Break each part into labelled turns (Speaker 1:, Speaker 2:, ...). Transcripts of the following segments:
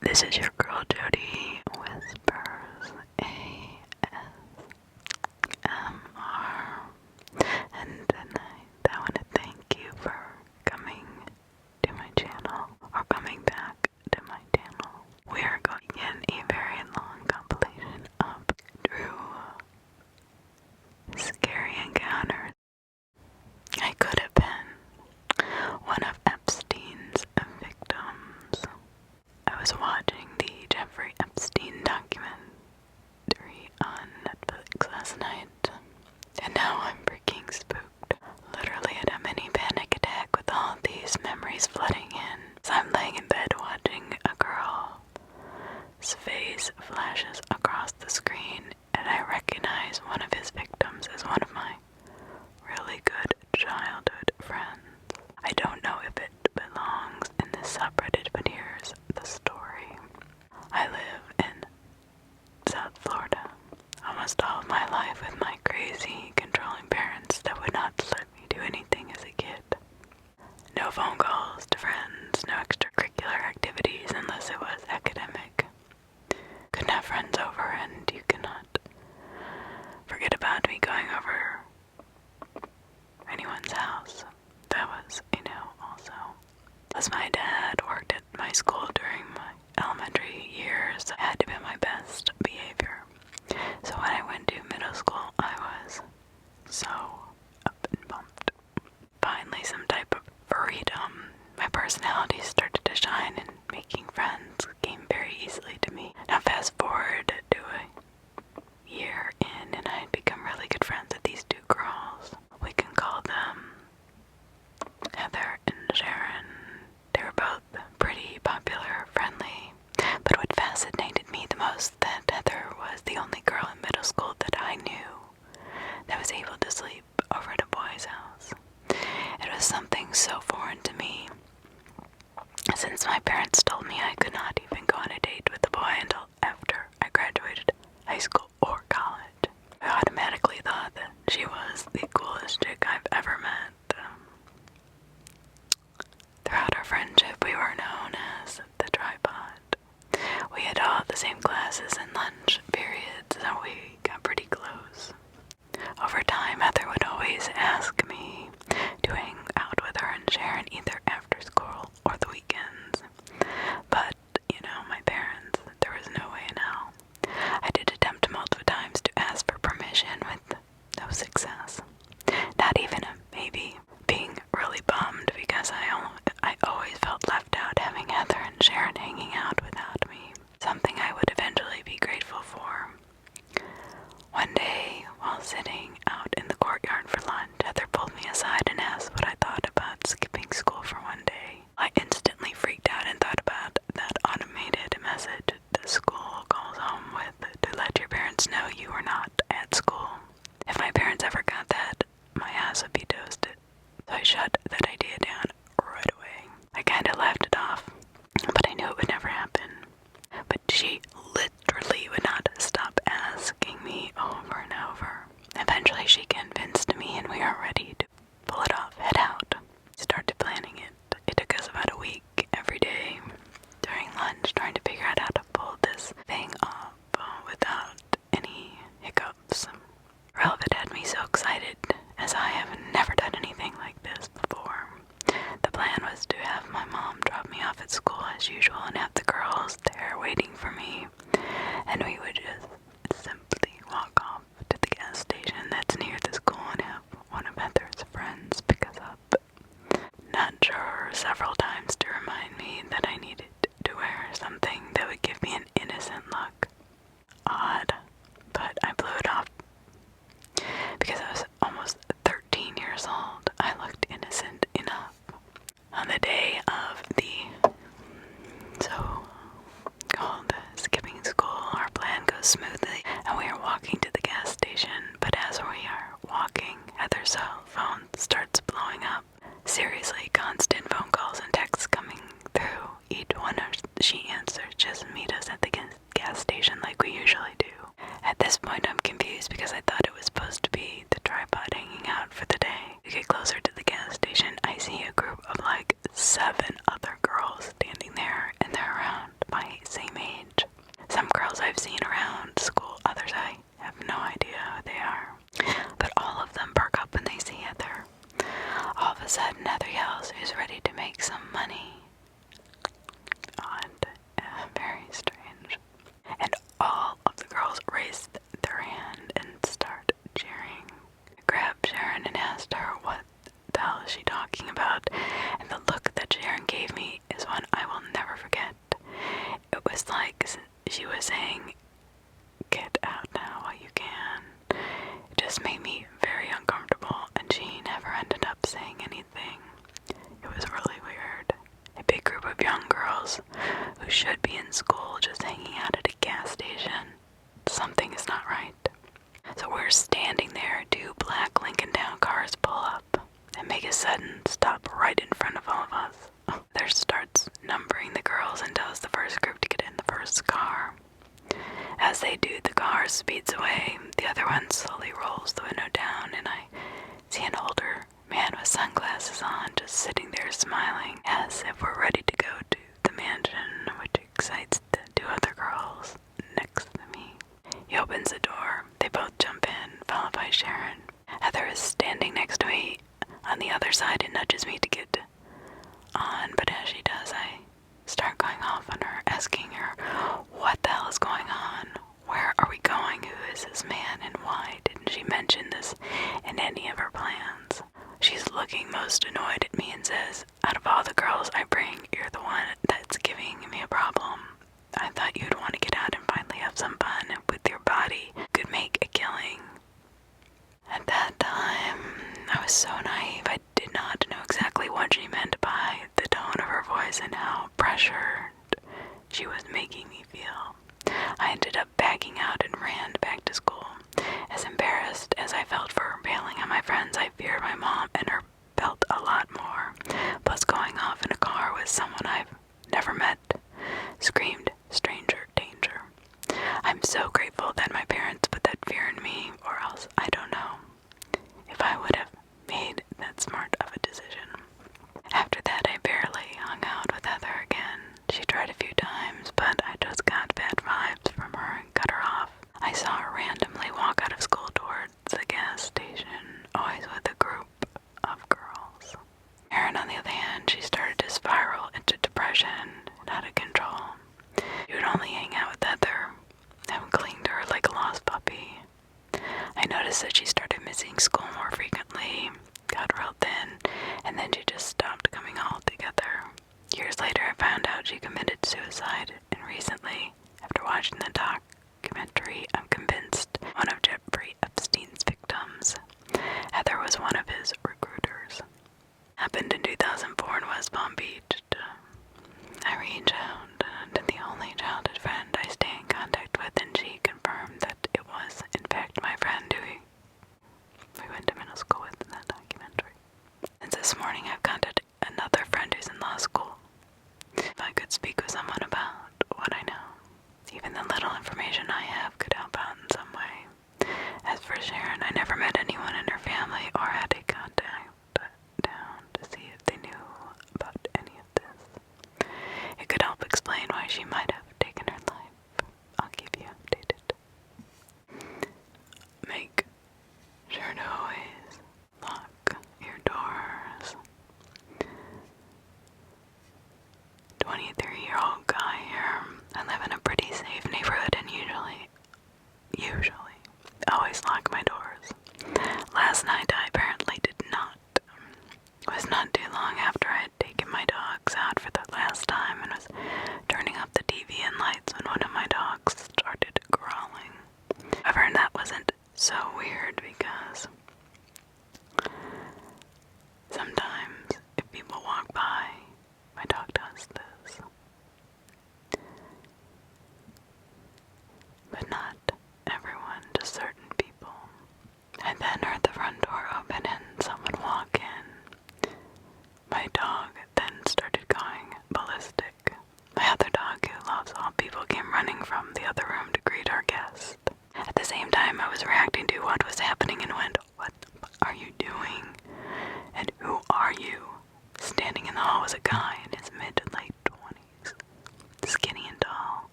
Speaker 1: This is your girl Jodi, Whispers ASMR, and tonight I want to thank you for coming to my channel, or coming back to my channel. We are going to begin a very long compilation of true, scary encounters. I could have been one of Epstein's victims. I was watching the Jeffrey Epstein documentary on Netflix last night, and now I'm freaking spooked. Literally had a mini panic attack with all these memories flooding in. So I'm laying in bed watching a girl's face flashes across the screen, and I recognize one of his victims as one of my really good childhood friends. I don't know if it belongs in this subreddit, but here's the story. I live in South Florida, almost all of my life with my crazy, controlling parents that would not let me do anything as a kid. No phone calls to friends, no extracurricular activities unless it was academic. Couldn't have friends over, and you cannot forget about me going over anyone's house. That was, also. Plus my dad worked at my school during my elementary years. I had to be my best behavior. So when I went to middle school, I was so up and pumped. Finally, some type of freedom. My personality started to shine, and making friends came very easily to me. Now fast forward to a year in, and I had become really good friends with these two girls. We can call them Heather and Sharon. They were both pretty popular, friendly, but what fascinated me the most, that Heather was the only girl in middle school that I knew that was able to sleep over at a boy's house. It was something so foreign to me, since my parents told me I could not even go on a date with a boy until after I graduated high school or college. I automatically thought that she was the coolest chick I've ever met. Throughout our friendship, we were known as the tripod. We had all the same classes and lunch periods, so we got pretty close. Over time, Heather would always ask me to hang out with her and Sharon either after school or the weekends. But, my parents, there was no way in hell. I did attempt multiple times to ask for permission with no success. Not even a maybe. Being really bummed because I always felt left out, having Heather and Sharon hanging out without me. Something I would eventually be grateful for. One day, while sitting out in the courtyard for lunch, Heather pulled me aside and asked what I thought about skipping school for one day. I instantly freaked out and thought about that automated message the school calls home with to let your parents know you were not at school. If my parents ever got that, my ass would be toasted. So I shut that idea down right away. I kinda laughed it off, but I knew it would never happen. But she literally would not stop asking me over and over. Eventually she convinced me, and we are ready to pull it off, head out. Started planning it. It took us about a week every day during lunch, trying to figure out how to pull this thing off without any hiccups. Relevant had me so excited, as I have never done anything like this before. The plan was to have my mom drop me off at school as usual and have the girls there waiting for me, and we would just simply walk off to the gas station that's near the school and have one of Heather's friends pick us up. Nudge her several times to remind me that I needed to wear something that would give me an innocent look. Odd, but I blew it off. Because I was almost 13 years old, I looked innocent enough. On the day of the so-called skipping school, our plan goes smoothly, and we are walking to the gas station, but as we are walking, Heather's cell phone starts blowing up. Seriously, constant phone calls and texts coming through. Each one she answers, just meet us at the gas station like we usually do. At this point, I'm confused because I thought it was supposed to be the tripod hanging out for the day. To get closer to the gas station, I see a group of like 7 other girls standing there, and they're around my who should be in school just hanging out at a gas station. Something is not right. So we're standing there, 2 black Lincoln Town cars pull up and make a sudden stop right in front of all of us. There starts numbering the girls and tells the first group to get in the first car. As they do, the car speeds away. The other one slowly rolls the window down, and I see an older man with sunglasses on just sitting there smiling as if we're ready to go to the mansion, which excites the 2 other girls next to me. He opens the door. They both jump in, followed by Sharon. Heather is standing next to me on the other side and nudges me to get on, but as she does, I start going off on her, asking her, what the hell is going on? Where are we going? Who is this man, and why didn't she mention this in any of her plans? She's looking most annoyed at me and says, out of all the girls I bring, you're the one that's giving me a problem. I thought you'd want to get out and finally have some fun with your body. Could make a killing. At that time, I was so naive. I did not know exactly what she meant by the tone of her voice and how pressured she was making me feel. I ended up backing out and ran back to school. As embarrassed as I felt for bailing on my friends, I feared my mom and her felt a lot more. Plus, going off in a car with someone I've never met screamed stranger danger. I'm so grateful that my parents put that fear in me, or else I don't know if I would have made that smart of a decision. After that, I barely hung out with Heather again. She tried a few times, but I just got bad vibes from her and cut her off. I saw her randomly walk out of school towards the gas station, always with a group of girls. Erin, on the other hand, she started to spiral into depression and out of control. She would only hang out with Heather and would cling to her like a lost puppy. I noticed that she started missing school more frequently, got real thin, and then she just stopped coming altogether. Years later, I found out she committed suicide, and recently, after watching the documentary, I'm convinced one of Jeffrey Epstein's victims. Heather was one of his recruiters. Happened in 2004 in West Palm Beach. I reached out to the only childhood friend I stay in contact with, and she confirmed that it was, in fact, my friend who we went to middle school with in that documentary. Since this morning, I've contacted another friend who's in law school. If I could speak with someone about what I know, even the little information I have could help out in some way. As for Sharon, I never met anyone in her family or had a contact down to see if they knew about any of this. It could help explain why she might have taken her life. I'll keep you updated. Make sure to always lock your doors. 23-year-old guy here. I live in a pretty safe neighborhood and usually always lock my doors. Last night I apparently did not. It was not too long after I had taken my dogs out for the last time and was turning up the TV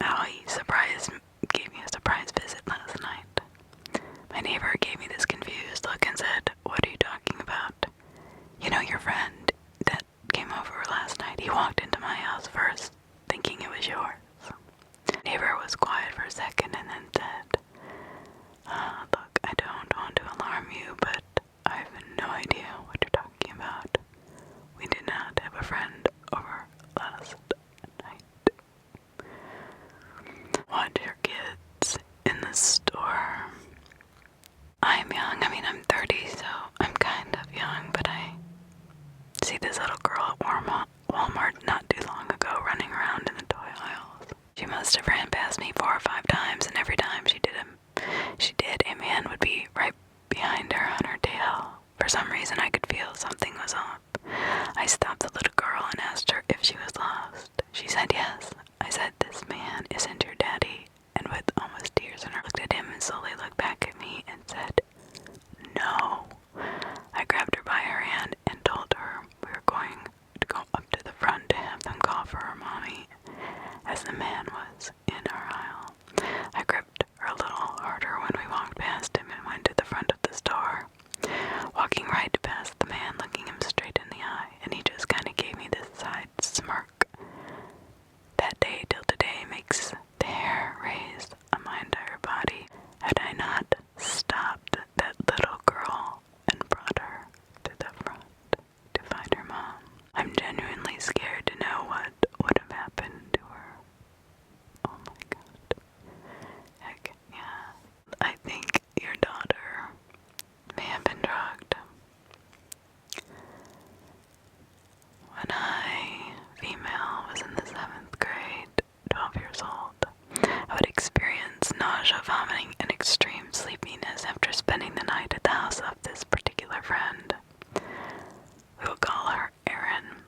Speaker 1: how he gave me a surprise visit last night. My neighbor gave me this confused look and said, "What are you talking about?" "You know your friend that came over last night? He walked into my house first, thinking it was yours." The neighbor was quiet for a second and then said, "Look, I don't want to alarm you, but I have no idea what you're talking about. We did not have a friend over last night." Watch your kids in the store. I'm young. I mean, I'm 30, so I'm kind of young, but I see this little girl at Walmart not too long ago running around in the toy aisles. She must have ran past me 4 or 5 times, and every time she did, a man would be right behind her on her tail. For some reason, I could feel something was off. I stopped the little girl and asked her if she was lost. She said yes. I said, "This man isn't your daddy," and with almost tears in her, looked at him and slowly looked back at me and said, "No." I grabbed her by her hand and told her we were going to go up to the front to have them call for her mommy, as the man was in our aisle. I gripped her a little harder when we walked past him and went to the front of the store, walking right past the man, looking him straight in the eye, and he just kind of gave me this side smirk. That day till today makes the hair raise on my entire body. Had I not stopped that little girl and brought her to the front to find her mom, I'm genuinely scared to know what would have happened to her. Oh my god. Heck yeah. I think your daughter may have been drugged. When I, female, was in the 7th grade, 12 years old, I would experience nausea, vomiting, and extreme sleepiness after spending the night at the house of this particular friend. We would call her Erin.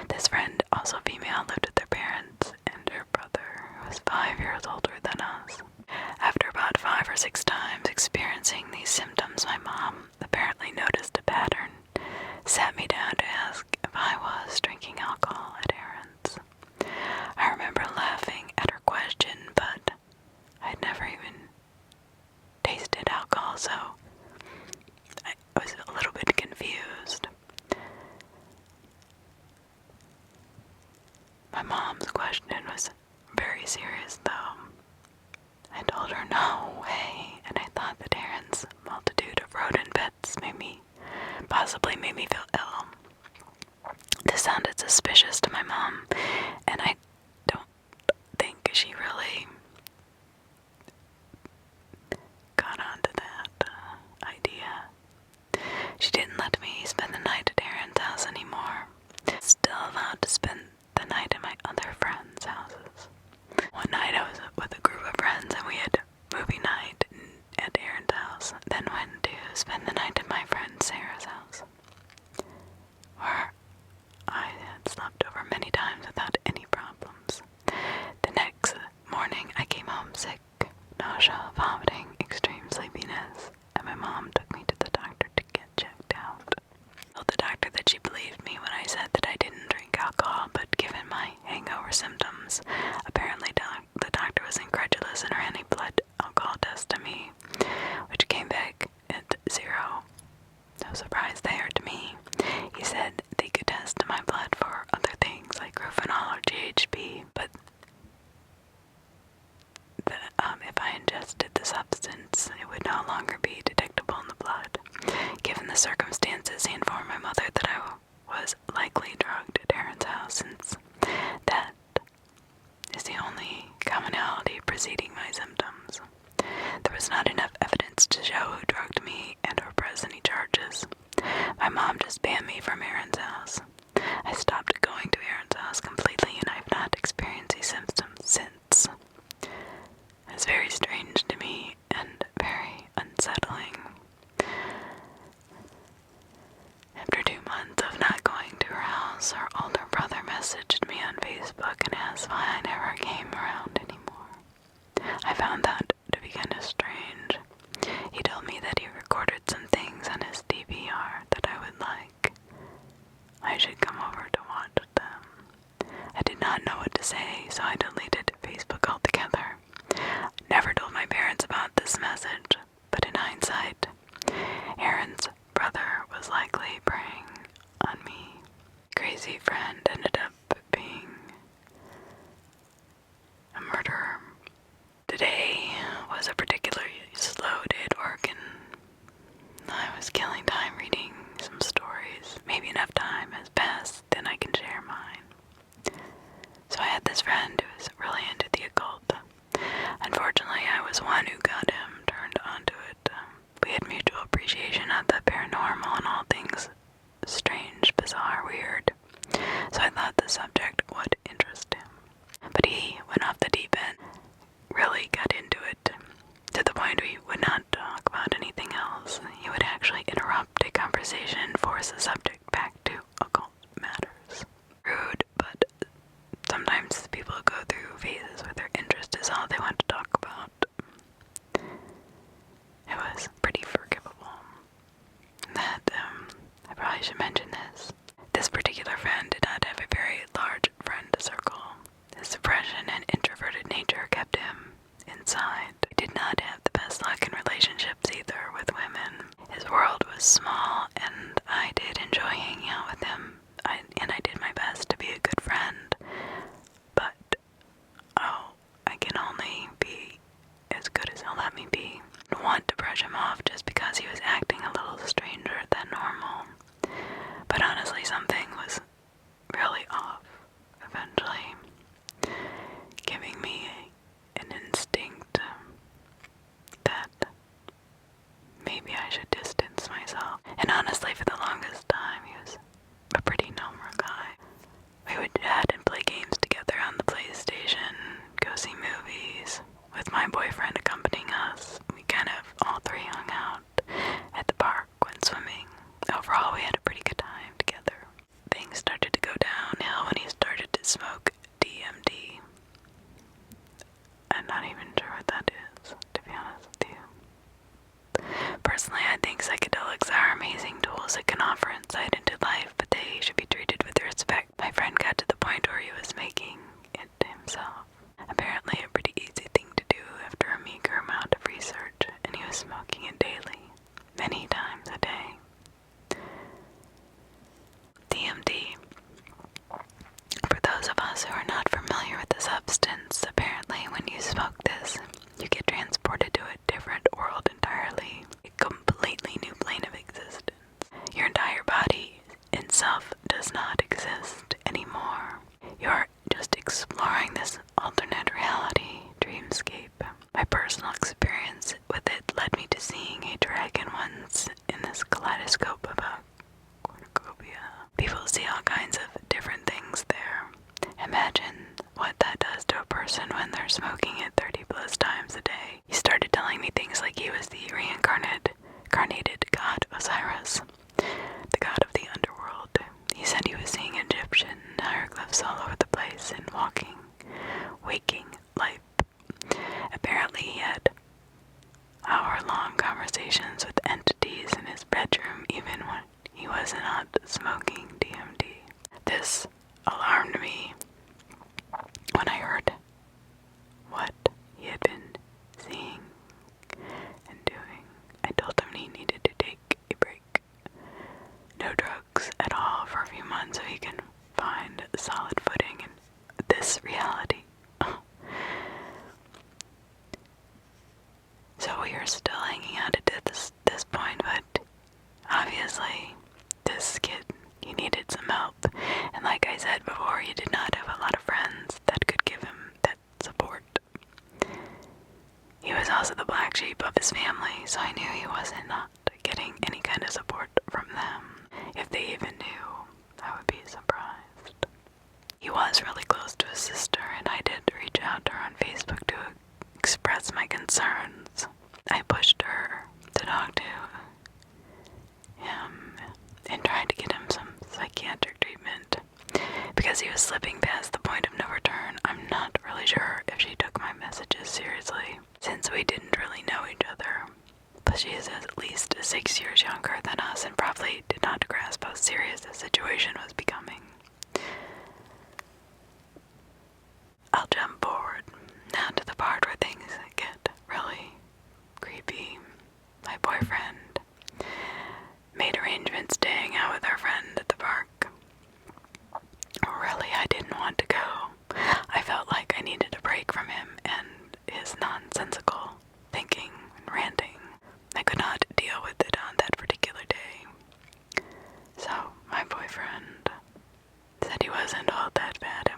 Speaker 1: This friend, also female, lived with their parents and her brother, who was 5 years older than us. After about 5 or 6 times experiencing these symptoms, my mom apparently noticed a pattern, sat me down to ask if I was drinking alcohol at Erin's. I remember laughing at her question, but I'd never even tasted alcohol, so I was a little bit confused. My mom's question was very serious, though. I told her no way, and I thought that Erin's multitude of rodent pets possibly made me feel ill. This sounded suspicious to my mom, and I don't think she really got onto that idea. She didn't let me spend the night at Erin's house anymore. Still allowed to spend the night at my other friends' houses. One night I was with a group of friends and we had movie night at Erin's house, then went to spend the night at my friend Sarah's house, where I had slept over many times without any problems. The next morning I came home sick, nausea, vomiting, extreme sleepiness, and my mom took me to the doctor to get checked out. I told the doctor that she believed me when I said that I didn't drink alcohol, but given my hangover symptoms, apparently the doctor was incredulous and ran a blood alcohol test to me, which came back at 0. No surprise there to me. He said they could test my blood for other things like Rufinol or GHB, but if I ingested the substance, it would no longer be detectable in the blood. Given the circumstances, he informed my mother that I was likely drugged at Erin's house, since that is the only commonality preceding my symptoms. There was not enough evidence to show who drugged me and or press any charges. My mom just banned me from Erin's house. I stopped going to Erin's house completely, and I have not experienced these symptoms since. It's very strange to me and very unsettling. After 2 months of not going to her house, her older brother messaged me on Facebook and asked why I never came around anymore. I found that to be kind of strange. He told me that he recorded some things on his DVR that I would like. I should come over to watch them. I did not know what to say, so I deleted Facebook altogether. was one who got him turned onto it. We had mutual appreciation of the paranormal and all things strange, bizarre, weird, so I thought the subject would interest him. But he went off the deep end, really got into it, to the point we would not talk about anything else. He would actually interrupt a conversation, force the subject back to occult matters. Rude, but sometimes people go through phases where their interest is all they want to talk about. It was pretty forgivable. That, I probably should mention this. This particular friend did not have a very large friend circle. His depression and introverted nature kept him inside. He did not have the best luck in relationships either with women. His world was small, and I did enjoy hanging out with him, and I did my best to be a good friend. But, I can only be as good as he'll let me be. I want to brush him off just because he was acting a little stranger than normal. But honestly, something was really off, eventually, giving me an instinct that maybe I should distance myself. And honestly, for the longest time, he was a pretty normal guy. We would chat and play games together on the PlayStation, go see movies, with my boyfriend accompanying us. We kind of all three hung out at the park, went swimming. Overall, we had a pretty good time together. Things started to go downhill when he started to smoke DMD. I'm not even sure what that is, to be honest with you. Personally, I think psychedelics are amazing tools that can offer insight into life, but they should be treated with respect. My friend got to the point where he was making it himself. Apparently a pretty easy thing to do after a meager amount of research, and he was smoking it daily, many times a day. DMD. For those of us who are not familiar with the substance, apparently when you smoke this, you get transported to a different world entirely, a completely new plane of existence. Your entire body itself does not exist anymore. You're just exploring this alternate reality dreamscape. My personal experience with it led me to seeing a dragon once in this kaleidoscope of a cornucopia. People see all kinds of different things there. Imagine what that does to a person when they're smoking it 30 plus times a day. He started telling me things like he was the reincarnated god Osiris, the god of the underworld. He said he was seeing Egyptian hieroglyphs all over the place and waking life. Apparently he had hour-long conversations with entities in his bedroom even when he was not smoking DMD. This alarmed me when I heard what he had been seeing and doing. I told him he needed to take a break. No drugs at all for a few months so he can find solid footing in this reality. So we are still hanging out at this point, but obviously this kid, he needed some help. And like I said before, he did not have a lot of friends that could give him that support. He was also the black sheep of his family, so I knew he wasn't not getting any kind of support from them. If they even knew, I would be surprised. He was really close to his sister, and I did reach out to her on Facebook to express my concerns. I pushed her to talk to him and tried to get him some psychiatric treatment because he was slipping past the point of no return. I'm not really sure if she took my messages seriously since we didn't really know each other. But she is at least 6 years younger than us and probably did not grasp how serious the situation was becoming. I'll jump forward now to the part where things get really creepy. My boyfriend made arrangements to hang out with our friend at the park. Really, I didn't want to go. I felt like I needed a break from him and his nonsensical thinking and ranting. I could not deal with it on that particular day. So, my boyfriend said he wasn't all that bad,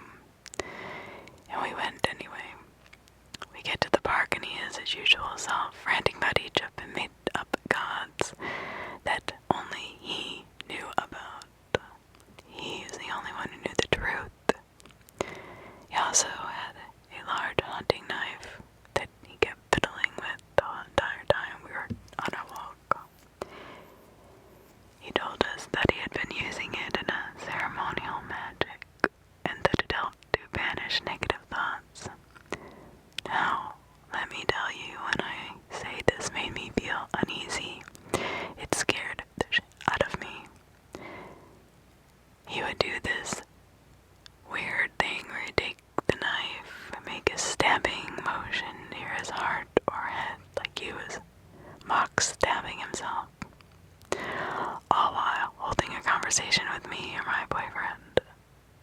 Speaker 1: and we went his usual self, ranting about Egypt and made up gods that only he knew about. He is the only one who knew the truth. He also had a large hunting knife that he kept fiddling with the entire time we were on our walk. He told us that he had been using it in a ceremonial magic, and that it helped to banish negative thoughts. Now, let me tell you, when I say this made me feel uneasy, it scared the shit out of me. He would do this weird thing where he'd take the knife and make a stabbing motion near his heart or head, like he was mock stabbing himself, all while holding a conversation with me or my boyfriend.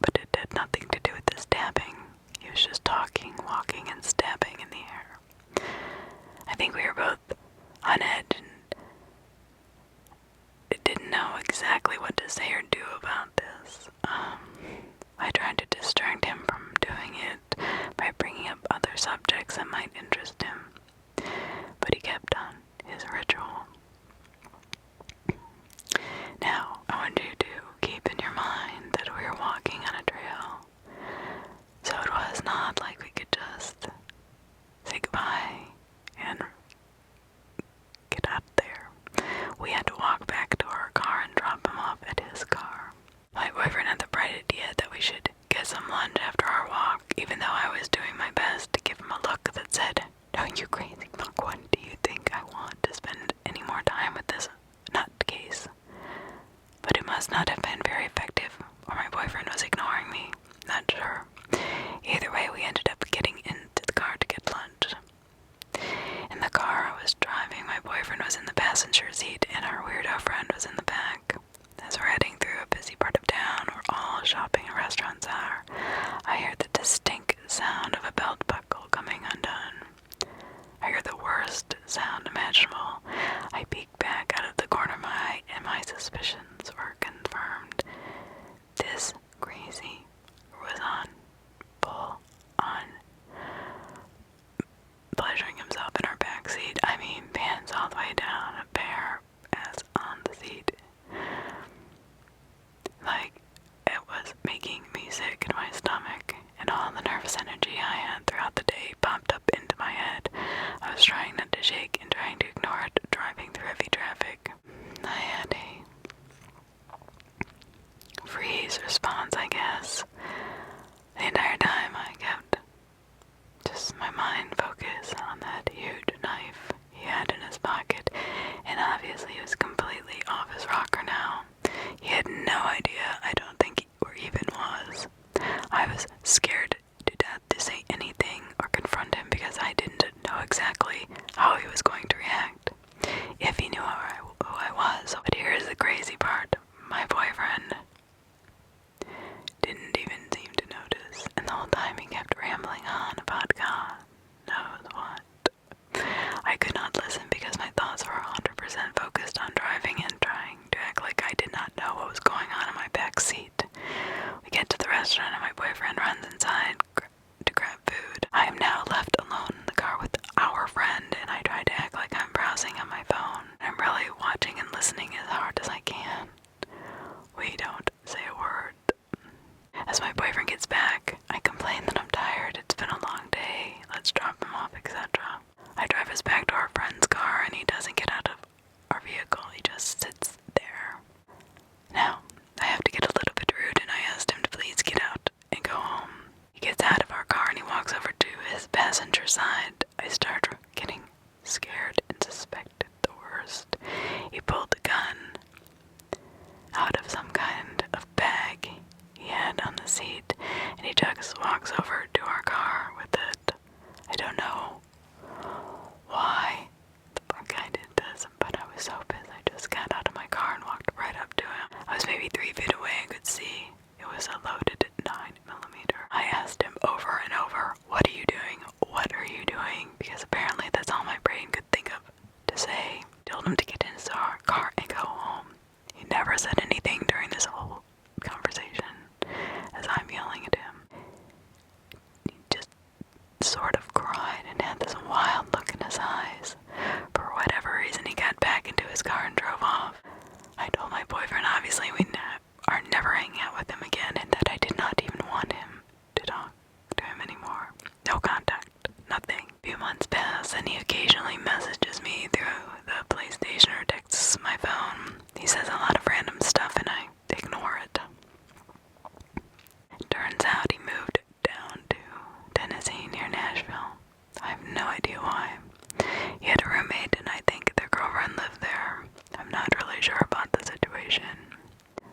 Speaker 1: But it had nothing to do with the stabbing. He was just talking, walking, and stabbing in the air. I think we were both on edge and didn't know exactly what to say or do about this. I tried to distract him from doing it by bringing up other subjects that might interest him, but he kept on his ritual. Now, I want you to keep in your mind that we were walking on a trail, so it was not like we could just say goodbye and get out there. We had to walk back to our car and drop him off at his car. My boyfriend had the bright idea that we should get some lunch after our walk, even though I was doing my best to give him a look that said, "No, you crazy fuckwit, do you think I want to spend any more time with this nutcase?" But it must not have been very effective, or my boyfriend was ignoring me. Not sure. Either way, we ended up getting into the car to get lunch. In the car I was driving, my boyfriend was in the passenger seat, and our weirdo friend was in the back. As we're heading through a busy part of town where all shopping and restaurants are, I hear the distinct sound of a belt buckle coming undone. I hear the worst sound imaginable. I peek back out of the corner of my eye, and my suspicions were confirmed. This crazy was full on pleasuring himself in our back seat. I mean, pants all the way down, bare ass on the seat. Like, it was making me sick in my stomach, and all the nervous energy I had throughout the day popped up into my head. I was trying not to shake and trying to ignore it, driving through heavy traffic. I had a freeze response, I guess. The entire time I kept just my mind focused on that huge knife he had in his pocket, and obviously he was completely off his rocker now. He had no idea, I don't think he or even was. I was scared to death to say anything or confront him because I didn't know exactly how he was going to react, if he knew who I was. But here's the crazy part. My boyfriend didn't even seem to notice, and the whole time he kept rambling on about God knows what. I could not listen because my thoughts were 100% focused on driving and trying to act like I did not know what was going on in my back seat. We get to the restaurant and my boyfriend runs inside to grab food. I am now left alone in the car with our friend, and I try to act like I'm browsing on my phone. I'm really watching and listening as hard as I can. We don't say a word. As my boyfriend gets back, I complain that I'm tired, it's been a long day, let's drop him off, etc. I drive us back to our friend's car, and he doesn't get out of our vehicle, he just sits there. Now, I have to get a little bit rude, and I asked him to please get out and go home. He gets out of our car and he walks over to his passenger side. I start getting scared and suspected the worst. He pulled a gun out of some kind of bag he had on the seat, and he just walks over to our car with it. I don't know why the fuck I did this, but I was so pissed I just got out of my car and walked right up to him. I was maybe 3 feet away and could see it was a loaded 9mm. I asked him over and over, "What are you doing? What are you doing?" occasionally messages me through the PlayStation or texts my phone. He says a lot of random stuff and I ignore it. It turns out he moved down to Tennessee near Nashville. I have no idea why. He had a roommate and I think their girlfriend lived there. I'm not really sure about the situation.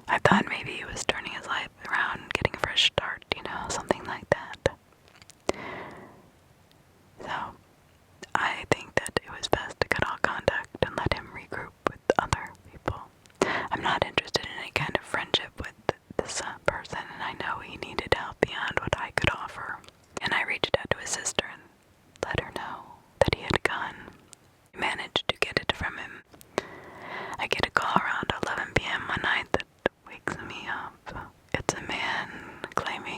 Speaker 1: I thought maybe he was turning his life around, getting a fresh start, something like that. So, I think that it was best to cut all contact and let him regroup with other people. I'm not interested in any kind of friendship with this person, and I know he needed help beyond what I could offer. And I reached out to his sister and let her know that he had a gun. I managed to get it from him. I get a call around 11 p.m. one night that wakes me up. It's a man claiming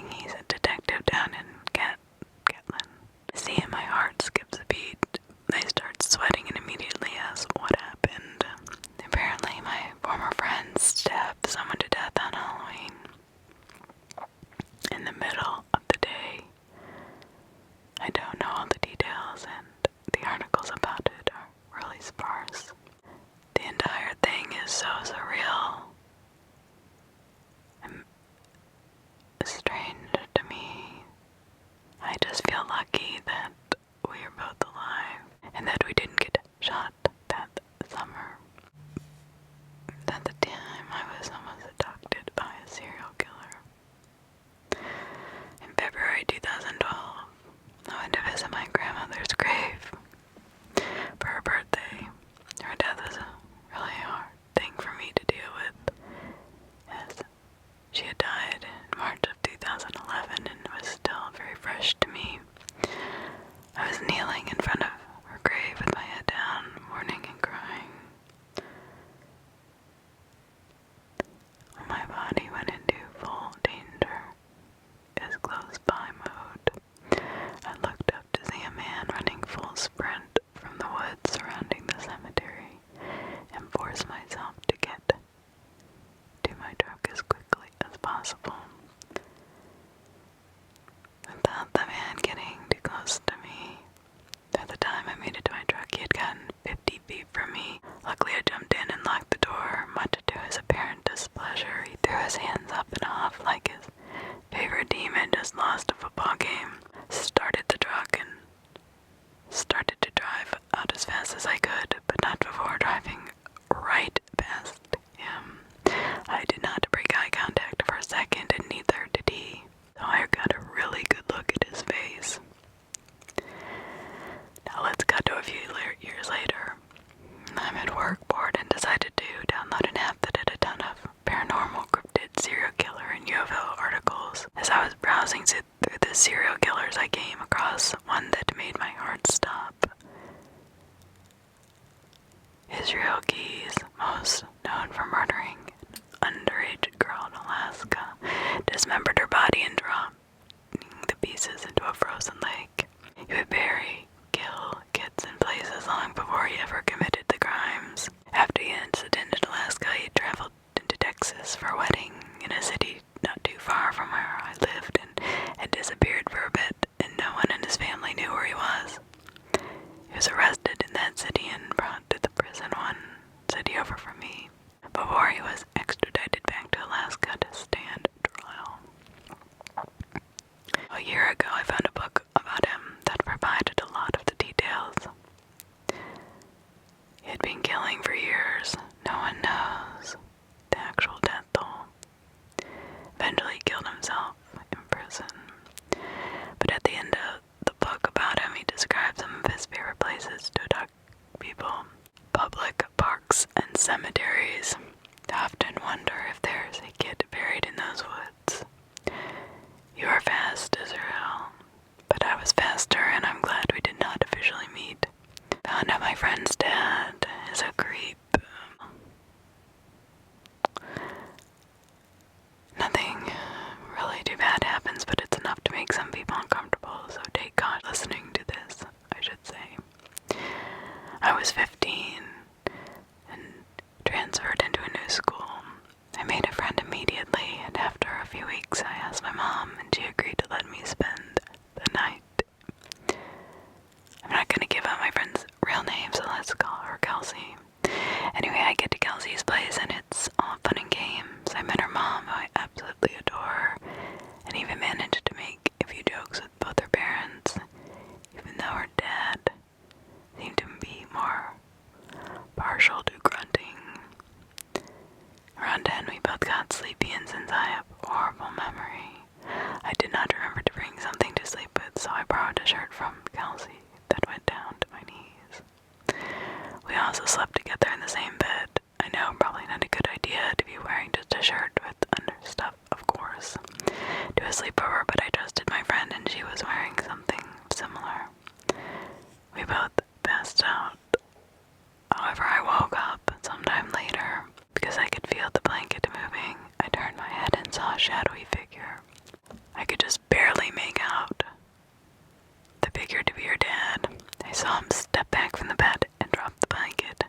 Speaker 1: figured to be her dad. I saw him step back from the bed and drop the blanket.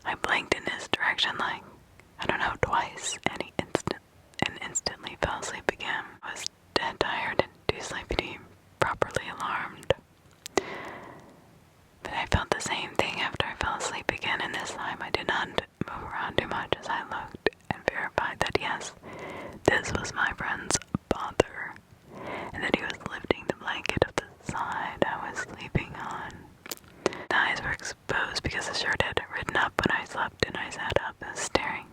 Speaker 1: I blinked in his direction like, I don't know, twice, and he instantly fell asleep again. I was dead tired and too sleepy to be properly alarmed. But I felt the same thing after I fell asleep again, and this time I did not move around too much as I looked and verified that yes, this was my friend's father, and that he was lifting the blanket of the side I was sleeping on. The eyes were exposed because the shirt had ridden up when I slept, and I sat up staring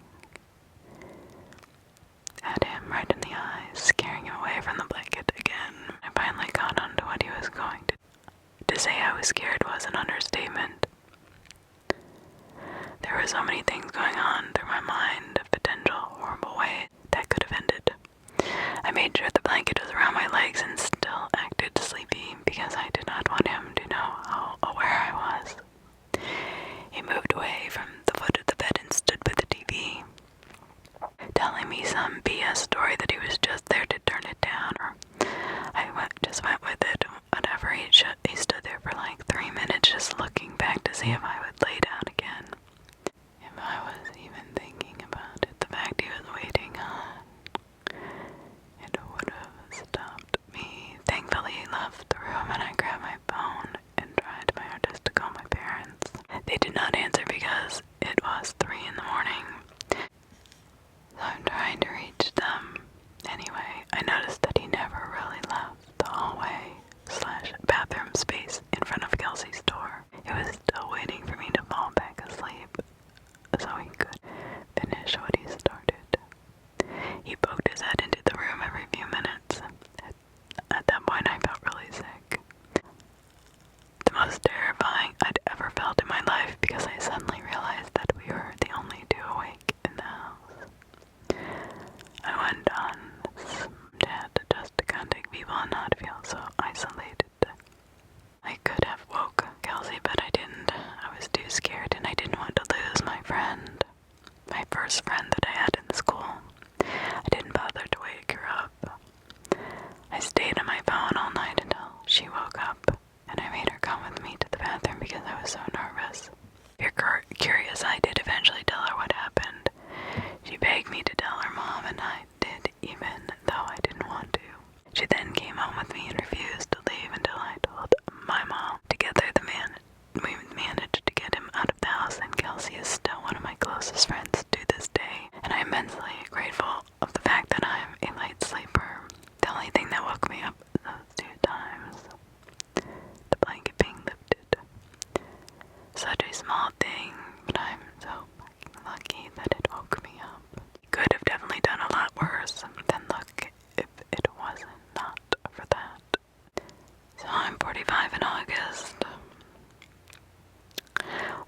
Speaker 1: at him right in the eyes, scaring him away from the blanket again. I finally caught on to what he was going to do. To say I was scared was an understatement. There were so many things going on through my mind of potential horrible ways that could have ended. I made sure the blanket was around my legs and still acted sleepy because I did not want him to know how aware I was. He moved away from the foot of the bed and stood by the TV, telling me some BS story that he was just there to turn it down, or I just went with it. Whatever, he stood there for like 3 minutes just looking back to see if I would lay down again. If I was even thinking about it, the fact he was waiting on, it would have stopped me. Thankfully, he left the room and I grabbed my phone and tried my hardest to call my parents. They did not answer because it was 3 in the morning. So I'm trying to reach them. Anyway, I noticed that he never really left the hallway/bathroom space in front of Kelsey's door. He was still waiting for me to fall back asleep so he could finish what he started. He poked his head into the room every few minutes. At that point, I felt really sick. The most terrifying I'd ever felt in my life because I suddenly realized that we were the only two awake in the house. I went on chat just to contact people and not feel so isolated. I could have woke Kelsey, but I didn't. I was too scared and I didn't want to lose my friend. My first friend that I had in school. I didn't bother to wake her up. I stayed on my phone all night until she woke up, and I made her come with me to the bathroom because I was so nervous. If you're curious, I did eventually tell her what happened. She begged me to tell her mom, and I did, even though I didn't want to. She then came home with me and refused to leave until I told my mom. Together, we managed to get him out of the house, and Kelsey is still one of my closest friends to this day, and I'm immensely grateful of the fact that I'm a light sleeper. The only thing that woke me up those 2 times, the blanket being lifted. Such a small thing, but I'm so fucking lucky that it woke me up. It could have definitely done a lot worse than look if it wasn't not for that. So I'm 45 in August.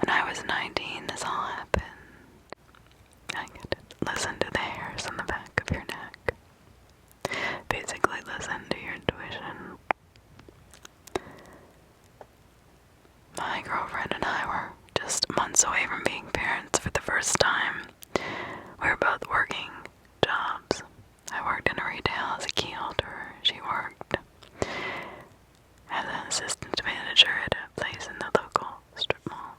Speaker 1: When I was 19, this all happened. I get it. Listen to the hairs on the back of your neck. Basically, listen to your intuition. My girlfriend and I were just months away from being parents for the first time. We were both working jobs. I worked in a retail as a key holder. She worked as an assistant manager at a place in the local strip mall.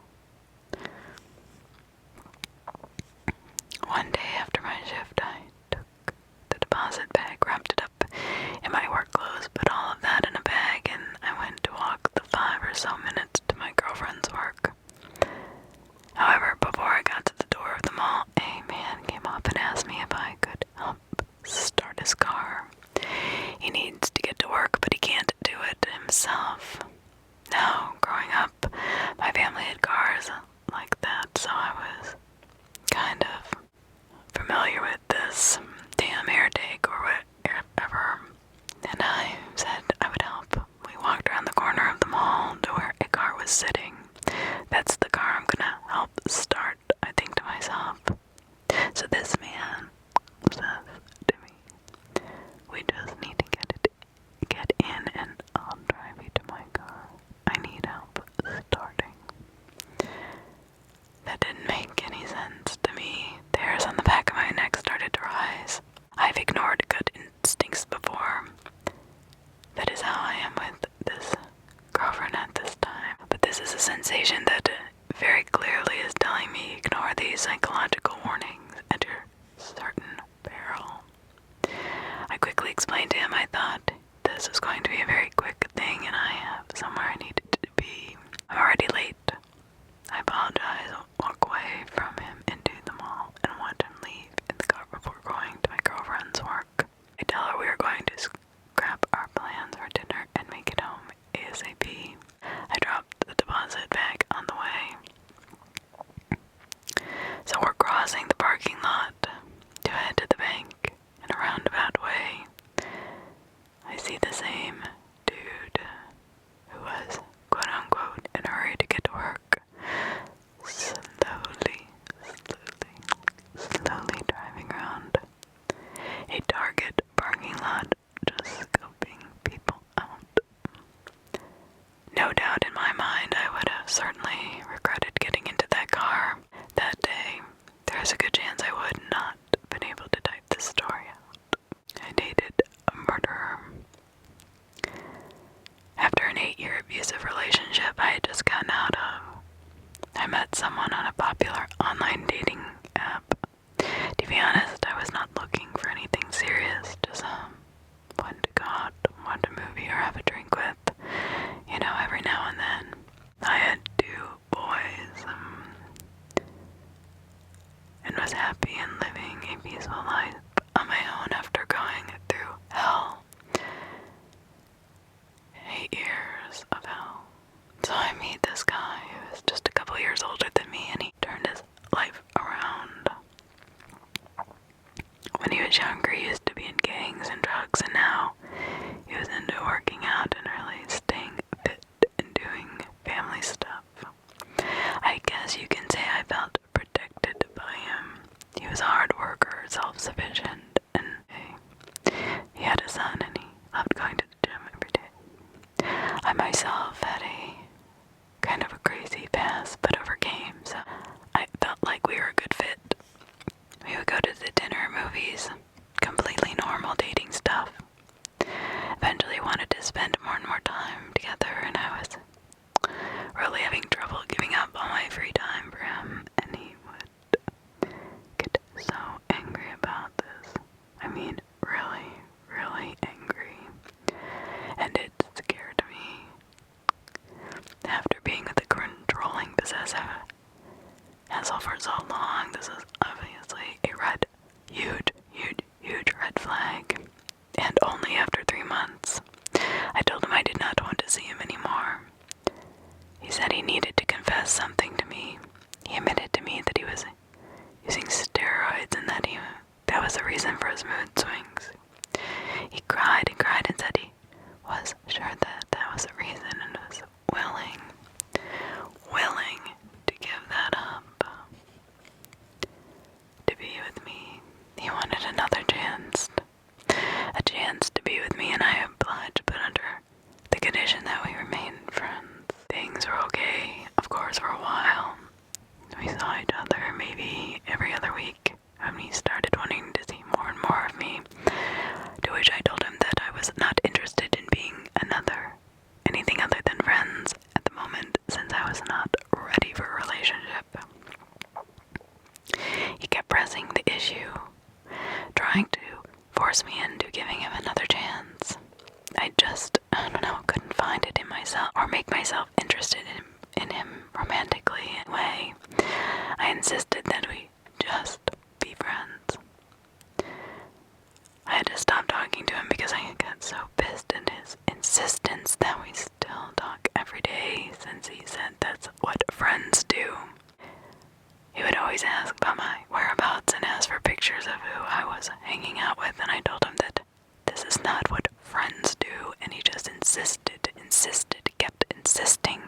Speaker 1: One day after my shift, I took the deposit bag, wrapped it up in my work clothes, put all of that in a bag, and I went to walk the 5 or so minutes to my girlfriend's work. However, before I got to the door of the mall, a man came up and asked me if I could help start his car. He needs to get to work, but he can't do it himself. Now, growing up, my family had cars like that, so I was kind of familiar with this damn air take or whatever, and I said I would help. We walked around the corner of the mall to where a car was sitting. That's the car I'm gonna help start, I think to myself. So this man says to me, we just need to get in and I'll drive you to my car. I need help starting. That didn't make any sense to me. The hairs on the back of my neck started to rise. sensation that very clearly is telling me ignore these psychological warnings at your certain peril. I quickly explained to him I thought this was going to be a very quick thing and I have somewhere I needed to be. I'm already late. I apologize, walk away from him into the mall, and watch him leave in the car before going to my girlfriend's work. I tell her we are going to scrap our plans for dinner and make it home ASAP. I dropped the deposit bag on the way. So we're crossing the parking lot to head to the bank in a roundabout way. I see the same dude who was, quote-unquote, in a hurry to get to work, slowly driving around a Target parking lot, just scoping people out. No doubt in my mind I would have certainly regretted getting into that car that day. There's a good chance I would not have been able to type this story out. I dated a murderer. After an 8-year abusive relationship I had just gotten out of, I met someone on a popular online dating app. To be honest, I was not looking for anything serious, just one to go out, watch a movie, or have a drink with, every now and then. I had 2 boys, and was happy and living a peaceful life on my own after going through hell. 8 years of hell. So I meet this guy who is just a couple years older than me, and he turned his life around. When he was younger, he used to be in gangs and drugs, and now he was into working out and really staying fit and doing family stuff. I guess you can say I felt protected by him. He was a hard worker, self-sufficient, and he had a son, and he loved going to the gym every day. I myself had a kind of a crazy past, but overcame, so I felt like we were a good fit. We would go to the dinner, movies, completely normal dating stuff. Eventually wanted to spend more and more time together, and I was really having trouble giving up all my free time for him, and he would get so angry about this. I mean, really, really angry. And it scared me. After being with a controlling, possessive asshole for so long, this is obviously a huge red flag. And only after 3 months, I told him I did not want to see him anymore. He said he needed to confess something to me. He admitted to me that he was using steroids and that was the reason for his mood swings. He cried and cried and said he was sure that was the reason and was willing to give that up to be with me. He wanted another chance, a chance to be with me, and I obliged, but under the condition that we remain friends. Things were okay, of course, for a while. We saw each other maybe every other week when he started wanting to see more and more of me, to which I told him that I was not interested in being anything other than friends at the moment, since I was not ready for a relationship. He kept pressing the issue, trying to force me into giving him another chance. I couldn't find it in myself or make myself interested in him romantically in a way. I insisted that we just be friends. I had to stop talking to him because I got so pissed at his insistence that we still talk every day, since he said that's what friends do. He would always ask about my whereabouts and ask for pictures of who I was hanging out with, and I told him that this is not what friends do, and he just insisted, kept insisting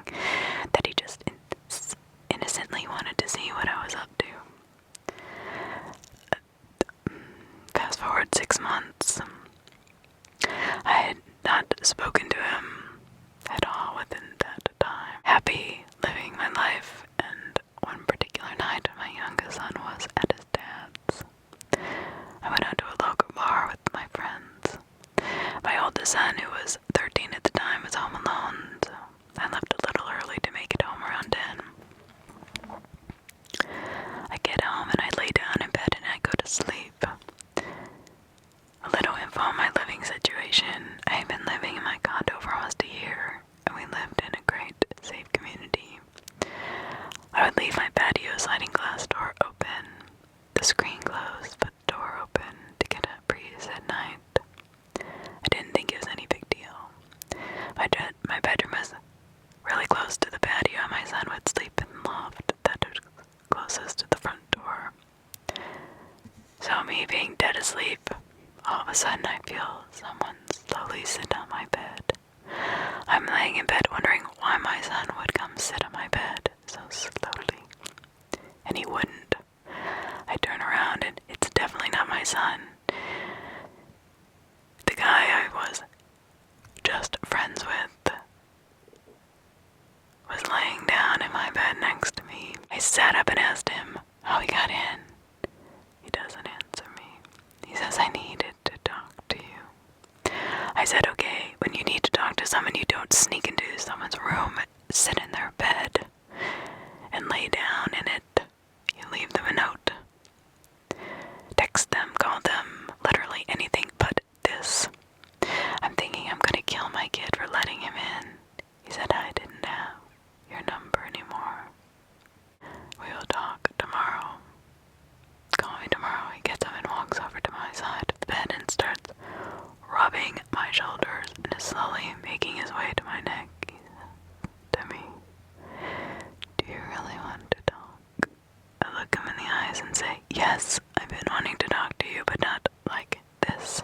Speaker 1: my son would come sit on my bed so slowly. And he wouldn't. I turn around and it's definitely not my son. The guy I was just friends with was laying down in my bed next to me. I sat up and asked him how he got in. He doesn't answer me. He says I needed to talk to you. I said, okay, when you need to talk to someone, you don't sneak into someone's room, sit in their bed, and lay down in it. You leave them a note. Text them, call them, literally anything but this. I'm thinking I'm gonna kill my kid for letting him in. He said I didn't have your number anymore. We will talk tomorrow. Call me tomorrow. He gets up and walks over to my side of the bed and starts rubbing my shoulders and is slowly making his way to my neck. He says to me, do you really want to talk? I look him in the eyes and say, yes, I've been wanting to talk to you, but not like this.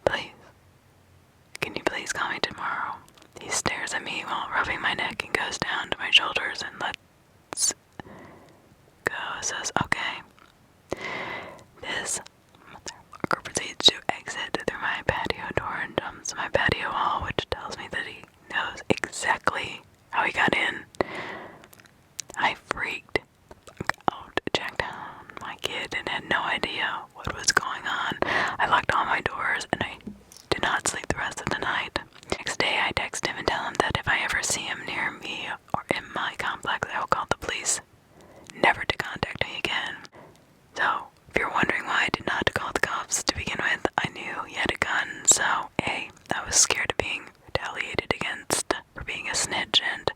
Speaker 1: Please, can you please call me tomorrow? He stares at me while rubbing my neck and goes down to my shoulders and lets go. Says, okay. This motherfucker proceeds to exit through my patio door and jumps my patio wall, which tells me that he knows exactly how he got in. I freaked out, checked on my kid, and had no idea what was going on. I locked all my doors and I did not sleep the rest of the night. Next day, I text him and tell him that if I ever see him near me or in my complex, I will call the police, never to contact me again. So, if you're wondering why I did not call the cops to begin with, I knew he had a gun, so A, I was scared of being retaliated against for being a snitch, and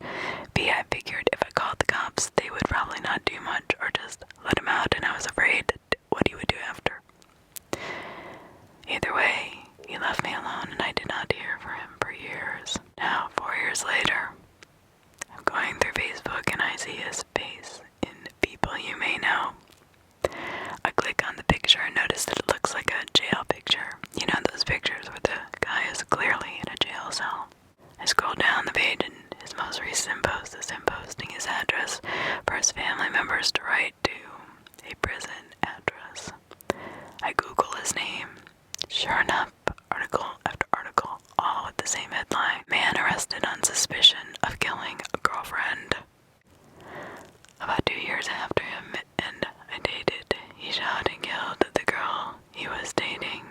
Speaker 1: B, I figured if I called the cops, they would probably not do much or just let him out, and I was afraid what he would do after. Either way, he left me alone and I did not hear from him for years. Now, 4 years later, I'm going through Facebook and I see his face in People You May Know. I click on the picture and notice that it looks like a jail picture. You know those pictures where the guy is clearly in a jail cell. I scroll down the page and his most recent post is him posting his address for his family members to write to a prison address. I Google his name. Sure enough, article after article, all with the same headline. Man arrested on suspicion of killing a girlfriend. About 2 years after him and I dated, he shot and killed the girl he was dating.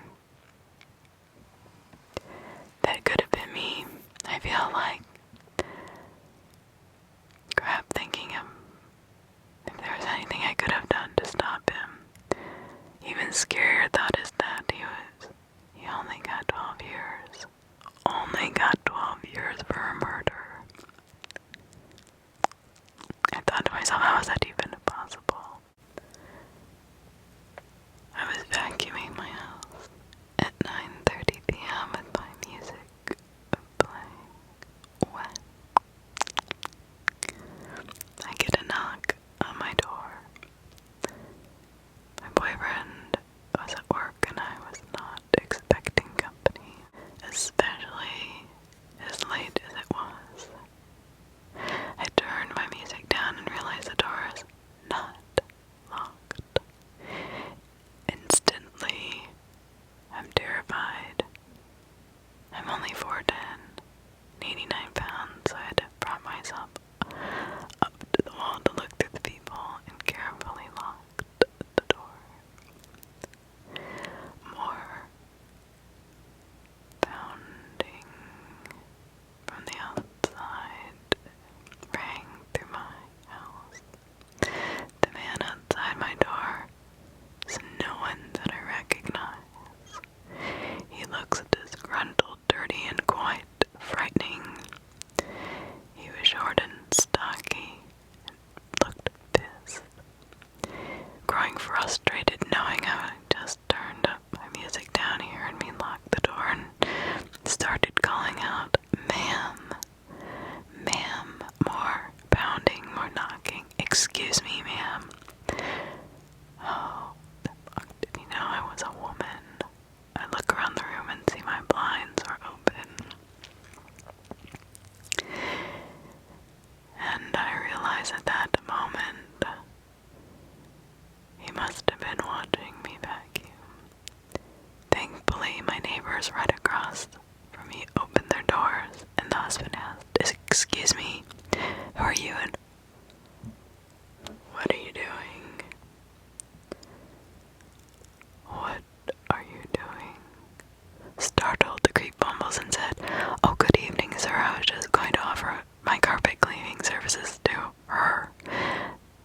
Speaker 1: That could have been me. I feel like crap thinking of if there was anything I could have done to stop him. Even scarier thought is that he only got 12 Excuse me, who are you and what are you doing? What are you doing? Startled, the creep mumbles and said, "Oh, good evening, sir. I was just going to offer my carpet cleaning services to her."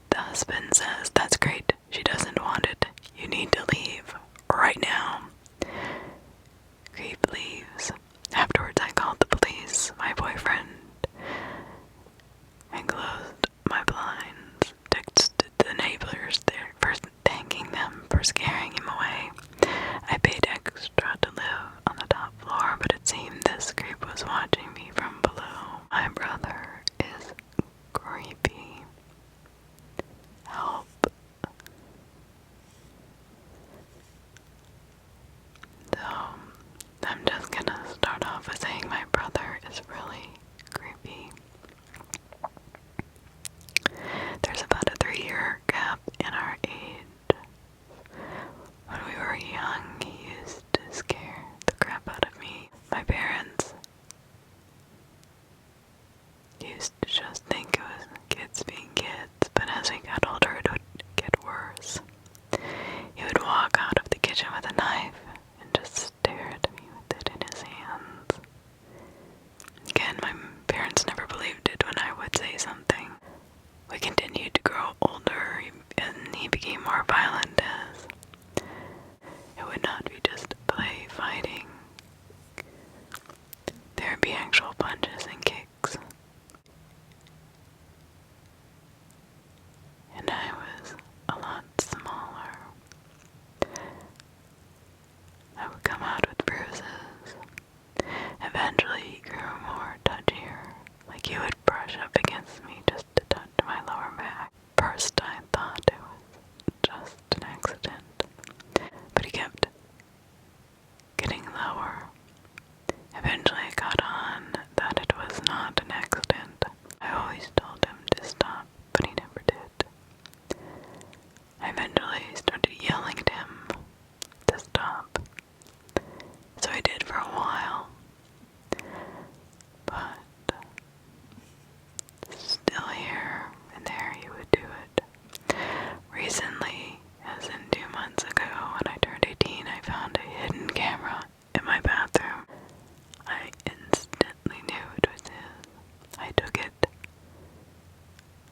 Speaker 1: The husband says, "That's great. She doesn't want it. You need to leave right now." Creep leaves. Afterwards, I called the police, my boyfriend, and closed my blinds. Texted the neighbors there, first thanking them for scaring him away. I paid extra to live on the top floor, but it seemed this creep was watching me from below. My brother is creepy. Help. So, I'm just gonna start off with saying my brother is really creepy. There's about a 3-year gap in our age. When we were young, he used to scare the crap out of me. My parents used to just think it was kids being kids, but as we got older, it would get worse. He would walk out of the kitchen with a knife and just stare at me with it in his hands. Again, my parents never believed it when I would say something. We continued to grow older, and he became more violent as it would not be just play fighting. There would be actual punches and kicks. And I was a lot smaller. I would come out with bruises. Eventually he grew more touchier, like he would brush up against me just to touch my lower back. First I thought it was just an accident, but he kept getting lower. Eventually I got on that it was not an accident. I always told him to stop, but he never did. I eventually started yelling at him to stop. So I did for a while. But still here and there he would do it. Recently, as in 2 months ago when I turned 18, I found a hidden camera in my bathroom. I instantly knew it was his. I took it,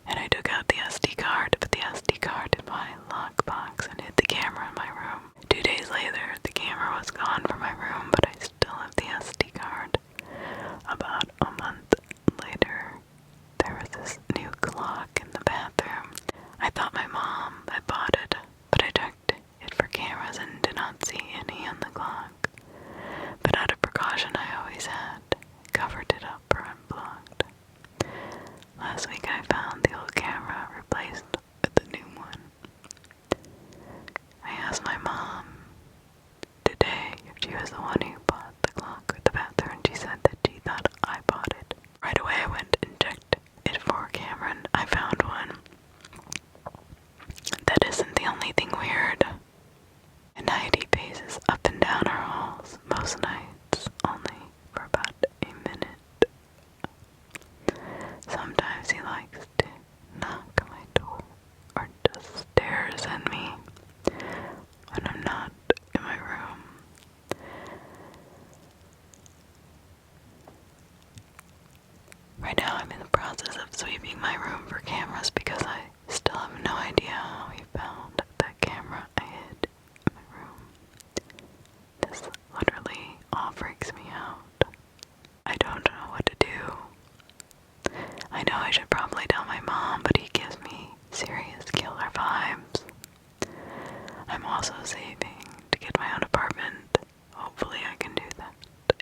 Speaker 1: and I took out the SD card, put the SD card in my lockbox, and hid the camera in my room. 2 days later, the camera was gone from my room, but I still have the SD card. About a month later, there was this new clock in the bathroom. I thought my mom had bought it, but I checked it for cameras and did not see any on the clock. But out of precaution I always had, covered it up or unplugged. Last week I found the old camera replaced with the new one. I asked my mom today if she was the one who bought the clock or the bathroom, and she said that she thought I bought it. Right away I went and checked it for a camera, and I found one. That isn't the only thing weird. At night he paces up and down our halls, most nights only for about a minute. Sometimes he likes to knock on my door or just stares at me when I'm not in my room. Right now I'm in the process of sweeping my room for cameras because I still have no idea how he found that camera I hid in my room. This literally all freaks me out. I don't know what to do. I know I should probably tell my mom, but he gives me serious killer vibes. I'm also saving to get my own apartment. Hopefully I can do that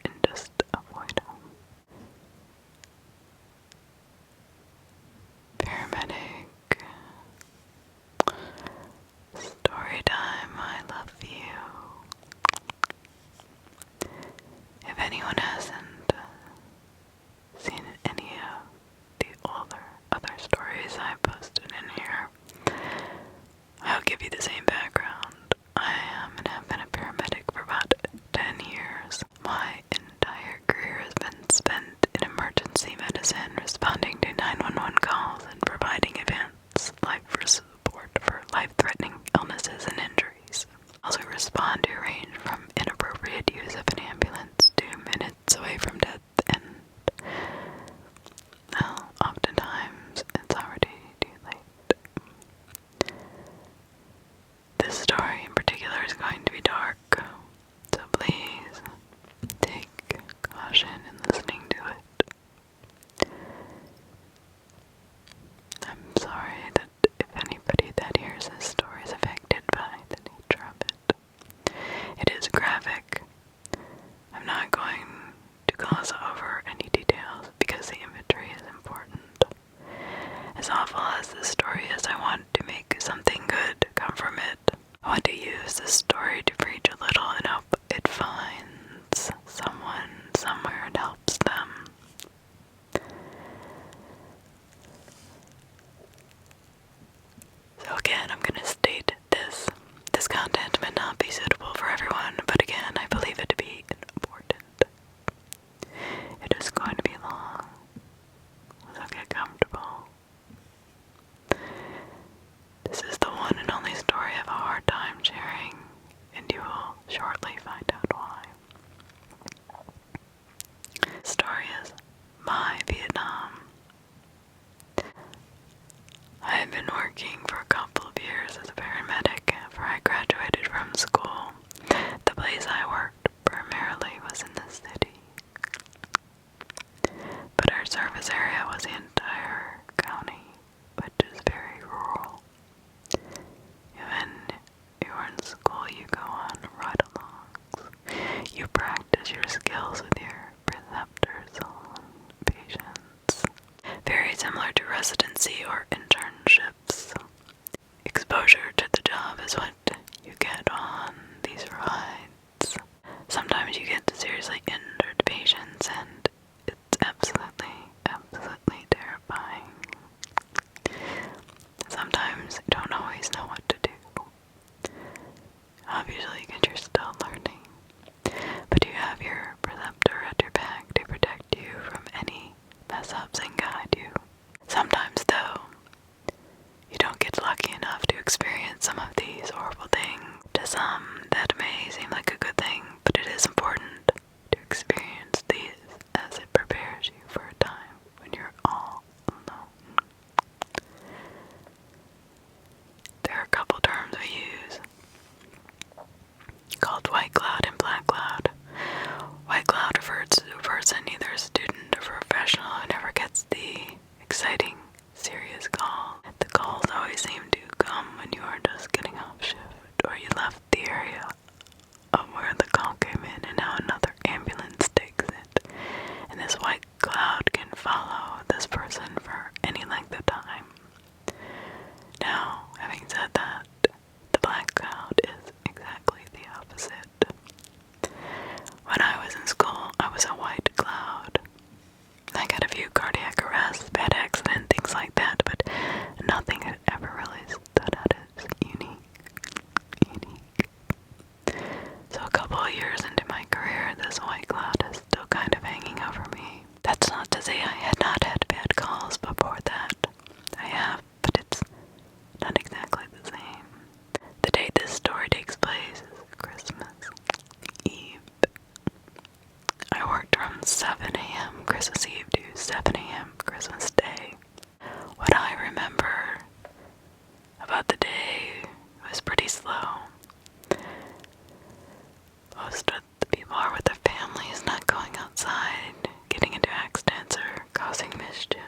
Speaker 1: and just avoid him. Paramedic. Story time, I love you. If anyone hasn't seen any of the other stories I posted in here, I'll give you the same background. I am and have been a paramedic for about 10 years. My entire career has been spent in emergency medicine, service area was the entire county, which is very rural. Even you were in school, you go on ride-alongs. You practice your skills with your preceptors on patients. Very similar to residency or internships. Exposure to the job is what you get on these rides. Sometimes you get seriously injured patients, and it's absolutely terrifying. Sometimes you don't always know what to do. Obviously, because you're still learning. But you have your preceptor at your back to protect you from any mess-ups and guide you. Sometimes, though, you don't get lucky enough to experience some of these horrible things. To some, that may seem like a good thing, but it is important to experience these as it prepares you for a time when you're all alone. There are a couple terms we use called white cloud and black cloud. White cloud refers to a person, either a student or professional, who never gets the exciting, serious call. The calls always seem to come when you are just getting off shift, or you left the area of where the call came in and now another ambulance takes it. And this white cloud can follow this person for any length of time. Now, having said that, the black cloud is exactly the opposite. When I was in school, I was a white cloud. I got a few cardiac arrests, bad accident, things like that, but nothing had ever really stood out as unique. So a couple of years into my career, this white cloud is still kind of hanging over me. That's not to say I had not had bad calls before that. I have, but it's not exactly the same. The date this story takes place is Christmas Eve. I worked from 7 a.m. Christmas Eve to 7 a.m. Christmas Day. What I remember about the day was pretty slow. Most of the people are with their families, not going outside, getting into accidents, or causing mischief.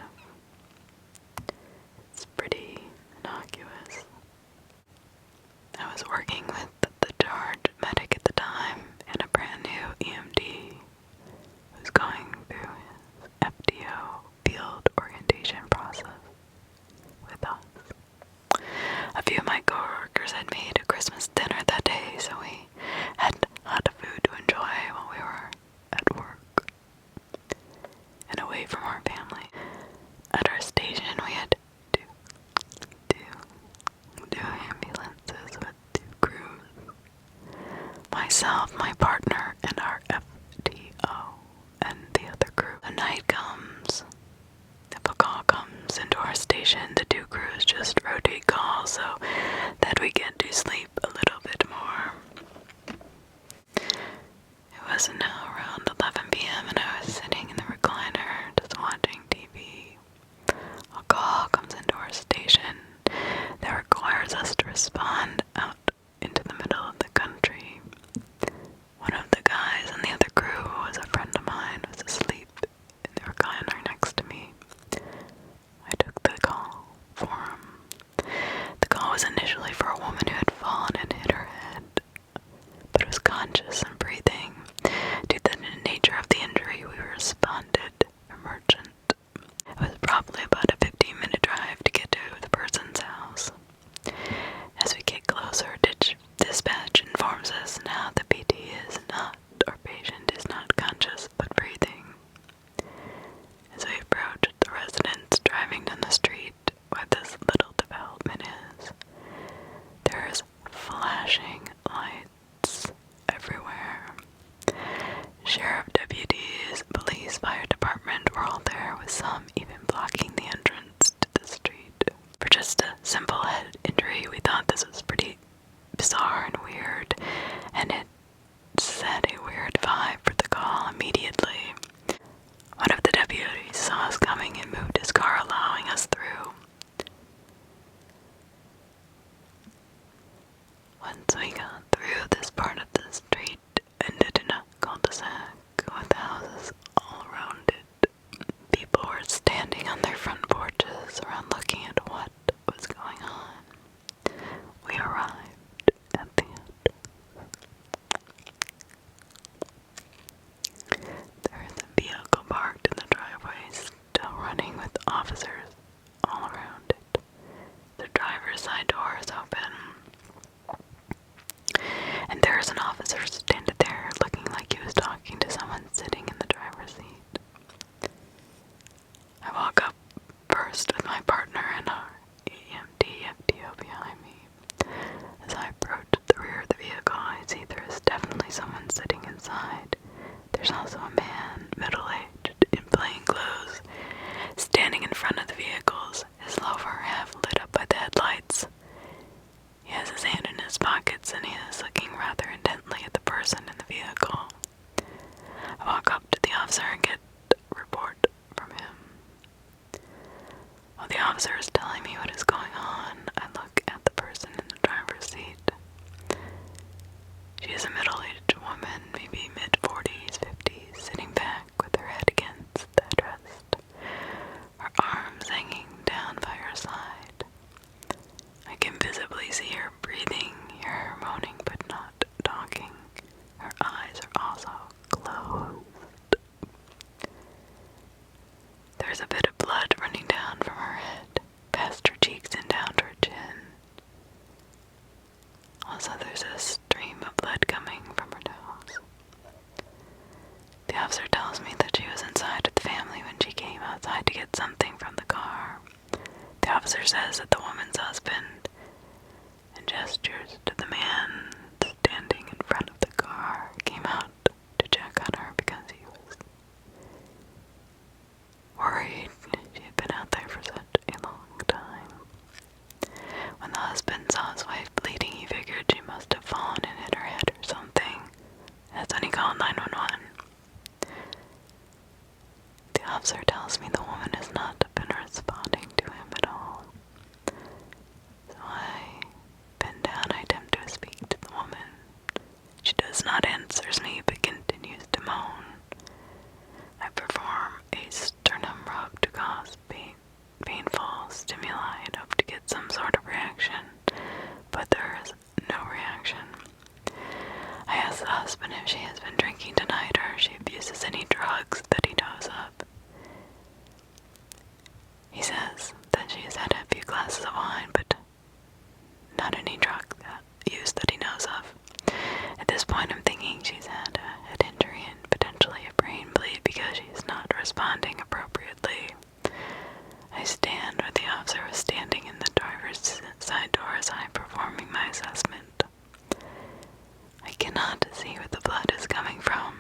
Speaker 1: It's pretty innocuous. I was working with the charge medic at the time and a brand new EMT who's going through his FDO field orientation process with us. A few of my coworkers had made a Christmas dinner that day, so we had a lot of food to enjoy while we were at work and away from our family. At our station, we had two ambulances with 2 crews. Myself, my partner, and our FTO, and the other crew. The night comes. If a call comes into our station, the 2 crews just rotate calls so that we get to sleep a little bit more. It was now around 11 p.m. and I was sitting in the recliner just watching TV. A call comes into our station that requires us to respond out into the middle of the country. One of the guys in the other crew, who was a friend of mine, was asleep in the recliner next to me. I took the call for him. The call was initially for a woman who had fallen and hit her head, but was conscious and breathing. Due to the nature of the injury, we responded emergent. It was probably about a 15-minute drive to get to the person's house. As we get closer, dispatch informs us now the PT is not, or patient is not conscious but breathing. As we approach the residence driving down the street where this little development is, there is flashing lights everywhere. Sheriff deputies, police, fire department were all there, with some even blocking the entrance to the street. For just a simple head injury, we thought this was pretty bizarre and weird, and it set a weird vibe for the call immediately. One of the deputies saw us coming and moved his car, allowing us through. Once we got through this part of the street, ended in a cul-de-sac with houses all around it. People were nervous around looking at what was going on. We arrived at the end. There is a vehicle parked in the driveway, still running with officers all around it. The driver's side door is open, and there is an officer standing there looking like he was talking to someone sitting in the driver's seat. I walk up first with my partner and our EMT FTO behind me. As I approach the rear of the vehicle, I see there is definitely someone sitting inside. There's also a man, middle-aged, in plain clothes, standing in front of the vehicles, his loafer half lit up by the headlights. He has his hand in his pockets and he is looking rather intently at the person in the vehicle. I walk up to the officer and get a report from him. While the officer is telling me what is going on, I look at the person in the driver's seat. She is a middle-aged woman, maybe mid-40s, 50s, sitting back with her head against the headrest, her arms hanging down by her side. I can visibly see her breathing, hear her moaning but not talking. Her eyes are also closed. There's a bit of blood running down from her head, past her cheeks and down to her chin. Also, there's a stream of blood coming from her nose. The officer tells me that she was inside with the family when she came outside to get something from the car. The officer says that the woman's husband, and gestures to the man standing in front of the car, came out to check on her because he was worried she had been out there for such a long time. When the husband saw his wife bleeding, he figured she must have fallen and hit her head or something. That's when he called 911. The officer tells me the woman has not been responding to him at all. So I bend down, I attempt to speak to the woman. She does not answer me but continues to moan. I perform a sternum rub to cause painful stimuli and hope to get some sort of reaction, but there is no reaction. I ask the husband if she has been drinking tonight or if she abuses any drugs that he knows of. He says that she has had a few glasses of wine, but not any drug use that he knows of. At this point, I'm thinking she's had a head injury and potentially a brain bleed because she's not responding appropriately. I stand where the officer was standing in the driver's side door as I'm performing my assessment. I cannot see where the blood is coming from.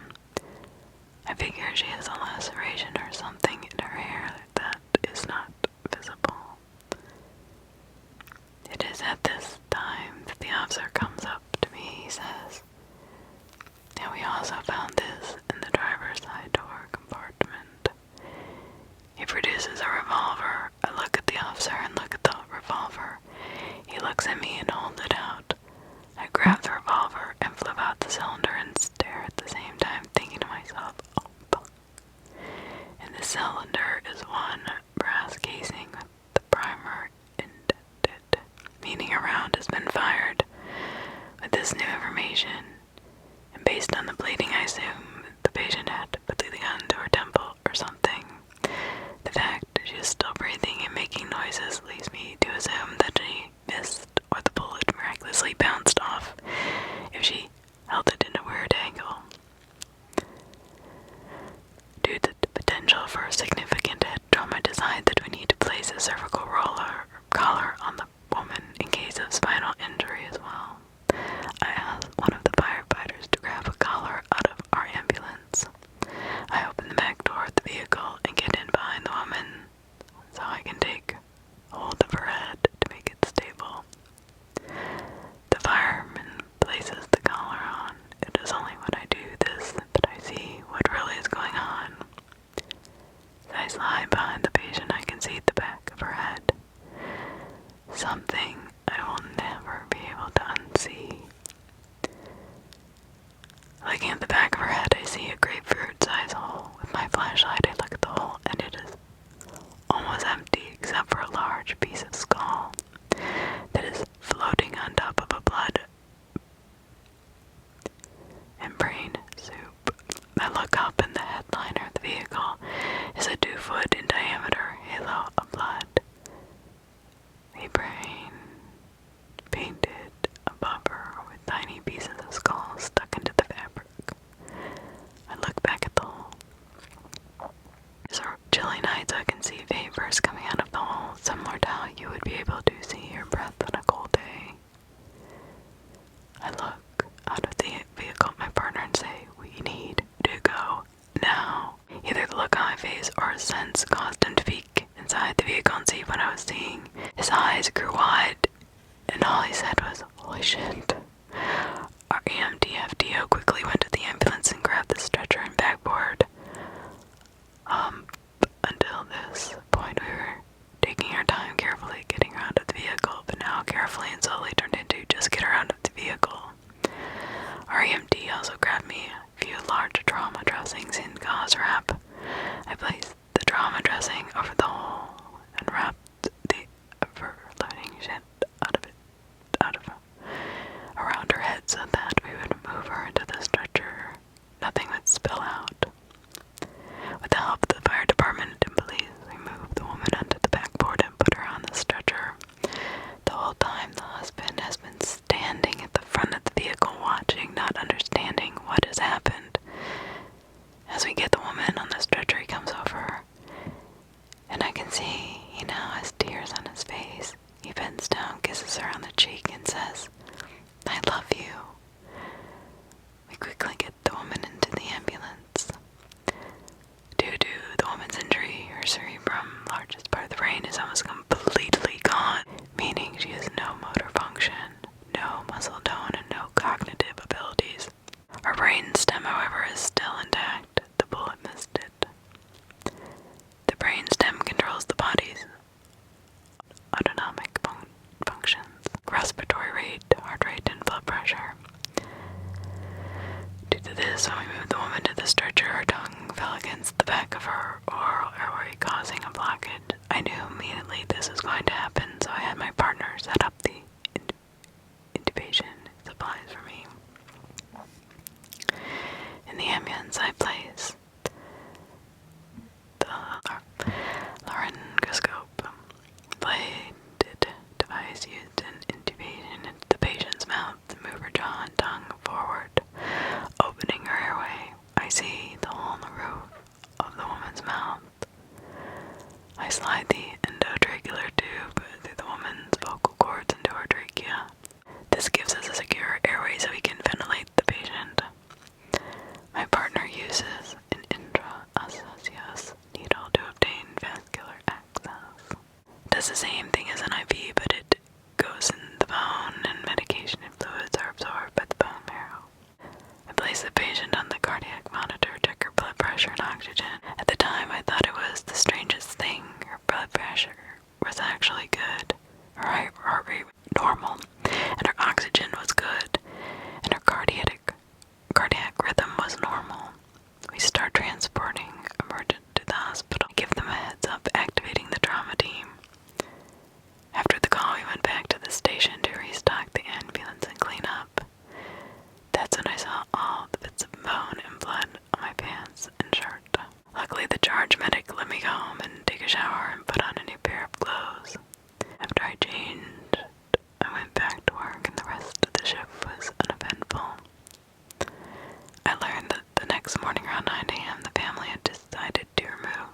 Speaker 1: I figure she has a laceration or something in her hair that is not visible. It is at this time that the officer comes up to me. He says, "Now we also found this in the driver's side door compartment." He produces a revolver. I look at the officer and look at the revolver. He looks at me and holds it out. I grab the revolver and flip out the cylinder and stare at the same time, thinking to myself, oh fuck. In the cylinder is one brass casing with the primer indented, meaning a round has been fired. With this new information, and based on the bleeding, I assume the patient had to put the gun to her temple or something. The fact that she is still breathing and making noises leads me to assume that she missed or the bullet miraculously bounced off if she held it in a weird angle. Due to the potential for significant head trauma, I decide that we need to place a cervical collar on the woman in case of spinal injury as well. I asked one of the firefighters to grab a collar out of our ambulance. I open the back door of the vehicle and get in behind the woman so I can take hold of her head to make it stable. The fireman places the collar on. It is only when I do this that I see what really is going on. As I slide behind the patient, I can see the back of her head. Something I will never be able to unsee. Looking at the back of her head, I see a grapefruit-sized hole. With my flashlight, I look at the hole, and it is almost empty except for a can see vapors coming out of the hole, similar to how you would be able to see your breath on a cold day. I look out of the vehicle at my partner and say, "We need to go now." Either the look on my face or a sense caused him to peek inside the vehicle and see what I was seeing. His eyes grew wide, and all he said was, "Holy shit." Our EMT FDO quickly went to the ambulance and grabbed the stretcher and backboard. Until this point, we were taking our time carefully getting her out of the vehicle, but now carefully and slowly turned into just get her out of the vehicle. Our EMT also grabbed me a few large trauma dressings in gauze wrap. I placed the trauma dressing over the hole and wrapped the ever-living shit out of around her head so that we would move her into the stretcher. Nothing would spill out. With the help of the fire department and police, we moved the woman onto the backboard and put her on the stretcher. The whole time, the husband has been standing at the front of the vehicle watching, not understanding what has happened. As we get the woman on the stretcher, he comes over, and I can see he now has tears on his face. He bends down, kisses her on the cheek, and says, "I love you." We quickly get the woman into the ambulance. Due to the woman's injury, her cerebrum, largest part of the brain, is almost completely gone, meaning she has no motor function, no muscle tone, and no cognitive abilities. Her brain stem, however, is still intact. The bullet missed it. The brain stem controls the body's autonomic functions, respiratory rate, heart rate, and blood pressure. Due to this, when we moved the woman to the stretcher, her tongue fell against the back of her oral airway, causing a blockage. I knew immediately this was going to happen, so I had my partner set up the intubation supplies for me. In the ambulance, I placed the laryngoscope, bladed device used in intubation into the patient's mouth to move her jaw and tongue forward, opening her airway. I see the hole in the roof of the woman's mouth. I slide the endotracheal tube through the woman's vocal cords into her trachea. This gives us a secure airway so we can ventilate the patient. My partner uses an intraosseous needle to obtain vascular access. It does the same thing as an IV, but it goes in the bone and medication and fluids are absorbed by the bone marrow. I place the patient on the cardiac monitor, check her blood pressure and oxygen. At the time, I thought it was the strangest thing. Her blood pressure was actually good. Her heart rate was normal, and her oxygen was good, and her cardiac rhythm was normal. We start transporting emergent to the hospital. I give them a heads up, activating the trauma team. After the call, we went back to the station to restock the ambulance and clean up. That's when I saw all the bits of bone and blood on my pants and shirt. Luckily, the charge medic let me go home and take a shower and put on a new pair of clothes. After I changed, I went back to work and the rest of the shift was uneventful. I learned that the next morning around 9 a.m. the family had decided to remove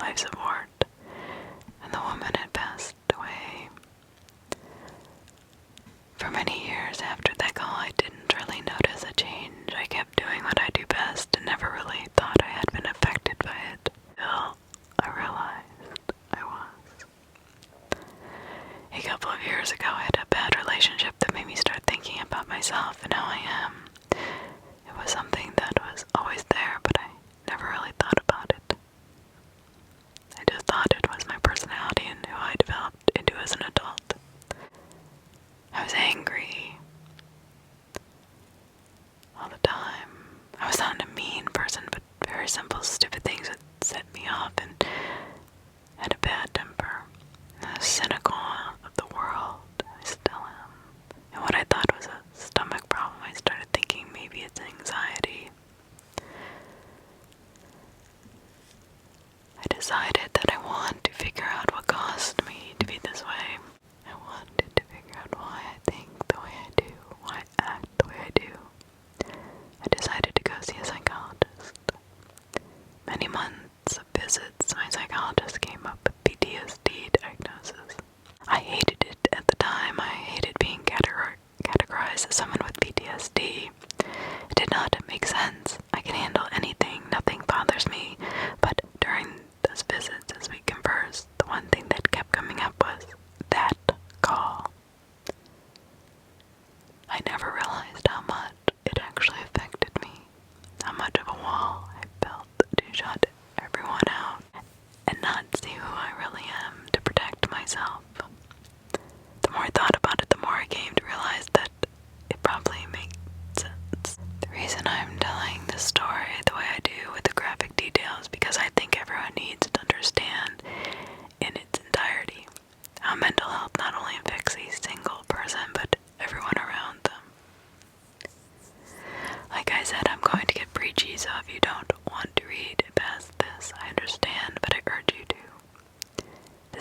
Speaker 1: life support, and the woman had passed away. For many years after that call, I didn't really notice a change. I kept doing what I do best and never really thought I had been affected by it, until I realized I was. A couple of years ago, I had a bad relationship that made me start thinking about myself and how I am. It was something that was always there, but I never really thought about it. I just thought it was my personality and who I developed into as an adult. I was angry all the time. I was not a mean person, but very simple, stupid things that set me off and had a bad temper. I was cynical of the world. I still am. And what I thought was a stomach problem, I started thinking maybe it's anxiety. I decided that I want to figure out what caused me to be this way. I wanted to figure out why I think the way I do, why I act the way I do. I decided to go see a psychologist. Many months of visits, my psychologist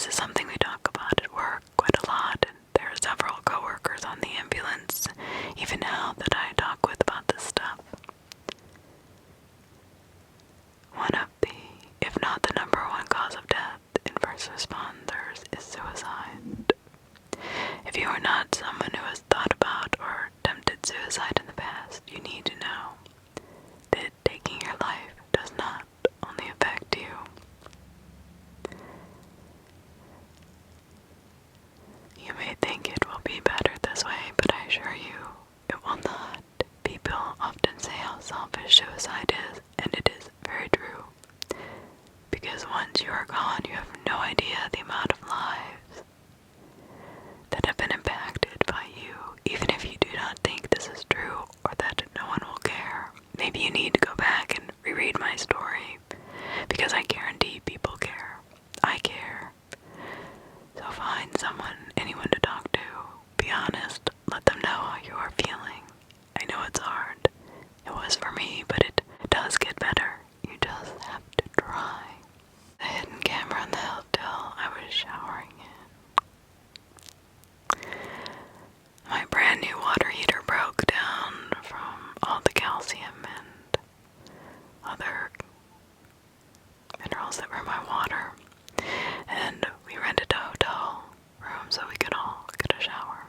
Speaker 1: This is something we talk about at work quite a lot, and there are several coworkers on the ambulance, even now, that I talk with about this stuff. One of the, if not the number one cause of death in first responders is suicide. If you are not someone who has thought about or attempted suicide in the past, you need to know that taking your life does not only affect you. You may think it will be better this way, but I assure you, it will not. People often say how selfish suicide is, and it is very true. Because once you are gone, you have no idea the amount of lives that have been impacted by you, even if you do not think this is true or that no one will care. Maybe you need to go back and reread my story, because I guarantee people care. I care. So find someone, anyone to talk to. Be honest. Let them know how you are feeling. I know it's hard. It was for me, but it does get better. You just have to try. The hidden camera in the hotel I was showering in. My brand new water heater broke down from all the calcium and other minerals that were in my water. And we rented a hotel room so we could all get a shower.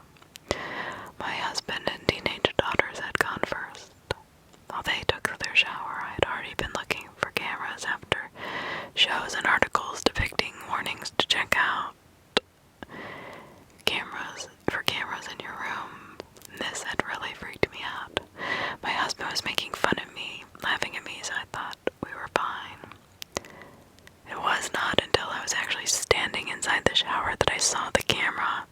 Speaker 1: My husband and teenage daughters had gone first. While they took their shower, I had already been looking for cameras after shows and articles depicting warnings to check out cameras in your room. This had really freaked me out. My husband was making fun of me, laughing at me, so I thought we were fine. It was not until I was actually standing inside the shower that I saw the camera.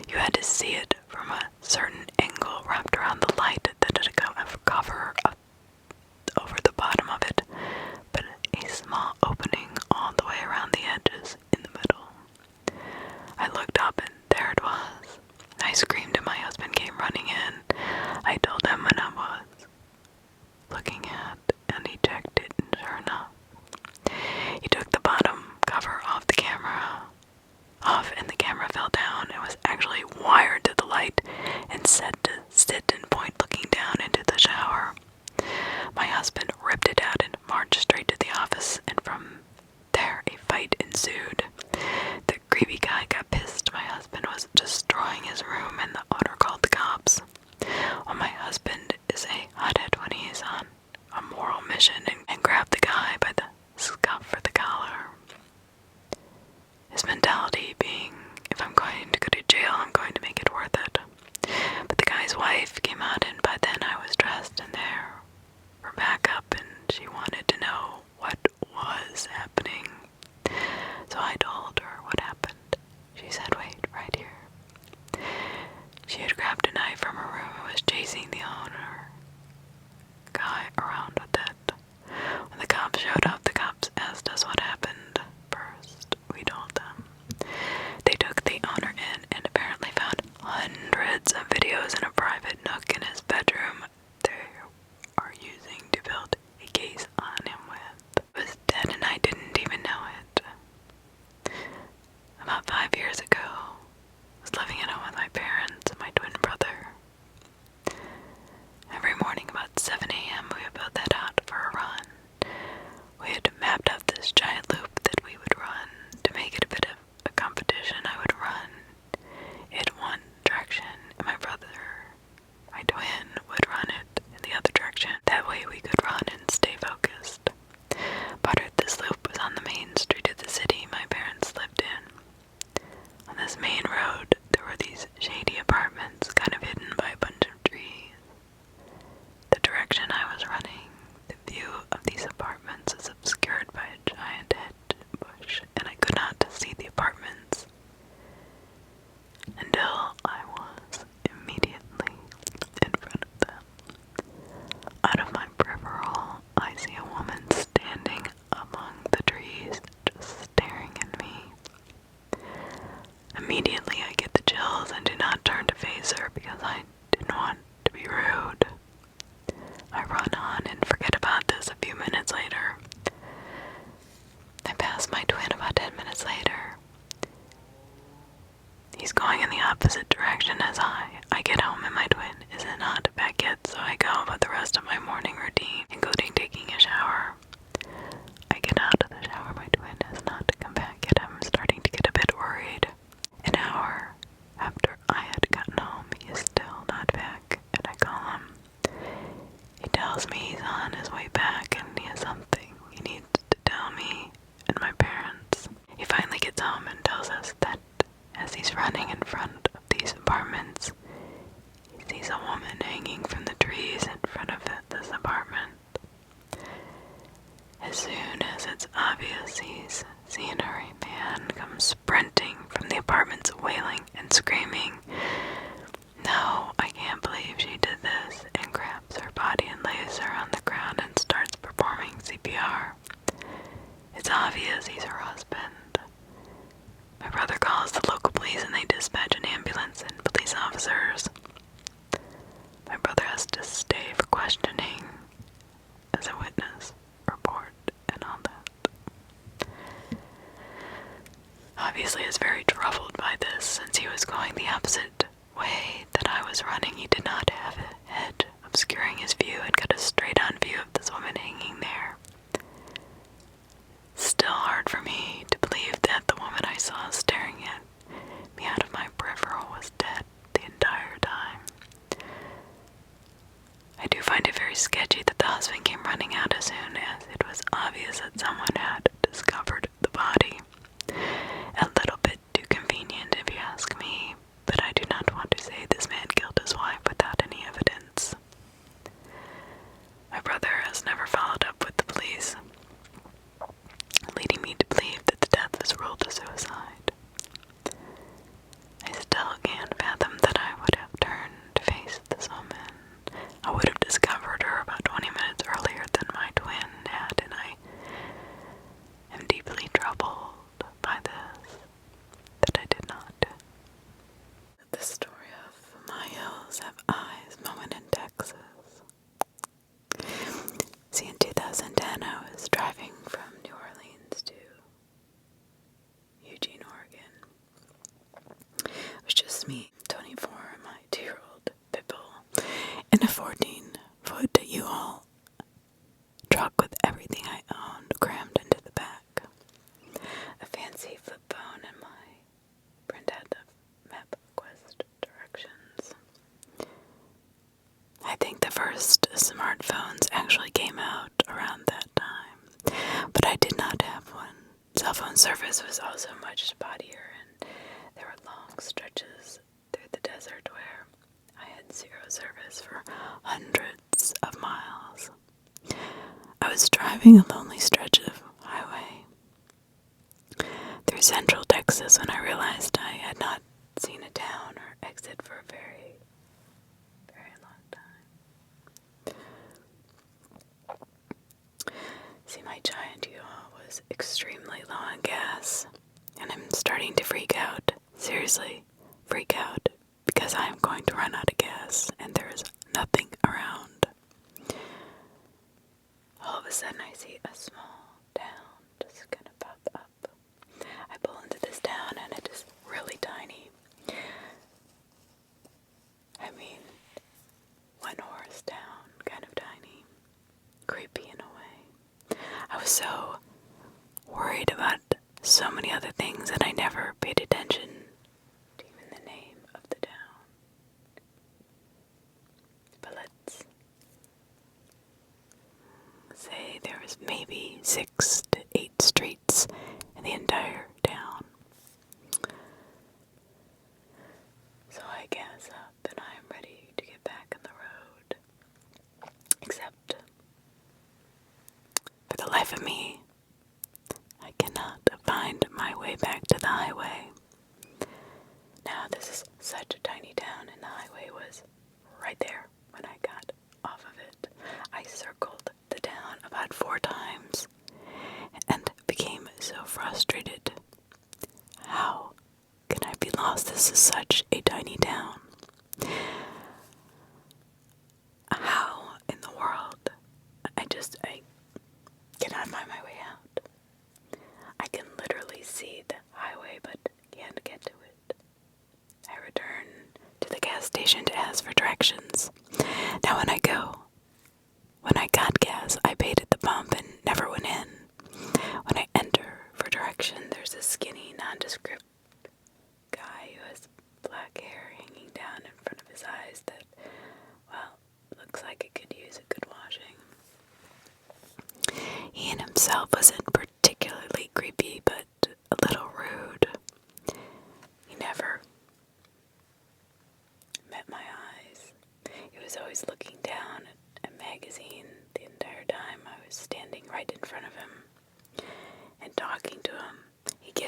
Speaker 1: You had to see it from a certain angle wrapped around the light that had a cover over the bottom of it, but a small opening all the way around the edges in the middle. I looked up and there it was. I screamed and my husband came running in. I told him what I was looking at, and he checked it, and sure enough, he took the bottom cover off the camera off, and the camera fell down. It was actually wired to the light and set to sit and point looking down into the shower. My husband ripped it out and marched straight to the office, and from there a fight ensued. The creepy guy got pissed. My husband was destroying his room, and the owner called the cops. Well, my husband is a hothead when he's on a moral mission and grabbed the guy by the scruff of the collar. His mentality being, if I'm going to go to jail, I'm going to make it worth it. But the guy's wife came out, and by then I was dressed in there for backup, and she wanted to know what was happening. So I told her what happened. She said, "Wait, right here." She had grabbed a knife from her room and was chasing the owner guy around with it. When the cops showed up, the cops asked us what happened. First, we told them. They took the owner in and apparently found hundreds of videos in a private nook in his bedroom they are using to build a case on him with. He was dead and I didn't even know it. About 5 years ago, I was living at home with my parents and my twin brother. Every morning about 7 a.m. we would both head out for a run. We had mapped out this giant loop that we would run. To make it a bit of a competition, I would run in one direction, and my brother, my twin, would run it in the other direction. That way we could run and stay focused. Part of this loop was on the main street of the city my parents lived in. On this main road, there were these shady apartments, kind of hidden by a bunch of trees. The direction I was running, the view of these apartments is obscured by a giant hedge bush, and I could not see the apartments until I was immediately in front of them. Out of my peripheral, I see a woman standing among the trees, just staring at me. Immediately I get the chills and do not turn to face her because I didn't want to be rude. I run on and forget about this a few minutes later. I pass my twin about 10 minutes later, home and tells us that as he's running in front of these apartments, he sees a woman hanging from the trees in front of this apartment. As soon as it's obvious he's seen her, a man comes sprinting from the apartments, wailing and screaming, "No, I can't believe she did this," and grabs her body and lays her on the ground and starts performing CPR. It's obvious he's her husband. My brother calls the local police and they dispatch an ambulance and police officers. My brother has to stay for questioning as a witness, report, and all that. Obviously, he is very troubled by this since he was going the opposite way that I was running. He did not have a head obscuring his view and got a straight-on view of this woman hanging there. Still hard for me to believe that the woman I saw staring at me out of my peripheral was dead the entire time. I do find it very sketchy that the husband came running out as soon as it was obvious that someone had discovered the body. A little bit too convenient if you ask me, but I do not want to say this man killed his wife without any evidence. My brother has never followed up with the police, leading me to believe that the death was ruled a suicide. I still can't fathom that I would have turned to face this woman. I would have discovered her about 20 minutes earlier than my twin had, and I am deeply troubled by this, that I did not. The story of My Hills Have Eyes moment in Texas. See, in 2010, I was driving from New Orleans to Eugene, Oregon. It was just me, 24, and my 2-year-old Pitbull, in a 14-foot U-Haul truck with everything I owned crammed into the back. A fancy flip phone and my printout of MapQuest directions. I think the first smartphones actually came out around that time, but I did not have one. Cell phone service was also much spottier, and there were long stretches through the desert where I had zero service for hundreds of miles. I was driving a lonely stretch of highway through central Texas when I realized I had not seen a town or exit for a very, very long time. See, my giant U-Haul was extremely low on gas, and I'm starting to freak out. Seriously, freak out, because I am going to run out of gas, and there is nothing around. All of a sudden, I see a small town just kind of pop up. I pull into this town, and it is really tiny. I mean, one-horse town, kind of tiny. Creepy in a way. I was so worried about so many other things that I never paid attention to even the name of the town. But let's say there was maybe 6 to 8 streets in the entire town. So I gas up and I am ready to get back on the road. Except, for the life of me, I cannot find my way back to the highway. Now, this is such a tiny town, and the highway was right there when I got off of it. I circled the town about 4 times and became so frustrated. How can I be lost? This is such a tiny town. How in the world? I cannot find my way out. I can literally see the highway, but can't get to it. I return to the gas station to ask for directions. Now when I got gas, I paid at the pump and never went in. When I enter for direction, there's a skinny, nondescript guy who has black hair hanging down in front of his eyes that, well, looks like it could use a good washing. He in himself wasn't particularly creepy, but a little rude.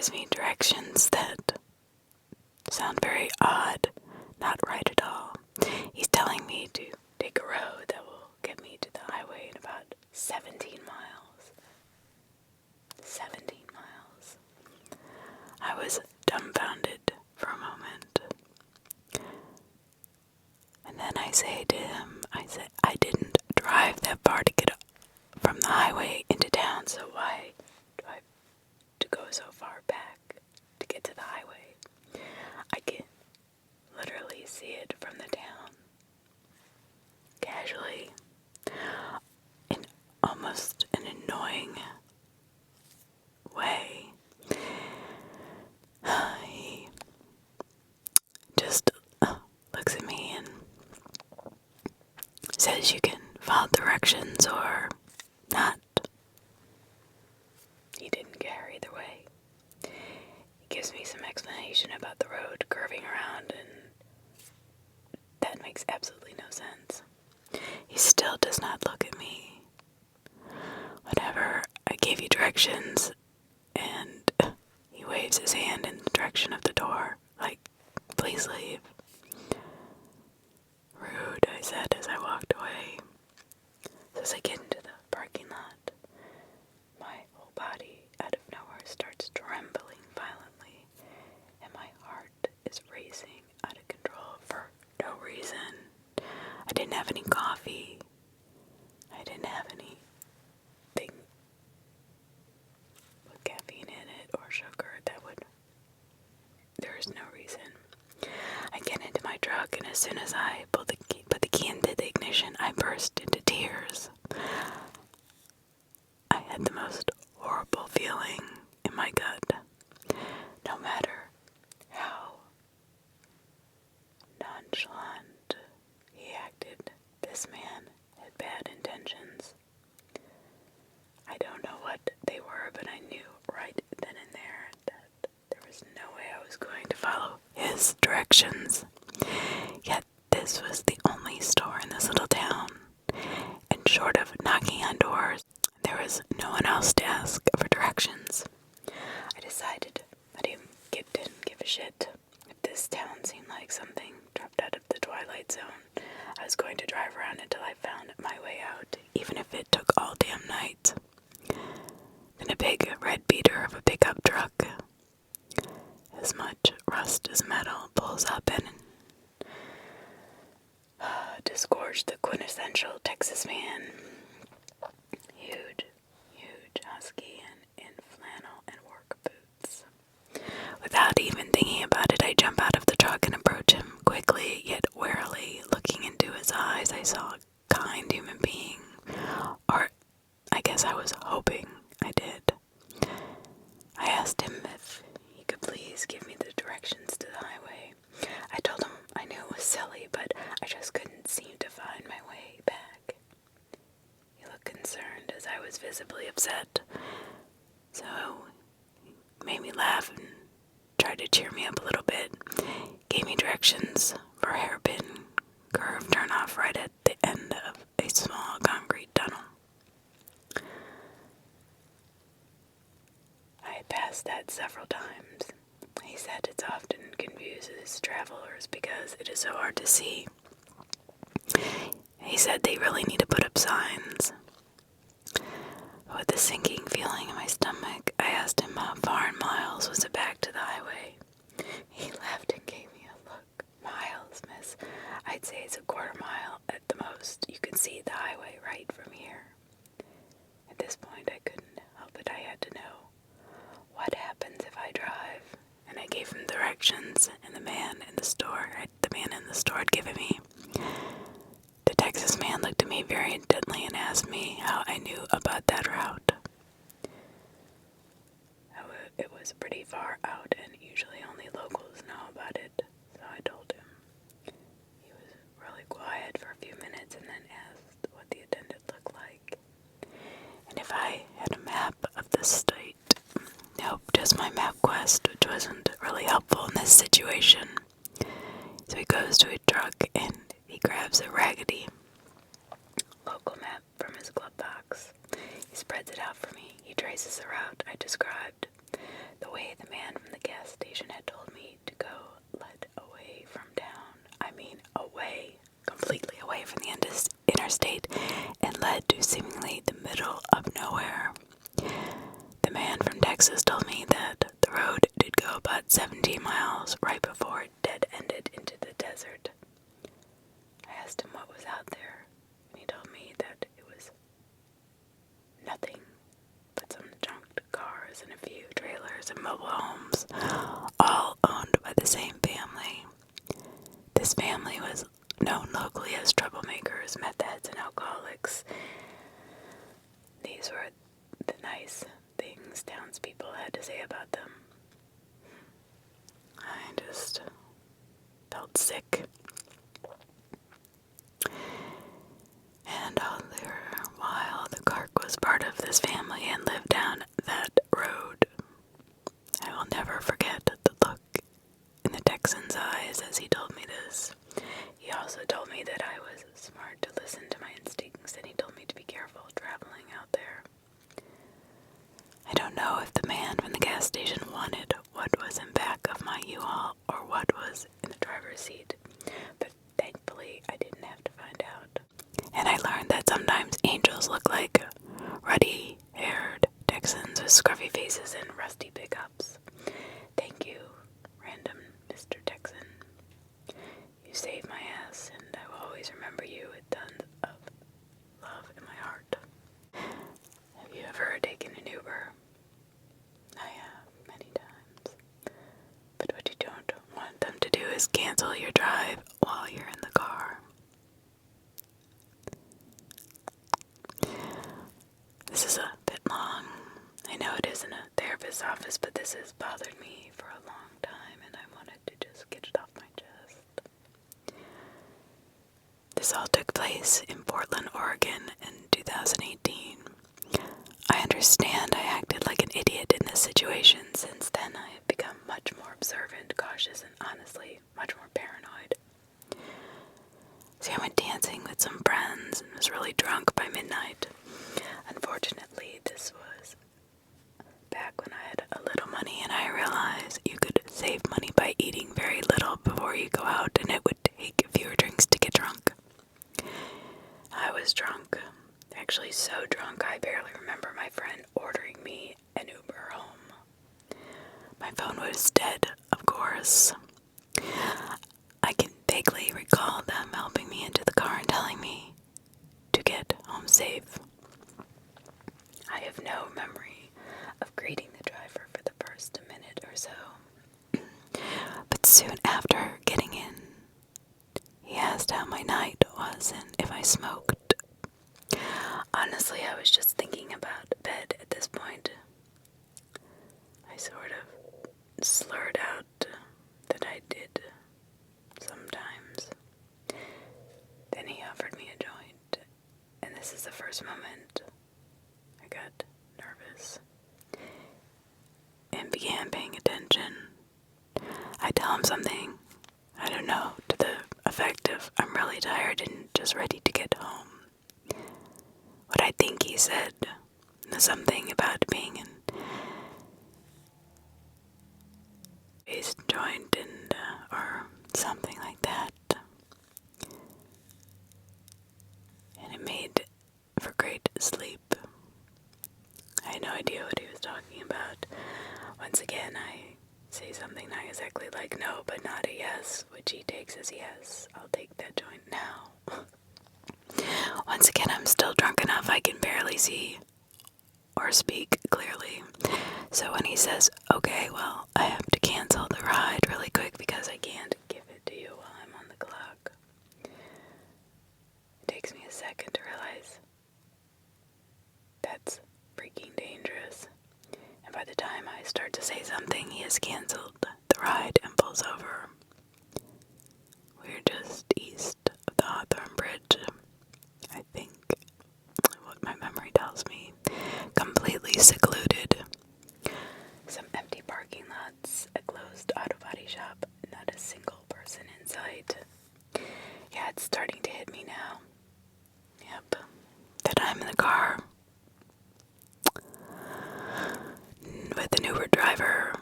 Speaker 1: gives me directions that sound very odd, not right at all. He's telling me to take a road that will get me to the highway in about 17 miles. 17 miles. I was dumbfounded for a moment. And then I say to him, I didn't drive that far to get from the highway into town, so why do I have to go so far back to get to the highway? I can literally see it from the town. Casually, in almost an annoying way, he just looks at me and says you can follow directions or not. He didn't care either way. He gives me some explanation about the road curving around, and that makes absolutely no sense. He still does not look at me. Whenever I gave you directions, and he waves his hand in the direction of the door, like, please leave. Rude, I said as I walked away. So as I get into the parking lot, my whole body out of nowhere starts trembling violently, and my heart is racing out of control for no reason. I didn't have any coffee. I didn't have anything with caffeine in it or sugar there is no reason. I get into my truck, and as soon as I put the key into the ignition, I burst into tears. I had the most horrible feeling in my gut. No matter how nonchalant he acted, this man had bad intentions. I don't know what they were, but I knew right then and there that there was no way I was going to follow his directions. Yet this was the only store in this little town, and short of knocking on doors, there was no one else to ask for directions. I decided I didn't give a shit. If this town seemed like something dropped out of the Twilight Zone, I was going to drive around until I found my way out, even if it took all damn night. Then a big red beater of a pickup truck, as much rust as metal, pulls up and disgorged the quintessential Texas man. Huge husky and in flannel and work boots. Without even thinking about it, I jump out of the truck and approach him quickly, yet warily. Looking into his eyes, I saw a kind human being, or I guess I was hoping I did. I asked him if he could please give me the directions to the highway. I told him I knew it was silly, but I just couldn't seem to find my way back. He looked concerned as I was visibly upset, so he made me laugh and tried to cheer me up a little bit. Gave me directions for a hairpin curve turnoff right at the end of a small concrete tunnel. I had passed that several times. He said it often confuses travelers because it is so hard to see. He said they really need to put up signs. With a sinking feeling in my stomach, I asked him how far in miles was it back to the highway. He laughed and gave me a look. Miles, miss. I'd say it's a quarter-mile at the most. You can see the highway right from here. At this point, I couldn't help it. I had to know. What happens if I drive? And I gave him directions, and the man in the store had given me. The Texas man looked at me very intently and asked me how I knew about that route. It was pretty far out, and usually only locals know about it, so I told him. He was really quiet for a few minutes and then asked what the attendant looked like, and if I had a map of the state. Nope, just my MapQuest, which wasn't really helpful in this situation. So he goes to a truck and he grabs a raggedy local map from his glove box. He spreads it out for me. He traces the route I described. The way the man away from the interstate and led to seemingly the middle of nowhere. The man from Texas told me that the road did go about 17 miles right before it dead-ended into the desert. I asked him what was out there, and he told me that it was nothing but some junked cars and a few trailers and mobile homes, all owned by the same family. This family was known locally as troublemakers, meth heads, and alcoholics. These were the nice things townspeople had to say about them. I just felt sick. And all the while, the Clark was part of this family and lived down that road. I will never forget the look in the Texan's eyes as he told me this. He also told me that I was smart to listen to my instincts, and he told me to be careful traveling out there. I don't know if the man from the gas station wanted what was in back of my U-Haul or what was in the driver's seat, but thankfully I didn't have to find out. And I learned that sometimes angels look like ruddy-haired Texans with scruffy faces and rusty pickups. Thank you, random Mr. Texan. You saved my ass, and I will always remember you with tons of love in my heart. Have you ever taken an Uber? I have, many times. But what you don't want them to do is cancel your drive while you're in the car. This is a bit long. I know it isn't a therapist's office, but this has bothered me for a long time, and I wanted to just get it off my chest. This all took place in Portland, Oregon in 2018. I understand I acted like an idiot in this situation. Since then, I have become much more observant, cautious, and honestly, much more paranoid. See, I went dancing with some friends and was really drunk by midnight. Unfortunately, this was back when I had a little money, and I realized you could save money by eating very little before you go out, and it would take fewer drinks to get drunk. I was drunk, actually so drunk I barely remember my friend ordering me an Uber home. My phone was dead, of course. I can vaguely recall them helping me into the car and telling me to get home safe. I have no memory of greeting the driver for the first minute or so. But soon after getting in, he asked how my night was and if I smoked. Honestly, I was just thinking about bed at this point. I sort of slurred out that I did sometimes. Then he offered me a joint, and this is the first moment I got nervous and began paying attention. I tell him something, I don't know, to the effect of I'm really tired and just ready to get home. What I think he said was something about being in a joint and or something like that. And it made for great sleep. I had no idea what he was talking about. Once again, I say something not exactly like no, but not a yes, which he takes as yes. I'll take that joint now. Once again, I'm still drunk enough I can barely see or speak clearly. So when he says, okay, well, I have to cancel the ride really quick because I can't give it to you while I'm on the clock. It takes me a second to realize that's freaking dangerous. And by the time I start to say something, he has canceled the ride and pulls over. We're just east of the Hawthorne Bridge, I think, what my memory tells me. Completely secluded. Some empty parking lots, a closed auto body shop, not a single person in sight. Yeah, it's starting to hit me now. Yep. That I'm in the car with an Uber driver,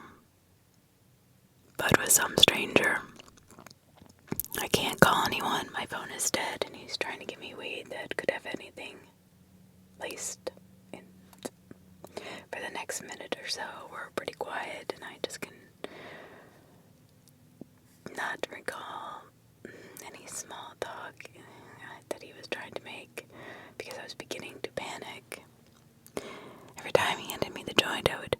Speaker 1: but with some stranger. I can't call anyone. My phone is dead, and he's trying to give me weed that could have anything laced in it. For the next minute or so, we're pretty quiet, and I just can not recall any small talk that he was trying to make, because I was beginning to panic. Every time he handed me the joint, I would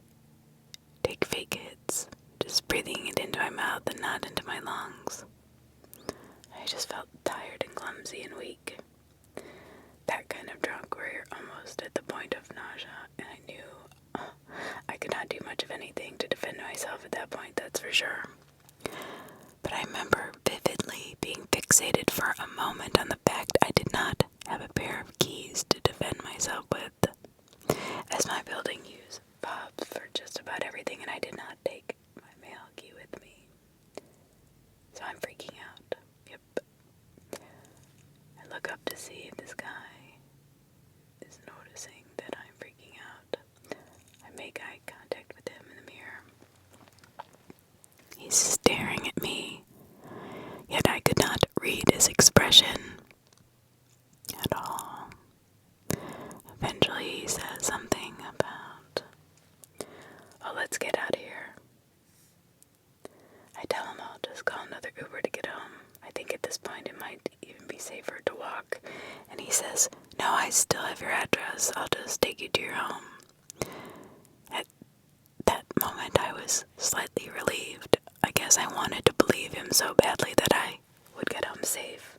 Speaker 1: take fake hits, just breathing it into my mouth and not into my lungs. I just felt tired and clumsy and weak. That kind of drunk where you're almost at the point of nausea, and I knew I could not do much of anything to defend myself at that point, that's for sure. But I remember vividly being fixated for a moment on the fact I did not have a pair of keys to defend myself with, as my building used fobs for just about everything, and I did not take my mail key with me. So I'm freaking out. Yep. I look up to see if this guy is noticing that I'm freaking out. I make eye contact with him in the mirror. He's staring at me, yet I could not read his expression at all. Eventually he says something about, "Oh, let's get out of here." I tell him I'll just call another Uber to get home. I think at this point it might even be safer to walk. And he says, "No, I still have your address. I'll just take you to your home." At that moment I was slightly relieved. I guess I wanted to believe him so badly that I would get home safe.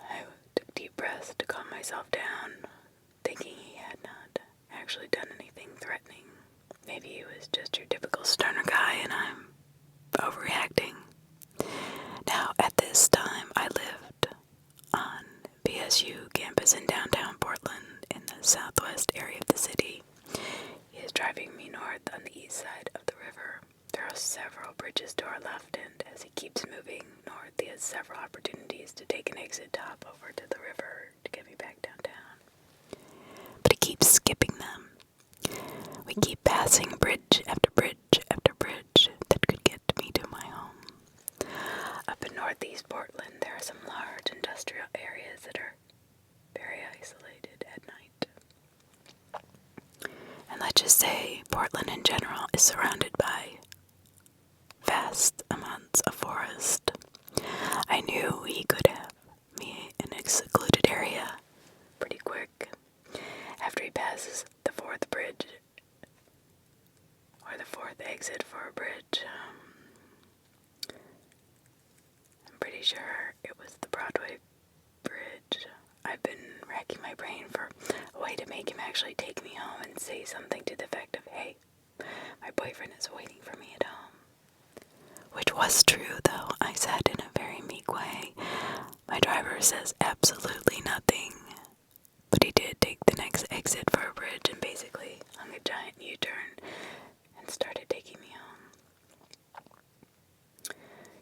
Speaker 1: I took deep breaths to calm myself down, thinking he had not actually done anything threatening. Maybe he was just your typical stoner guy and I'm overreacting. Now, at this time, I lived on BSU campus in downtown Portland in the southwest area of the city. He is driving me north on the east side of the river. There are several bridges to our left, and as he keeps moving north, he has several opportunities to take an exit top over to the river to get me back downtown. But he keeps skipping them. We keep passing bridge after bridge after bridge that could get me to my home. Up in northeast Portland, there are some large industrial areas that are very isolated at night. And let's just say Portland in general is surrounded by vast amounts of forest. I knew he could have me in a secluded area pretty quick. After he passes the fourth bridge, or the fourth exit for a bridge, I'm pretty sure it was the Broadway Bridge. I've been racking my brain for a way to make him actually take me home and say something to the effect of, "Hey, my boyfriend is waiting for me at home." Which was true, though. I said in a very meek way. My driver says absolutely nothing. But he did take the next exit for a bridge and basically hung a giant U-turn and started taking me home.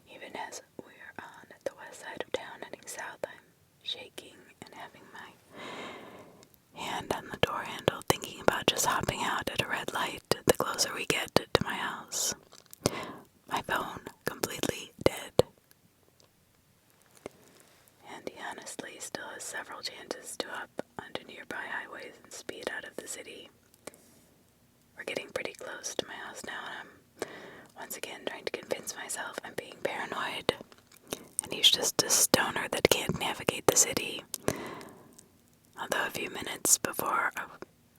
Speaker 1: Even as we're on at the west side of town heading south, I'm shaking and having my hand on the door handle, thinking about just hopping out at a red light the closer we get to my house. My phone completely dead. And he honestly still has several chances to hop onto nearby highways and speed out of the city. We're getting pretty close to my house now, and I'm once again trying to convince myself I'm being paranoid, and he's just a stoner that can't navigate the city. Although a few minutes before I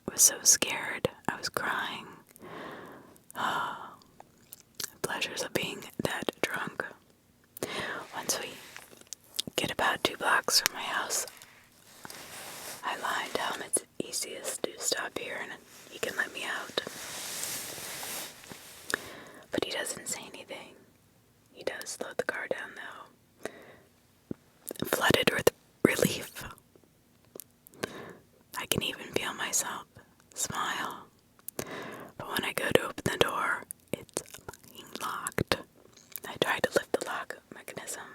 Speaker 1: was so scared, I was crying. Oh, the pleasures of being that drunk. Once we get about 2 blocks from my house, I lie and tell him it's easiest to stop here and he can let me out. But he doesn't say anything. He does slow the car down, though. Flooded with relief. I can even feel myself smile. But when I go to open the door, it's locked. I try to lift the lock mechanism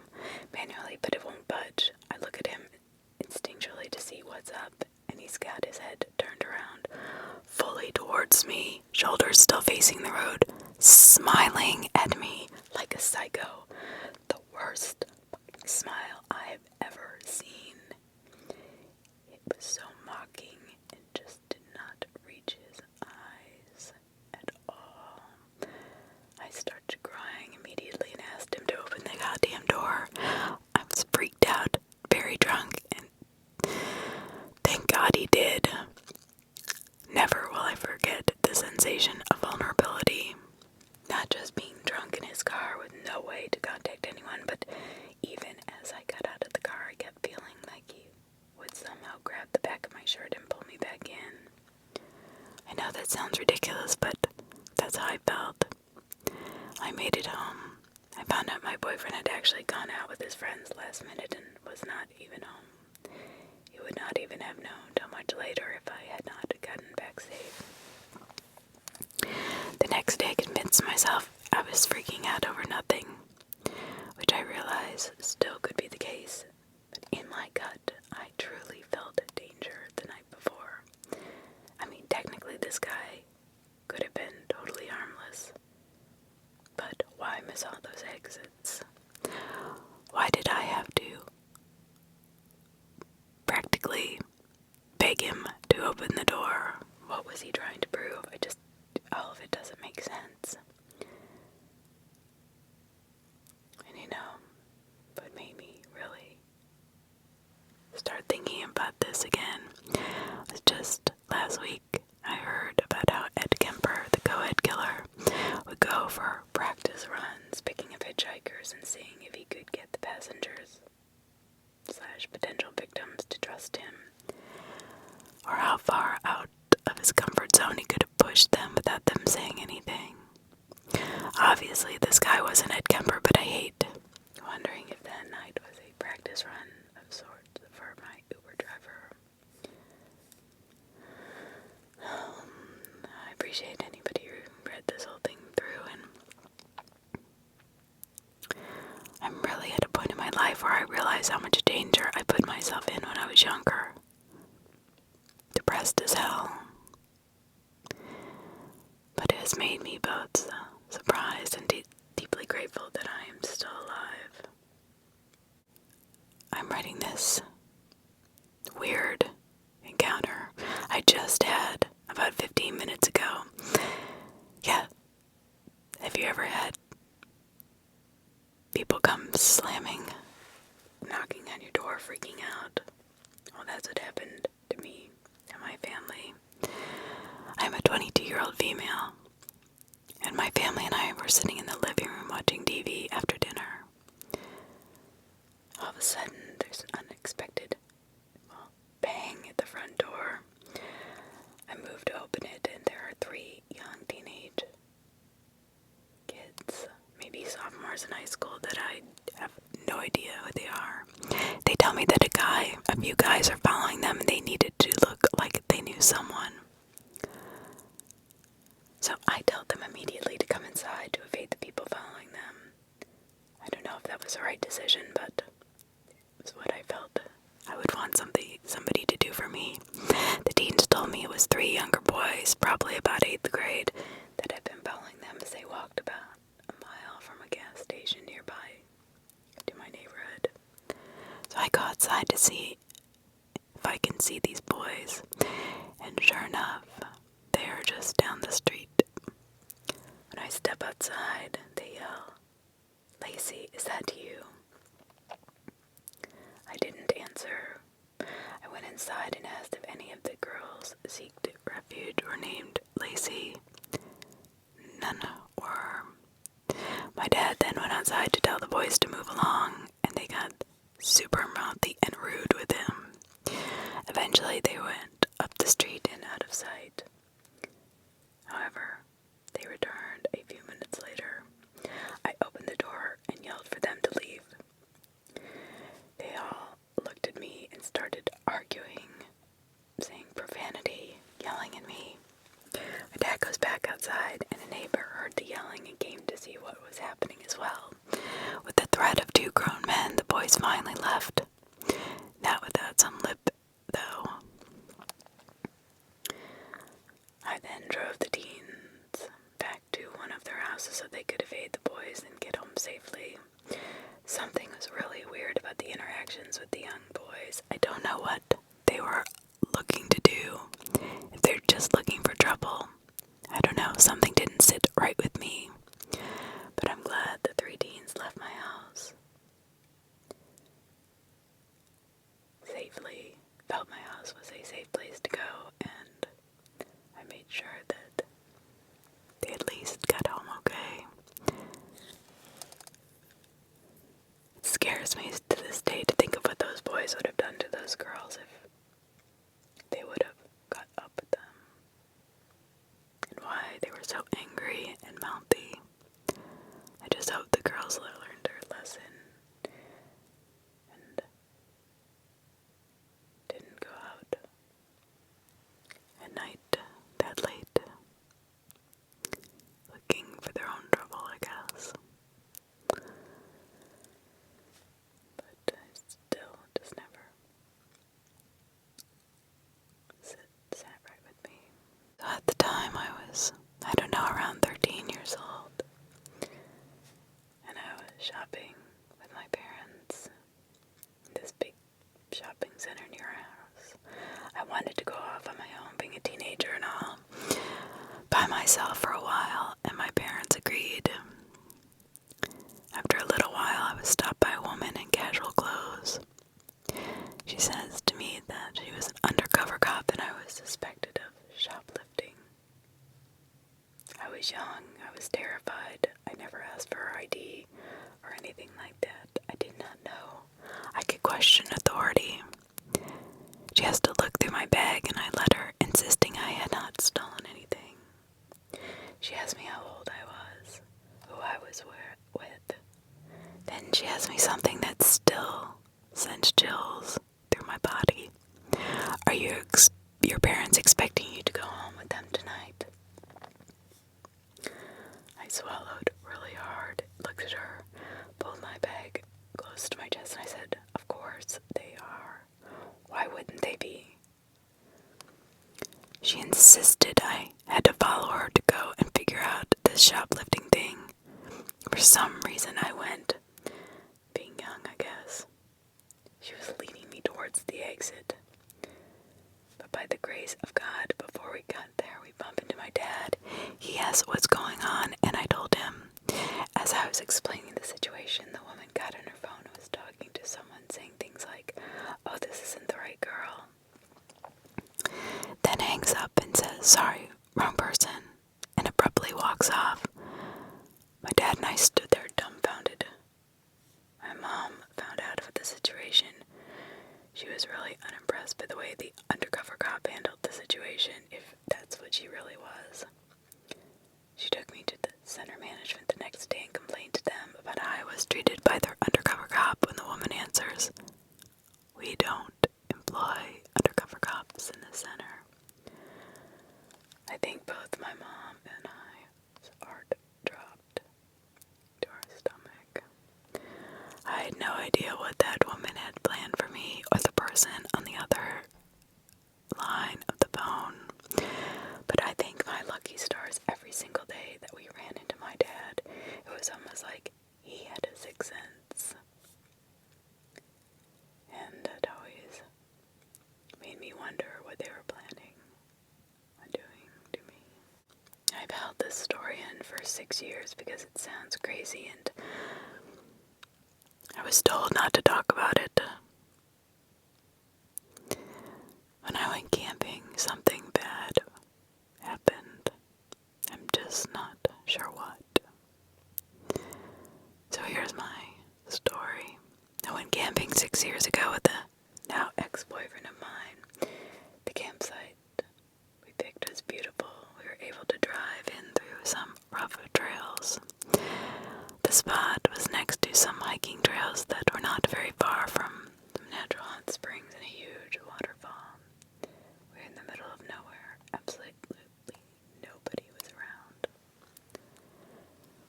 Speaker 1: manually, but it won't budge. I look at him instinctually to see what's up, and he's got his head turned around fully towards me. shirt and pull me back in. I know that sounds ridiculous, but that's how I felt. I made it home. I found out my boyfriend had actually gone out with his friends last minute and was not even home. He would not even have known till much later if I had not gotten back safe. The next day I convinced myself I was freaking out over nothing, which I realize still could be the case, but in my gut, I truly felt danger the night before. I mean, technically this guy could have been totally harmless, but why miss all those exits? Why did I have to practically beg him to open the door? What was he trying to prove? All of it doesn't make sense. And what made me really start thinking about this again was just last week I heard about how Ed Kemper, the co-ed killer, would go for practice runs, picking up hitchhikers and seeing if he could get the passengers / potential victims to trust him, or how far out of his comfort zone he could have pushed them without them saying anything. Obviously, this guy wasn't Ed Kemper, but I hate wondering if that night was a practice run of sorts for my Uber driver. I appreciate anybody who read this whole thing through, and I'm really at a point in my life where I realize how much danger I put myself in when I was younger. Depressed as hell. But it has made me both surprised and deeply grateful that I am still alive. I'm writing this weird encounter I just had about 15 minutes ago. Yeah. Have you ever had people come slamming, knocking on your door, freaking out? Well, that's what happened to me and my family. I'm a 22-year-old female, and my family and I were sitting in the living room watching TV after dinner. All of a sudden, there's an unexpected, bang at the front door. I move to open it, and there are 3 young teenage kids, maybe sophomores in high school, that I have no idea who they are. They tell me that a few guys are following them, and they needed to look like they knew someone. So I told them immediately to come inside to evade the people following them. I don't know if that was the right decision, but it was what I felt I would want somebody to do for me. The teens told me it was 3 younger boys, probably about 8th grade, that had been following them as they walked about a mile from a gas station nearby to my neighborhood. So I go outside to see if I can see these boys, and sure enough, they are just down the street. When I step outside, they yell, "Lacey, is that you?" I didn't answer. I went inside and asked if any of the girls seeked refuge were named Lacey. None were. My dad then went outside to tell the boys to move along, and they got super mouthy and rude with him. Eventually, they went up the street and out of sight. However, they returned a few minutes later. I opened the door and yelled for them to leave. They all looked at me and started arguing, saying profanity, yelling at me. My dad goes back outside, and a neighbor heard the yelling and came to see what was happening as well. With the threat of 2 grown men, the boys finally left. Not without some lip, though. I then drove the teens back to one of their houses so they could evade the boys and get home safely. Something was really weird about the interactions with the young boys. I don't know what they were looking to do. If they're just looking for trouble. I don't know, something didn't sit right with me. But I'm glad the 3 teens left my house safely. Felt my house was a safe place to go, and I made sure that they at least got home okay. It scares me to this day to think of what those boys would have done to those girls if they young, I was terrified. I never asked for her ID or anything like that. I did not know I could question authority. She has to look through my bag, and I let her, insisting I had not stolen anything. She asked me how old I was, who I was with. Then she asked me something that still sends chills through my body. Are your parents expecting you to go home with them tonight? I swallowed really hard, looked at her, pulled my bag close to my chest, and I said, of course they are. Why wouldn't they be? She insisted I had to follow her to go and figure out this shoplifting thing. For some reason I went. Being young, I guess. She was leading me towards the exit. But by the grace of God, before we got there, we bumped into my dad. He asked what's going on, and I told him. As I was explaining the situation, the woman got on her phone and was talking to someone, saying things like, oh, this isn't the right girl. Then hangs up and says, sorry, wrong person, and abruptly walks off. My dad and I stood there dumbfounded. My mom found out about the situation. She was really unimpressed by the way the undercover cop handled the situation, if that's what she really was. She took me to the center management the next day and complained to them about how I was treated by their undercover cop when the woman answers, we don't employ undercover cops in the center. I think both my mom and I's heart dropped to our stomach. I had no idea what that woman had planned for me or the person on the other line of the phone. But I thank my lucky stars every single day that we ran into my dad. It was almost like he had a sixth sense. And it always made me wonder what they were planning on doing to me. I've held this story in for 6 years because it sounds crazy, and I was told not to talk about it. When I went camping, something bad happened. I'm just not sure what. So here's my story. I went camping 6 years ago with a now ex-boyfriend of mine. The campsite we picked was beautiful. We were able to drive in through some rough trails. The spot was next to some hiking trails that were not very far from some natural hot springs and a huge waterfall. We were in the middle of nowhere. Absolutely nobody was around.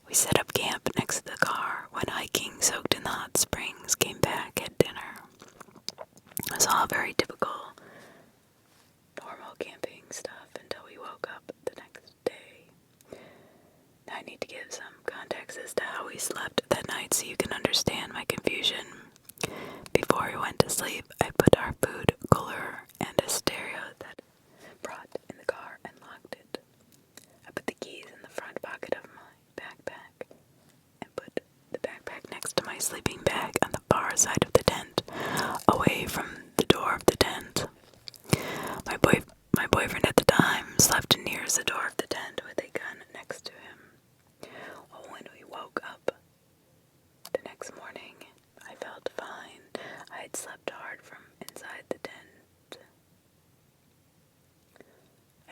Speaker 1: We set up camp next to the car, went hiking, soaked in the hot springs, came back, had dinner. It was all very typical, normal camping stuff until we woke up the next day. Now I need to give some context as to how we slept that night so you can understand my confusion. Before we went to sleep, I put our food cooler and a stereo that brought in the car and locked it. I put the keys in the front pocket of my backpack and put the backpack next to my sleeping bag on the far side of the tent, away from the door of the tent. My boyfriend at the time slept near the door of the tent with a gun next to him. Well, when we woke up the next morning, I felt fine. I had slept hard from inside the tent.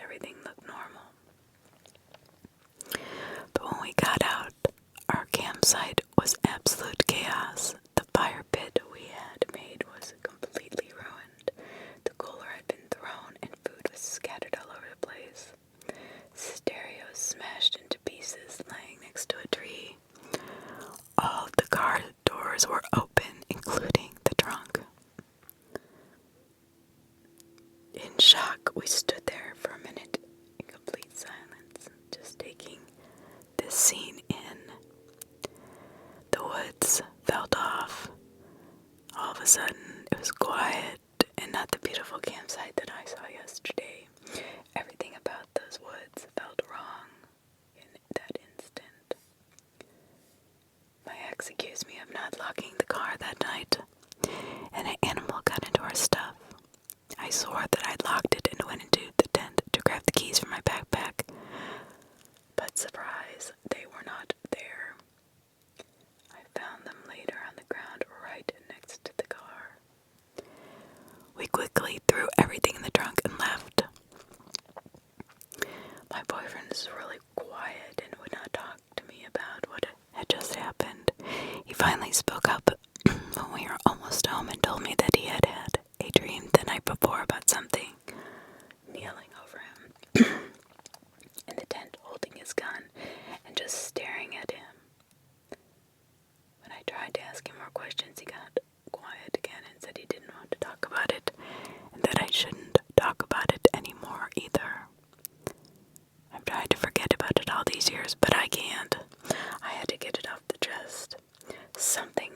Speaker 1: Everything looked normal. But when we got out, our campsite was absolute chaos. The fire pit we had made was completely ruined. The cooler had been thrown and food was scattered all over the place. Stereo smashed into pieces laying next to a tree. All of the car doors were open, including the trunk. In shock, we stood there for a minute in complete silence, just taking this scene in. The woods felt off. All of a sudden, it was quiet and not the beautiful campsite that I saw yesterday. Everything about those woods felt wrong in that instant. My ex accused me of not locking the car that night, and an animal got into our stuff. I swore that I'd locked it and went into the tent to grab the keys from my backpack. But surprise, realize they were not there. I found them later on the ground right next to the car. We quickly threw everything in the trunk and left. My boyfriend is really quiet and would not talk to me about what had just happened. He finally spoke up when we were almost home and told me that he had had a dream the night before about something kneeling over him in the tent holding his gun and just staring at him. When I tried to ask him more questions, he got quiet again and said he didn't want to talk about it and that I shouldn't talk about it anymore either. I've tried to forget about it all these years, but I can't. I had to get it off the chest. Something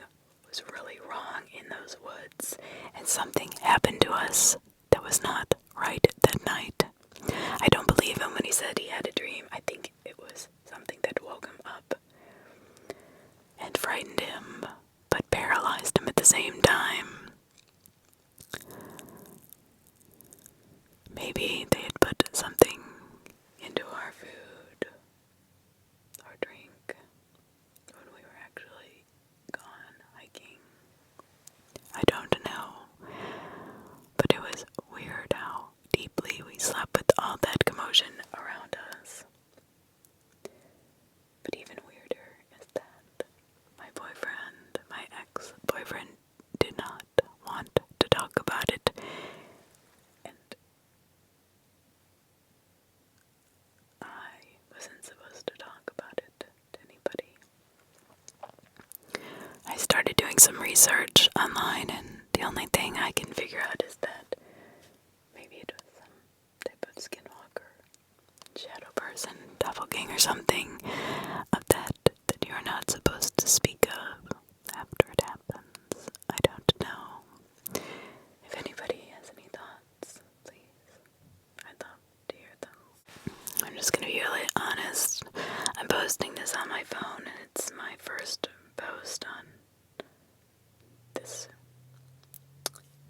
Speaker 1: was really wrong in those woods, and something happened to us that was not right that night. I don't believe him when he said he had a dream. I think it was something that woke him up and frightened him, but paralyzed him at the same time. Maybe they had put something into our food or drink when we were actually gone hiking. I don't know, but it was weird how deeply we slept with all that commotion around us. But even weirder is that my ex-boyfriend, did not want to talk about it, and I wasn't supposed to talk about it to anybody. I started doing some research online, and the only thing I can figure out is that maybe it was some type of skinwalker, shadow person, doppelganger, something of that you're not supposed to speak of after it happens. I don't know. If anybody has any thoughts, please, I'd love to hear them. I'm just gonna be really honest. I'm posting this on my phone, and it's my first post on this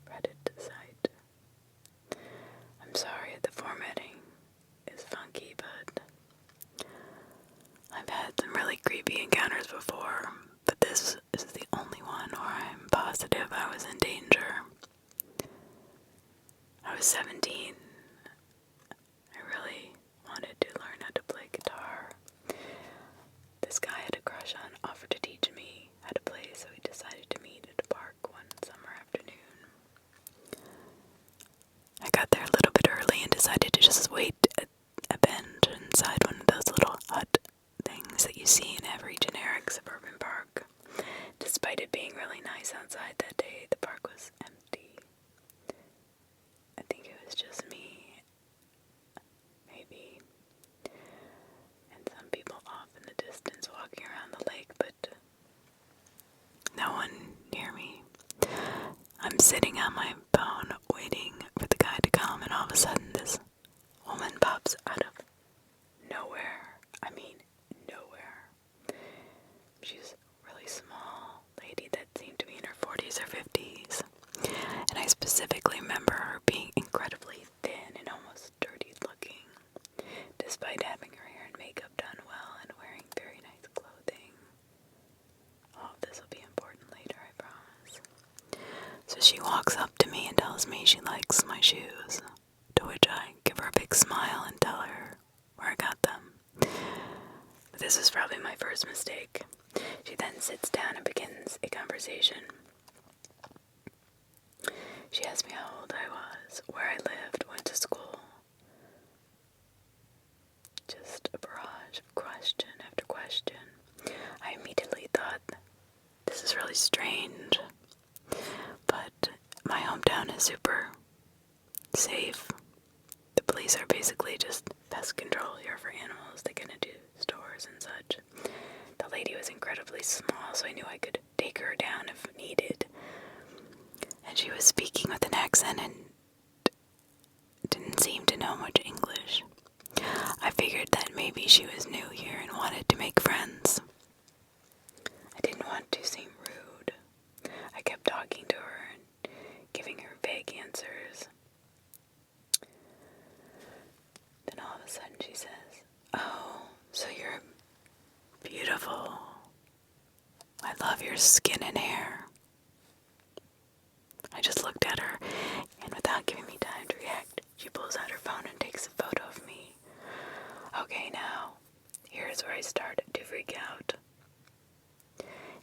Speaker 1: Reddit site. I'm sorry if the formatting is funky, but I've had some really creepy encounters before, but this is the only one where I'm positive I was in danger. I was 17. I really wanted to learn how to play guitar. This guy I had a crush on offered to teach me how to play, so we decided to meet at a park one summer afternoon. I got there a little bit early and decided to just wait at a bench inside one of those little hut things that you see in every generic suburban park. Despite it being really nice outside that day, the park was empty. I think it was just me, maybe, and some people off in the distance walking around the lake, but no one near me. I'm sitting on my phone waiting for the guy to come, and all of a sudden this woman pops out of nowhere. I mean, nowhere. She's a really small lady that seemed to be in her 40s or 50s, and I specifically remember her being incredibly thin and almost dirty looking, despite having her hair and makeup done well and wearing very nice clothing. All of this will be important later, I promise. So she walks up to me and tells me she likes my shoes, to which I give her a big smile and tell her where I got them. But this is probably my first mistake. She then sits down and begins a conversation. She asked me how old I was, where I lived, went to school. Just a barrage of question after question. I immediately thought, this is really strange, but my hometown is super safe. The police are basically just pest control here for animals. They get into stores and such. The lady was incredibly small, so I knew I could take her down if needed. And she was speaking with an accent and didn't seem to know much English. I figured that maybe she was new here and wanted to make friends. I didn't want to seem rude. I kept talking to her and giving her vague answers. Then all of a sudden she says, "Oh, so you're skin and hair. I just looked at her, and without giving me time to react, she pulls out her phone and takes a photo of me. Okay, now, here's where I start to freak out.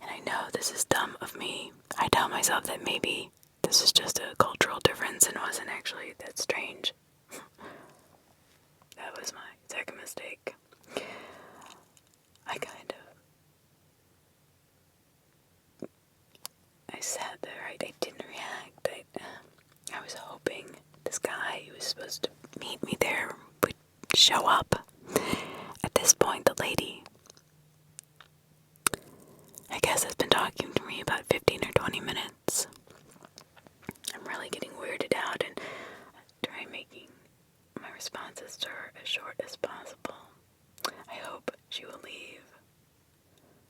Speaker 1: And I know this is dumb of me. I tell myself that maybe this is just a cultural difference and wasn't actually that strange. That was my second mistake. I sat there, I didn't react. I was hoping this guy who was supposed to meet me there would show up. At this point, the lady, I guess, has been talking to me about 15 or 20 minutes. I'm really getting weirded out and try making my responses to her as short as possible. I hope she will leave,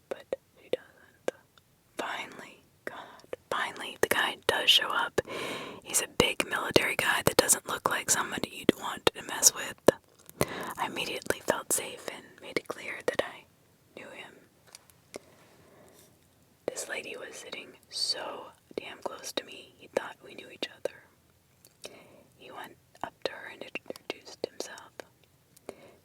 Speaker 1: but she doesn't. Finally, the guy does show up. He's a big military guy that doesn't look like somebody you'd want to mess with. I immediately felt safe and made it clear that I knew him. This lady was sitting so damn close to me, he thought we knew each other. He went up to her and introduced himself.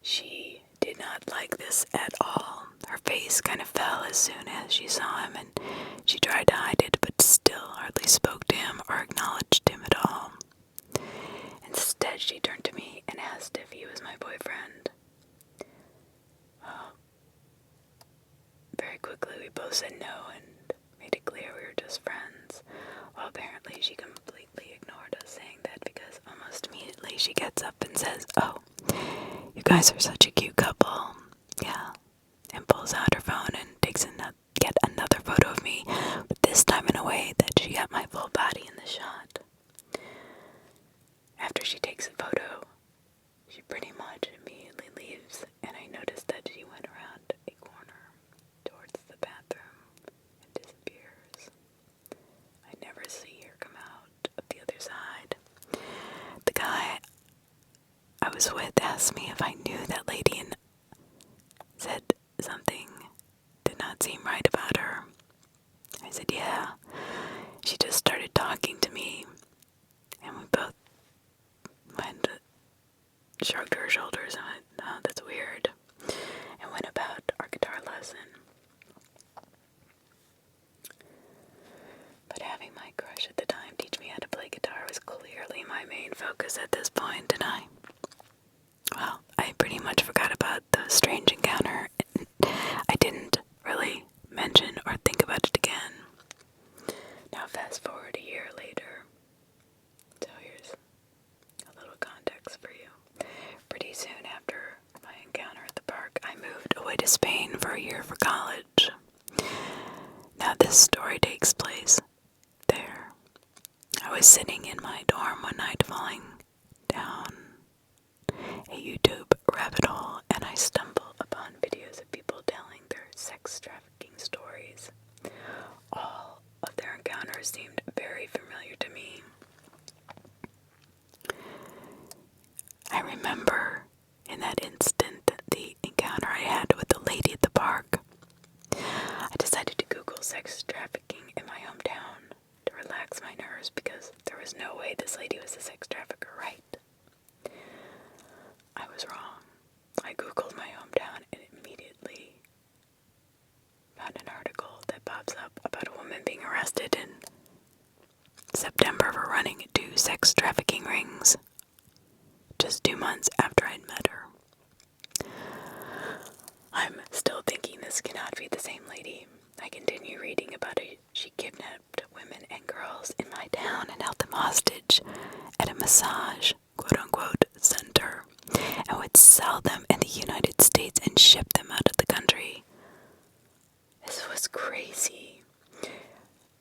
Speaker 1: She did not like this at all. Her face kind of fell as soon as she saw him, and she tried to hide it, but still hardly spoke to him or acknowledged him at all. Instead, she turned to me and asked if he was my boyfriend. Well, very quickly we both said no and made it clear we were just friends. Well, apparently she completely ignored us saying that because almost immediately she gets up and says, "Oh, you guys are such a cute couple." Yeah. And pulls out her phone and takes yet another photo of me, but this time in a way that she got my full body in the shot. After she takes a photo, she pretty much immediately leaves, and I noticed that she went around a corner towards the bathroom and disappears. I never see her come out of the other side. The guy I was with asked me if I knew that lady and said something did not seem right about her. I said, yeah. She just started talking to me, and we both shrugged our shoulders and went, "Oh, that's weird," and went about our guitar lesson. But having my crush at the time teach me how to play guitar was clearly my main focus at this point, and I pretty much forgot about the strange encounter. I didn't really mention or think about it again. Now fast forward a year later. So here's a little context for you. Pretty soon after my encounter at the park, I moved away to Spain for a year for college. Now this story takes place there. I was sitting in my dorm one night falling down a YouTube rabbit hole, and I stumbled upon videos of people telling their sex trafficking stories. All of their encounters seemed very familiar to me. I remember in that instant the encounter I had with the lady at the park. I decided to Google sex trafficking in my hometown to relax my nerves because there was no way this lady was a sex trafficker, right? I was wrong. I Googled my hometown and immediately found an article that pops up about a woman being arrested in September for running 2 sex trafficking rings just 2 months after I'd met her. I'm still thinking this cannot be the same lady. I continue reading about it. She kidnapped women and girls in my town and held them hostage at a massage, quote-unquote, center, and would sell them in the United States and ship them out of the country. This was crazy.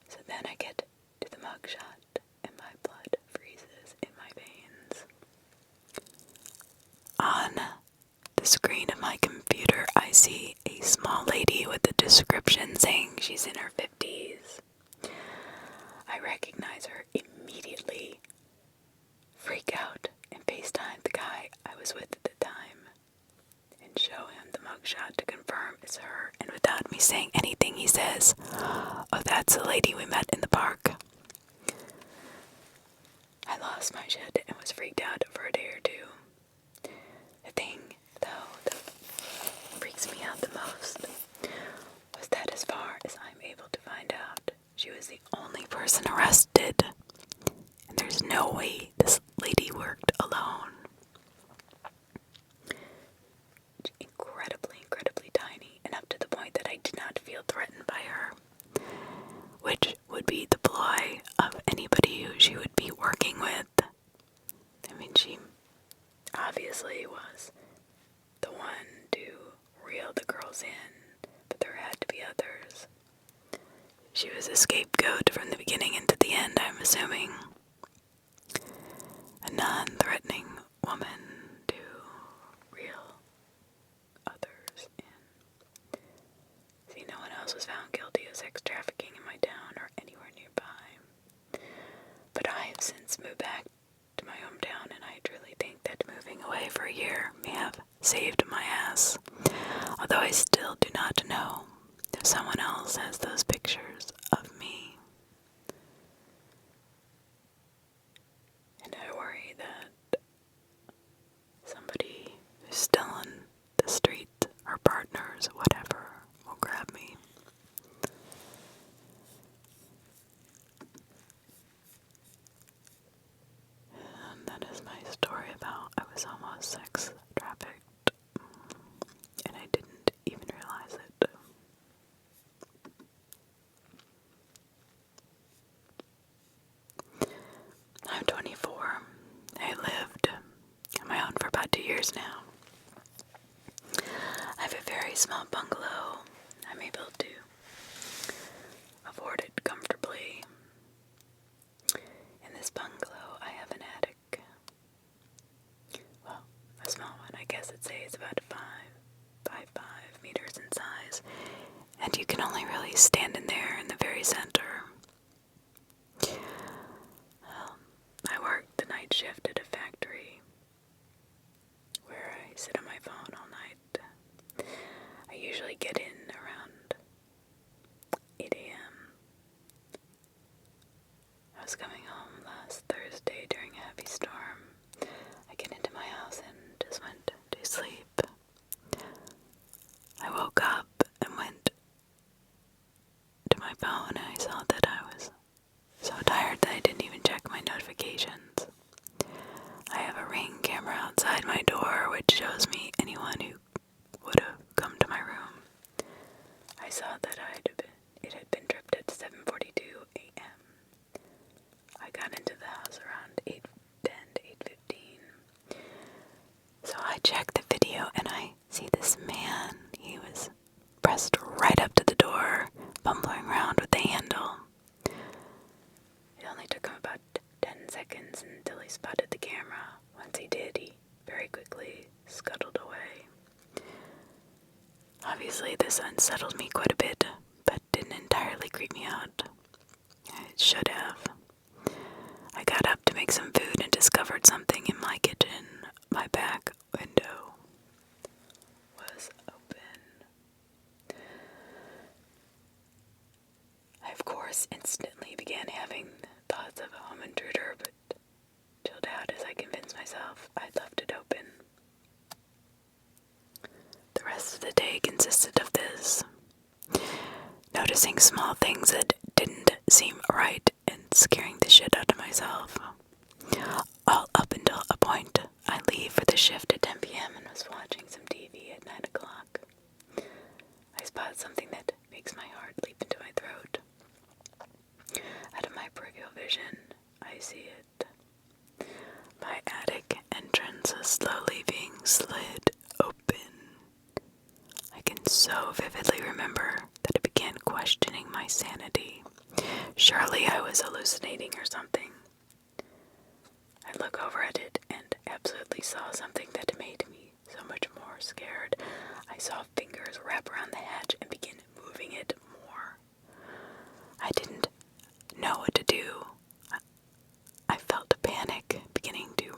Speaker 1: So then I get to the mugshot, and my blood freezes in my veins. On the screen of my computer, I see a small lady with a description saying she's in her 50s. I recognize her immediately, freak out, and FaceTime the guy I was with at the time, and show him the mugshot to confirm it's her, and without me saying anything he says. Oh, that's the lady we met in the park. I lost my shit and was freaked out for a day or two. The thing, though, that freaks me out the most was that as far as I'm able to find out, she was the only person arrested. And there's no way this lady worked alone. Incredibly tiny, and up to the point that I did not feel threatened by her, which would be the ploy of anybody who she would be working with. I mean, she obviously was the one to reel the girls in, but there had to be others. She was a scapegoat from the beginning and to the end, I'm assuming. A non-threatening woman to reel others in. See, no one else was found guilty of sex trafficking in my town or anywhere nearby. But I have since moved back to my hometown, and I truly think that moving away for a year may have saved my ass. Although I still do not know if someone else has those pictures of me. And I worry that somebody who's still in the street, or partners, whatever, will grab me. And that is my story about I was almost sex trafficked, and I didn't even realize it. I'm 24. I lived on my own for about 2 years now. I have a very small bungalow. I'm able to afford it comfortably. In this bungalow, I have an attic. Well, a small one. I guess I'd say it's about 5 meters in size. And you can only really stand in there in the very center. I work the night shift at a factory where I sit on my phone all night. I usually get in around 8 a.m. I was coming home last Thursday during a heavy storm. I get into my house and just went to sleep. I woke up and went to my phone and I saw that I was so tired that I didn't even check my notifications. I have a Ring camera outside my door which shows me anyone who would have come to my room. I saw that it had been tripped at 7:42 a.m. I got into the house around 8:10 to 8:15. So I checked the video and I see this man. He was pressed right up to the door, fumbling around with the handle. It only took him about 10 seconds until he spotted the camera. Once he did, he very quickly scuttled away. Obviously, this unsettled me quite a bit, but didn't entirely creep me out. It should have. I got up to make some food and discovered something in my kitchen. My back window was open. I, of course, instantly began having thoughts of a home intruder, but chilled out as I convinced myself I'd left it open. The rest of the day consisted of this. Noticing small things that didn't seem right and scaring the shit out of myself. All up until a point I leave for the shift at 10 p.m. and was watching some TV at 9 o'clock. I spot something that makes my heart leap into my throat. Out of my peripheral vision, I see it. My attic entrance is slowly being slid open. I can so vividly remember that I began questioning my sanity. Surely I was hallucinating or something. I look over at it and absolutely saw something that made me so much more scared. I saw fingers wrap around the hatch and begin moving it more. I didn't know what to do. I felt a panic beginning to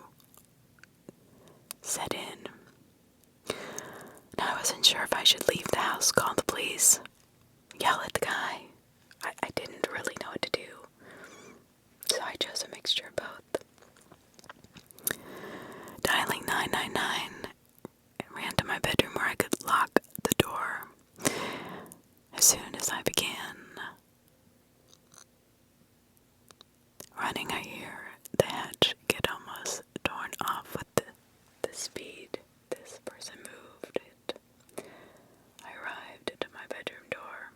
Speaker 1: set in. Now I wasn't sure if I should leave the house, call the police, as soon as I began running, I hear the hatch get almost torn off with the speed this person moved it. I arrived at my bedroom door.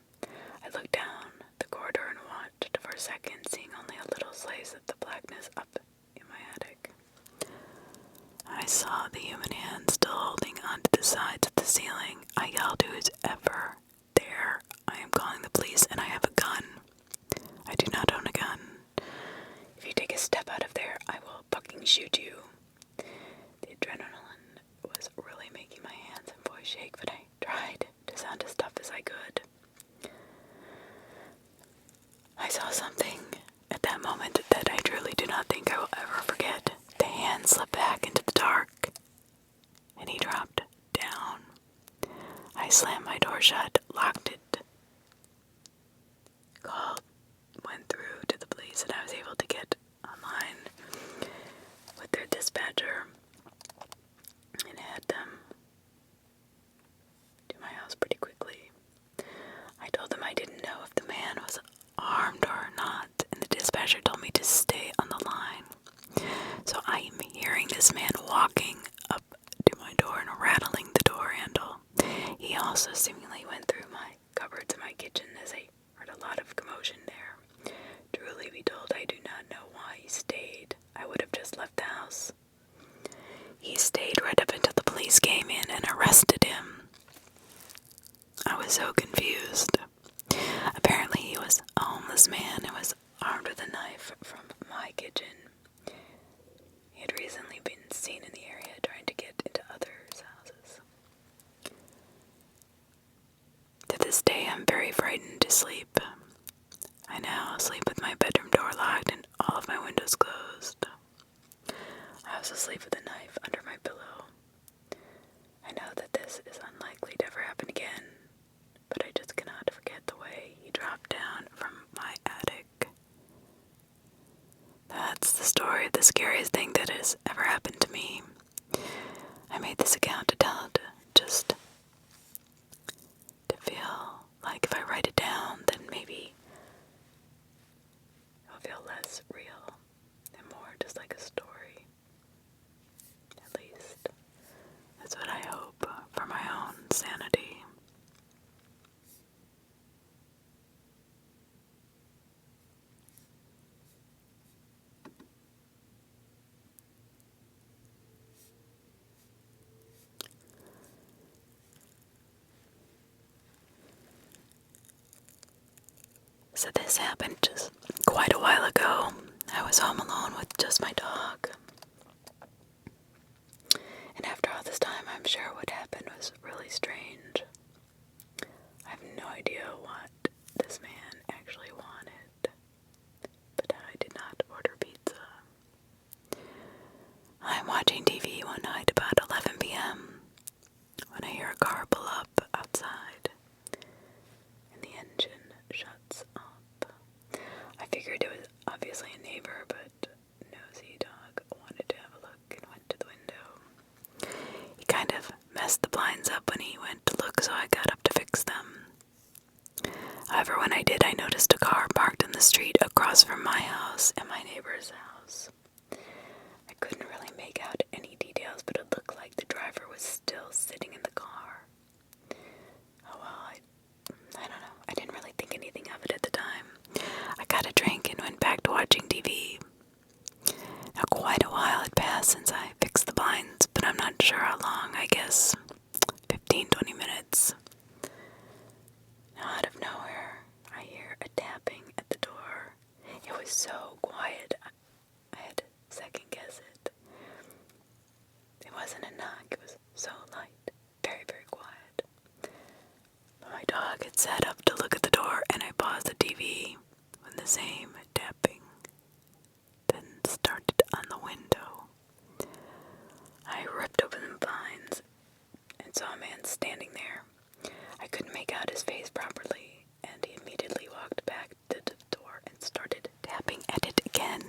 Speaker 1: I looked down the corridor and watched for a second, seeing only a little slice of the blackness up in my attic. I saw the human hand still holding onto the sides of the ceiling. I yelled, "Who's ever there? I am calling the police and I have a gun. I do not own a gun. If you take a step out of there, I will fucking shoot you." The adrenaline was really making my hands and voice shake, but I tried to sound as tough as I could. I saw something at that moment that I truly do not think I will ever forget. The hand slipped back into the dark, and he dropped down. I slammed my door shut, locked it, went through to the police, and I was able to get online with their dispatcher and had them to my house pretty quickly. I told them I didn't know if the man was armed or not, and the dispatcher told me to stay on the line. So I'm hearing this man walking up to my door and rattling the door handle. He also seemingly went through my cupboards in my kitchen as I heard a lot of commotion there. Truly be told, I do not know why he stayed. I would have just left the house. He stayed right up until the police came in and arrested him. I was so confused. Apparently he was a homeless man and was armed with a knife from my kitchen. He had recently been seen in the area trying to get into others' houses. To this day, I'm very frightened to sleep. I now sleep with my bedroom door locked and all of my windows closed. I also sleep with a knife under my pillow. I know that this is unlikely to ever happen again, but I just cannot forget the way he dropped down from my attic. That's the story of the scariest thing that has ever happened to me. I made this account to tell it, just to feel like if I write it down, then maybe it'll feel less real and more just like a story. At least, that's what I hope for my own sanity. So this happened just quite a while ago. I was home alone with just my dog. And after all this time, I'm sure what happened was really strange. I have no idea what this man actually wanted, but I did not order pizza. I'm watching TV one night about 11 p.m. when I hear a car pull up outside, and the engine shuts up. I figured it was obviously a neighbor, but nosy dog wanted to have a look and went to the window. He kind of messed the blinds up when he went to look, so I got up to fix them. However, when I did, I noticed a car parked in the street across from my house and my neighbor's house. I couldn't really make out any details, but it looked like the driver was still sitting in the car. Oh well, I don't know. I didn't really think anything of it at the time. I got a drink and went back to watching TV. Now, quite a while had passed since I fixed the blinds, but I'm not sure how long. I guess 15-20 minutes. Now, out of nowhere, I hear a tapping at the door. It was so quiet, I had to second guess it. It wasn't a knock, it was so light, very, very quiet. But my dog had sat up to look at the door, and I paused the TV when the same tapping then started on the window. I ripped open the blinds and saw a man standing there. I couldn't make out his face properly, and he immediately walked back to the door and started tapping at it again.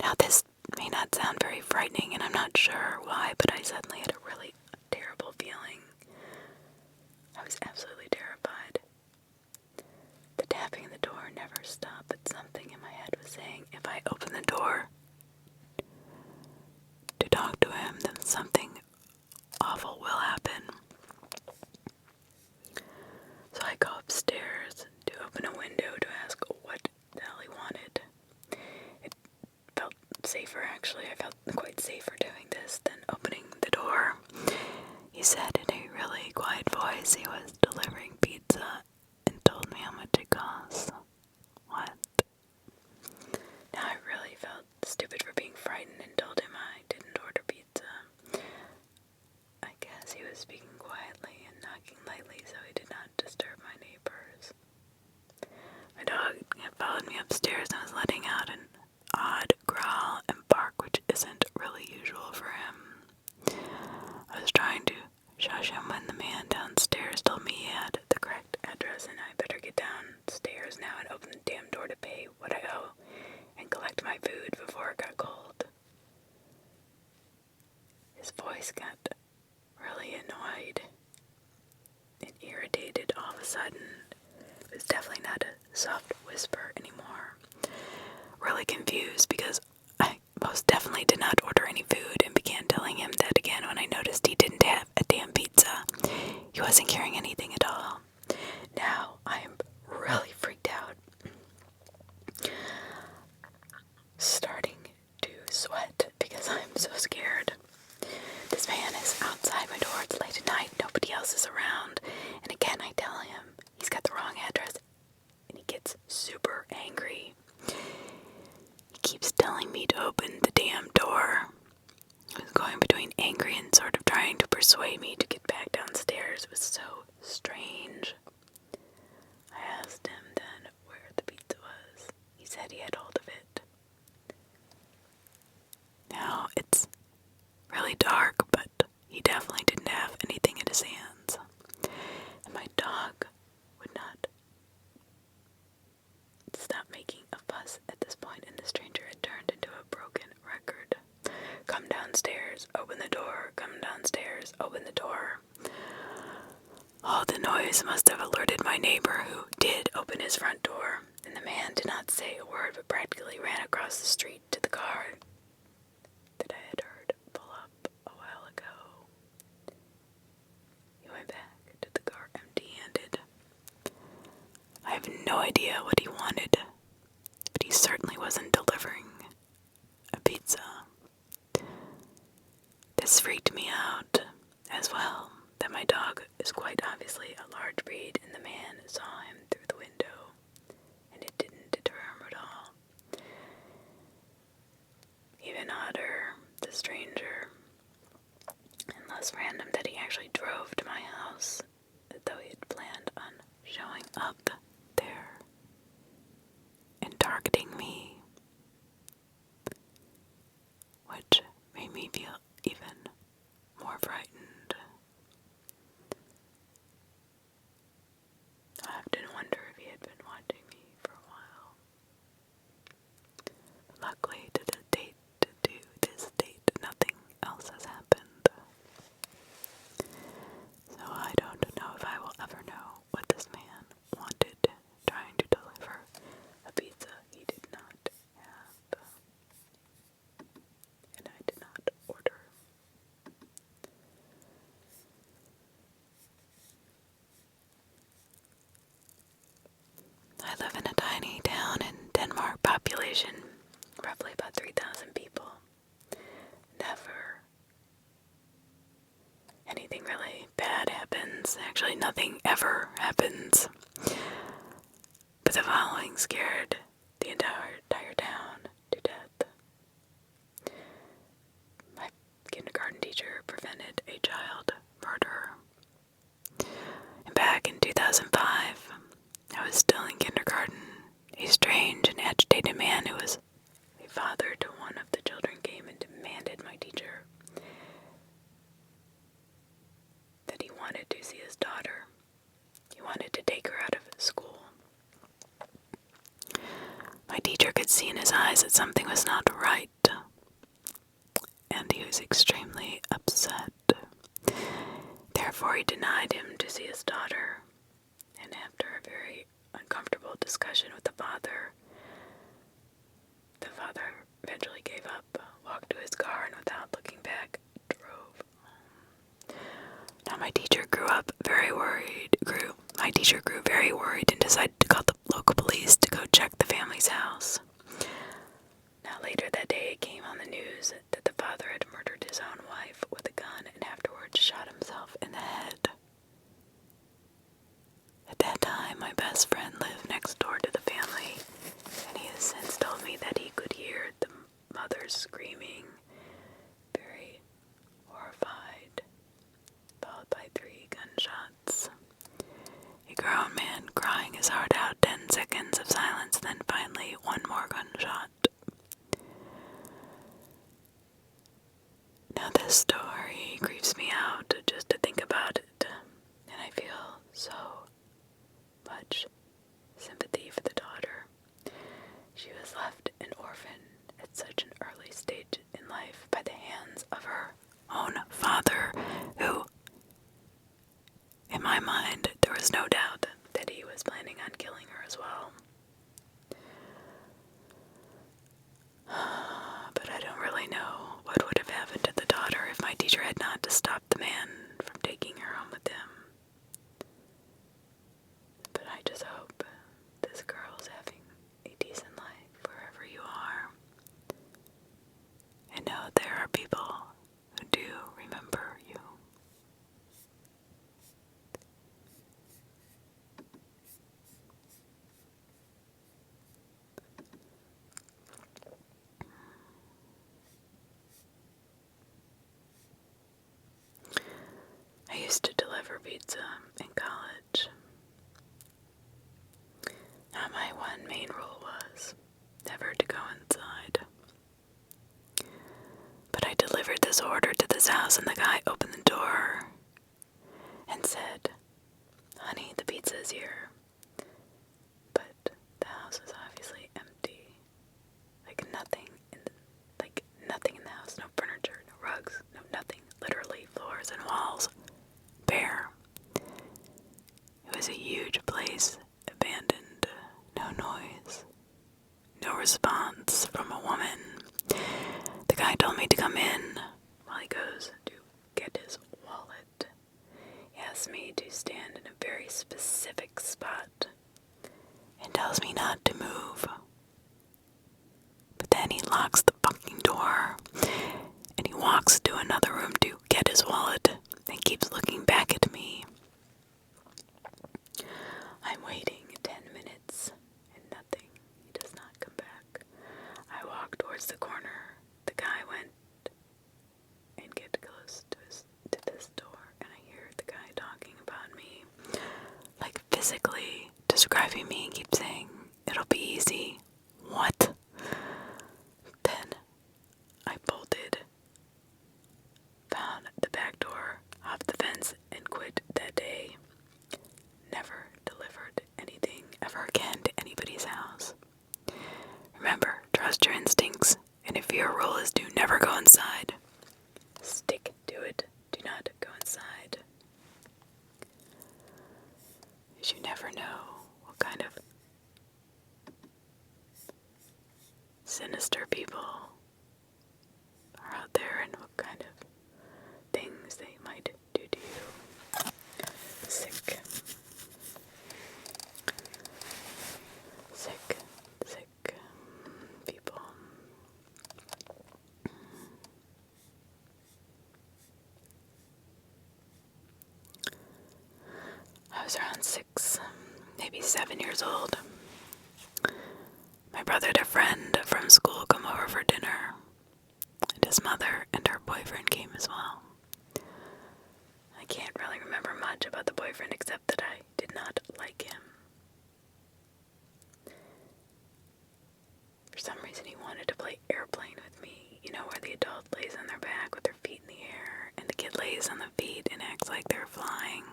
Speaker 1: Now, this may not sound very frightening, and I'm not sure why, but I suddenly had a really terrible feeling. I was absolutely terrified. I open the door to talk to him, then something awful will happen. So I go upstairs to open a window to ask what the hell he wanted. It felt safer, actually. I felt quite safer doing this than opening the door. He said in a really quiet voice he was delivering pizza and told me how much it costs. What? Now I really felt stupid for being frightened and told him I didn't order pizza. I guess he was speaking quietly and knocking lightly so he did not disturb my neighbors. My dog had followed me upstairs and was letting out an odd growl and bark, which isn't really usual for him. I was trying to shush him when the man downstairs told me he had the correct address and I better get downstairs now and open the damn door to pay what I owe and collect my food before it got cold. His voice got really annoyed and irritated all of a sudden. It was definitely not a soft whisper anymore. Really confused because I most definitely did not order any food and began telling him that again when I noticed he didn't have a damn pizza. He wasn't carrying anything at all. Now I am really freaked out. Starting to sweat because I'm so scared. This man is outside my door. It's late at night. Nobody else is around. And again, I tell him he's got the wrong address. And he gets super angry. He keeps telling me to open the damn door. He was going between angry and sort of trying to persuade me to get back downstairs. It was so strange. I asked him then where the pizza was. He said he had hold of it. Now, it's really dark, but he definitely didn't have anything in his hands. And my dog would not stop making a fuss at this point, and the stranger had turned into a broken record. Come downstairs, open the door, come downstairs, open the door. All the noise must have alerted my neighbor, who did open his front door, and the man did not say a word but practically ran across the street to the car that I had heard pull up a while ago. He went back to the car empty-handed. I have no idea what he wanted, but he certainly wasn't delivering a pizza. This freaked me out as well, that my dog is quite obviously a large breed and the man saw him through the window, and it didn't deter him at all. Even odder, the stranger, and less random that he actually drove to my house, as though he had planned on showing up there and targeting me, which made me feel even more frightened. I often wonder if he had been watching me for a while. Luckily, to this date, nothing else has happened. So I don't know if I will ever know what this man wanted trying to deliver a pizza he did not have. And I did not order. I live in a tiny town in Denmark, population roughly about 3,000 people. Never anything really bad happens. Actually, nothing ever happens. But the following scared the entire town to death. My kindergarten teacher prevented a child murder. And back in 2005, I was still in kindergarten. A strange and agitated man who was a father to one of the children came and demanded my teacher that he wanted to see his daughter. He wanted to take her out of school. My teacher could see in his eyes that something was not right, and he was extremely upset. Therefore, he denied him to see his daughter, and after a very uncomfortable discussion with the father my teacher grew very worried and decided to call the local police to go check the family's house. Now later that day it came on the news that the father had murdered his own wife with a gun and afterwards shot himself in the head. At that time, my best friend lived next door to the family, and he has since told me that he could hear the mother screaming, very horrified, followed by 3 gunshots. A grown man crying his heart out, 10 seconds of silence, then finally 1 more gunshot. Now this story creeps me out just to think about it, and I feel so much sympathy for the daughter. She was left an orphan at such an early stage in life by the hands of her own father, who, in my mind, there was no doubt that he was planning on killing her as well. But I don't really know what would have happened to the daughter if my teacher had not to stop the man from taking her home with him. But I just hope this girl's having a decent life wherever you are. I know there are people who do remember you. I used to deliver pizza in college. Now my one main rule was never to go inside. But I delivered this order to this house and the guy opened the door and said, "Honey, the pizza's here." But the house was obviously empty. Nothing in the house. No furniture, no rugs, no nothing. Literally floors and walls bare. It was a huge place, abandoned. No noise. No response from a woman. The guy told me to come in while he goes to get his wallet. He asked me to stand in a very specific spot and tells me not to move. But then he locks the fucking door and he walks to another room to get his wallet and keeps looking back at me. I'm waiting 10 minutes and nothing. He does not come back. I walk towards the corner. The guy went and get close to this door, and I hear the guy talking about me, like physically describing me, and keep saying, "It'll be easy." What? Then I bolted, found the back door, hopped the fence, and quit that day. Never delivered anything ever again to anybody's house. Remember, trust your instincts, and if your rule is to never go inside, stick to it. Do not go inside. Because you never know what kind of sinister people are out there and what kind of things they might do to you. Sick people. I was around 6, maybe 7 years old. My brother had a friend from school come over for dinner, and his mother and her boyfriend came as well. I can't really remember much about the boyfriend except that I did not like him. For some reason he wanted to play airplane with me, you know, where the adult lays on their back with their feet in the air, and the kid lays on the feet and acts like they're flying.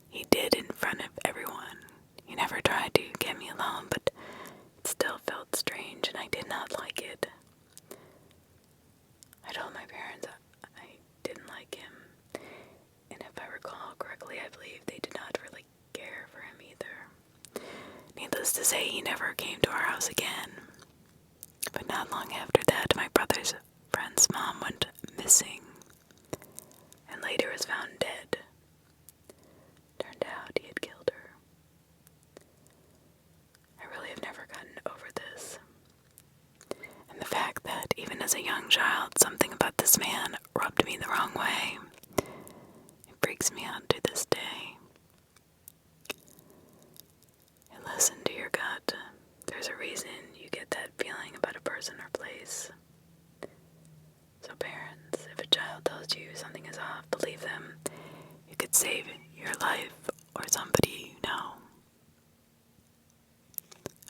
Speaker 1: He did in front of everyone. He never tried to get me alone, but it still felt strange, and I did not like it. I told my parents I didn't like him, and if I recall correctly, I believe they did not really care for him either. Needless to say, he never came to our house again. But not long after that, my brother's friend's mom went missing, and later was found dead. Turned out he had as a young child, something about this man rubbed me the wrong way. It freaks me out to this day. And listen to your gut. There's a reason you get that feeling about a person or place. So parents, if a child tells you something is off, believe them. You could save your life or somebody you know.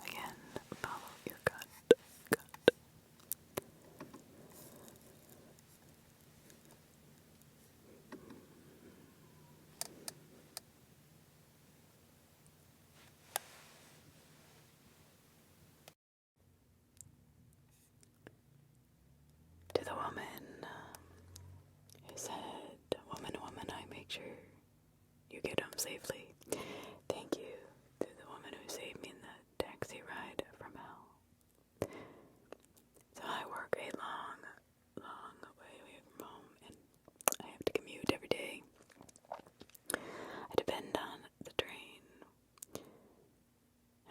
Speaker 1: Again, follow your gut. To the woman who said, woman, I make sure you get home safely. Thank you to the woman who saved me in the taxi ride from hell. So I work a long way away from home, and I have to commute every day. I depend on the train.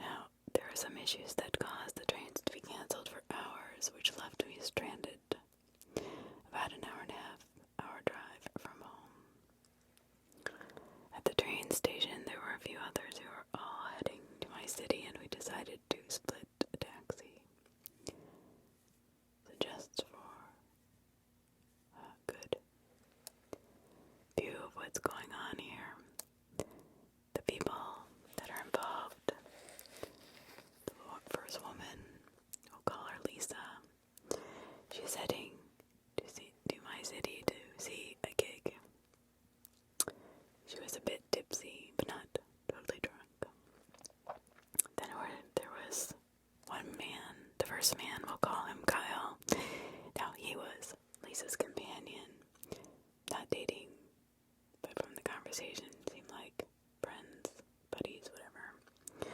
Speaker 1: Now, there are some issues that caused the trains to be canceled for hours, which left me stranded. About an hour and a half hour drive from home. At the train station, there were a few others who were all heading to my city, and we decided to split a taxi. So just for a good view of what's going on here, the people that are involved, the first woman, we'll call her Lisa, she's heading to my city to see a gig. She was a bit tipsy, but not totally drunk. Then there was one man, the first man, we'll call him Kyle. Now he was Lisa's companion, not dating, but from the conversation seemed like friends, buddies, whatever.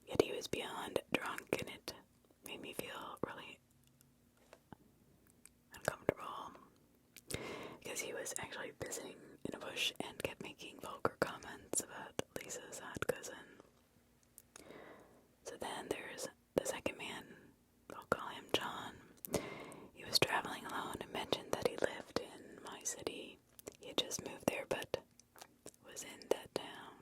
Speaker 1: Yet he was beyond drunk, and it made me feel really uncomfortable, because he was actually visiting in a bush and kept making vulgar comments about Lisa's hot cousin. So then there's the second man, we'll call him John. He was traveling alone and mentioned that he lived in my city. He had just moved there, but was in that town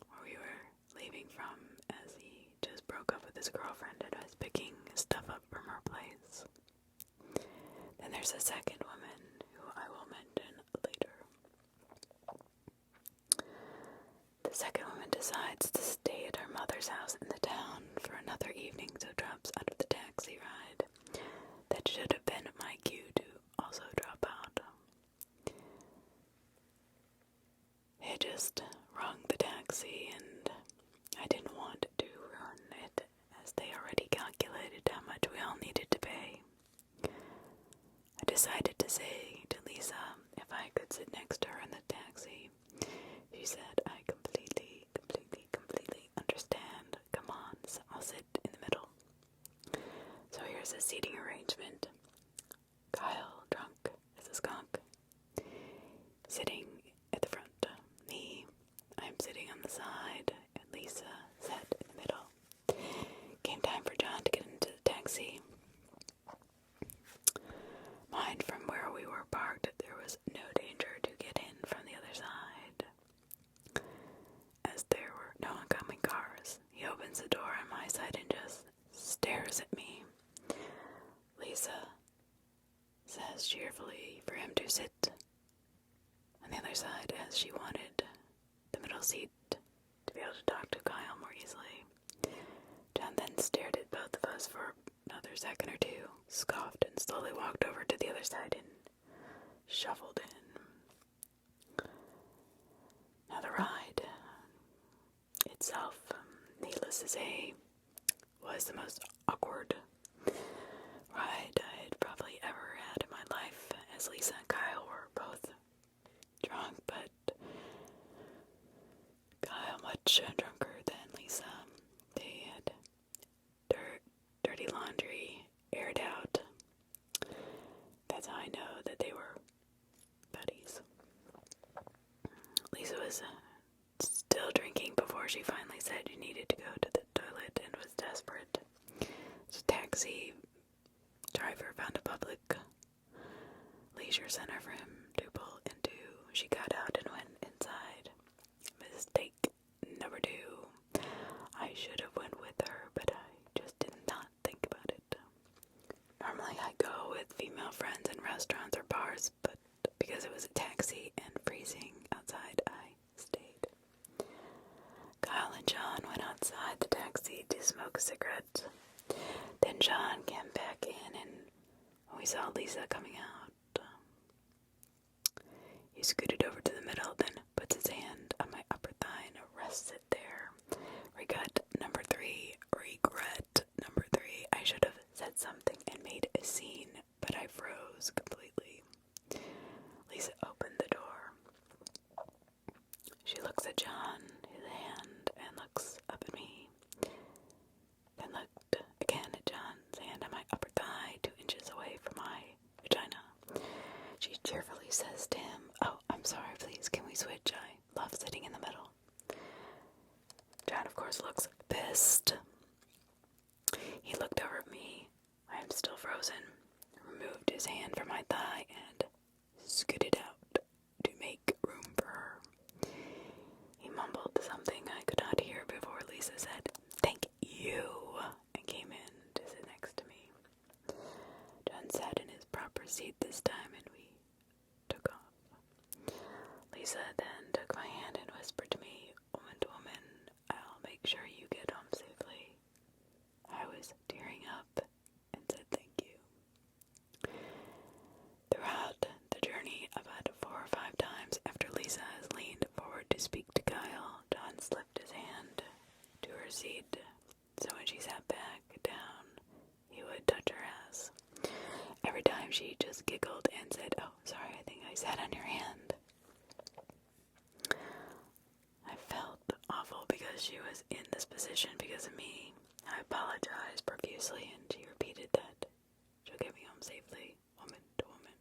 Speaker 1: where we were leaving from, as he just broke up with his girlfriend and was picking stuff up from her place. Then there's a second woman who I will mention later. The second woman decides to stay at her mother's house in the town for another evening, so drops out of the taxi ride. That should have been my cue to also drop out. They had just rung the taxi, and I didn't want to ruin it, as they already calculated how much we all needed to pay. I decided to say to Lisa if I could sit next to her in the taxi. She said, I completely understand. Come on, I'll sit in the middle. So here's a seating arrangement. Kyle, drunk as a skunk, sitting at the front. Me, I'm sitting on the side, and Lisa sat in the middle. Came time for John to get into the taxi. Mind, from where we were parked, there was no danger to get in from the other side, as there were no oncoming cars. He opens the door on my side and just stares at me. Lisa says cheerfully for him to sit on the other side, as she wanted the middle seat to be able to talk to Kyle more easily. John then stared at both of us for another second or two, scoffed, and slowly walked over to the other side and shuffled in. Now the ride itself, needless to say, was the most awkward ride I had probably ever had in my life, as Lisa and Kyle were both drunk, but Kyle much drunker than Lisa. They had dirty laundry aired out. That's how I know that they were buddies. Lisa was still drinking before she finally said she needed to go to the toilet and was desperate. So taxi driver found a public leisure center for him to pull into. She got out and went inside. Mistake number 2. I should have went with her, but I just did not think about it. Normally I go with female friends in restaurants or bars, but because it was a taxi and freezing outside, I stayed. Kyle and John went outside the taxi to smoke a cigarette. Then John came back in and we saw Lisa coming out. He scooted over to the middle, then puts his hand on my upper thigh and rests it there. Regret number 3. Regret number 3. I should have said something and made a scene, but I froze completely. Lisa opened the door. She looks at John, his hand, and looks up at me. Then looked again at John's hand on my upper thigh, 2 inches away from my vagina. She cheerfully says to him, "Oh, I'm sorry, please, can we switch? I love sitting in the middle." John, of course, looks pissed. He looked over at me. I am still frozen. Removed his hand from my thigh and scooted out to make room for her. He mumbled something I could not hear before Lisa said, "Thank you," and came in to sit next to me. John sat in his proper seat this time and we took off. Lisa then took my hand and whispered to me, "Woman to woman, I'll make sure you get home safely." I was tearing up and said thank you. Throughout the journey, about 4 or 5 times after Lisa has leaned forward to speak to Kyle, John slipped his hand to her seat, so when she sat back down, he would touch her ass. Every time she just giggled and said, "Oh, sorry, I think I sat on your hand." I felt awful because she was in this position because of me. I apologized profusely and she repeated that she'll get me home safely, woman to woman.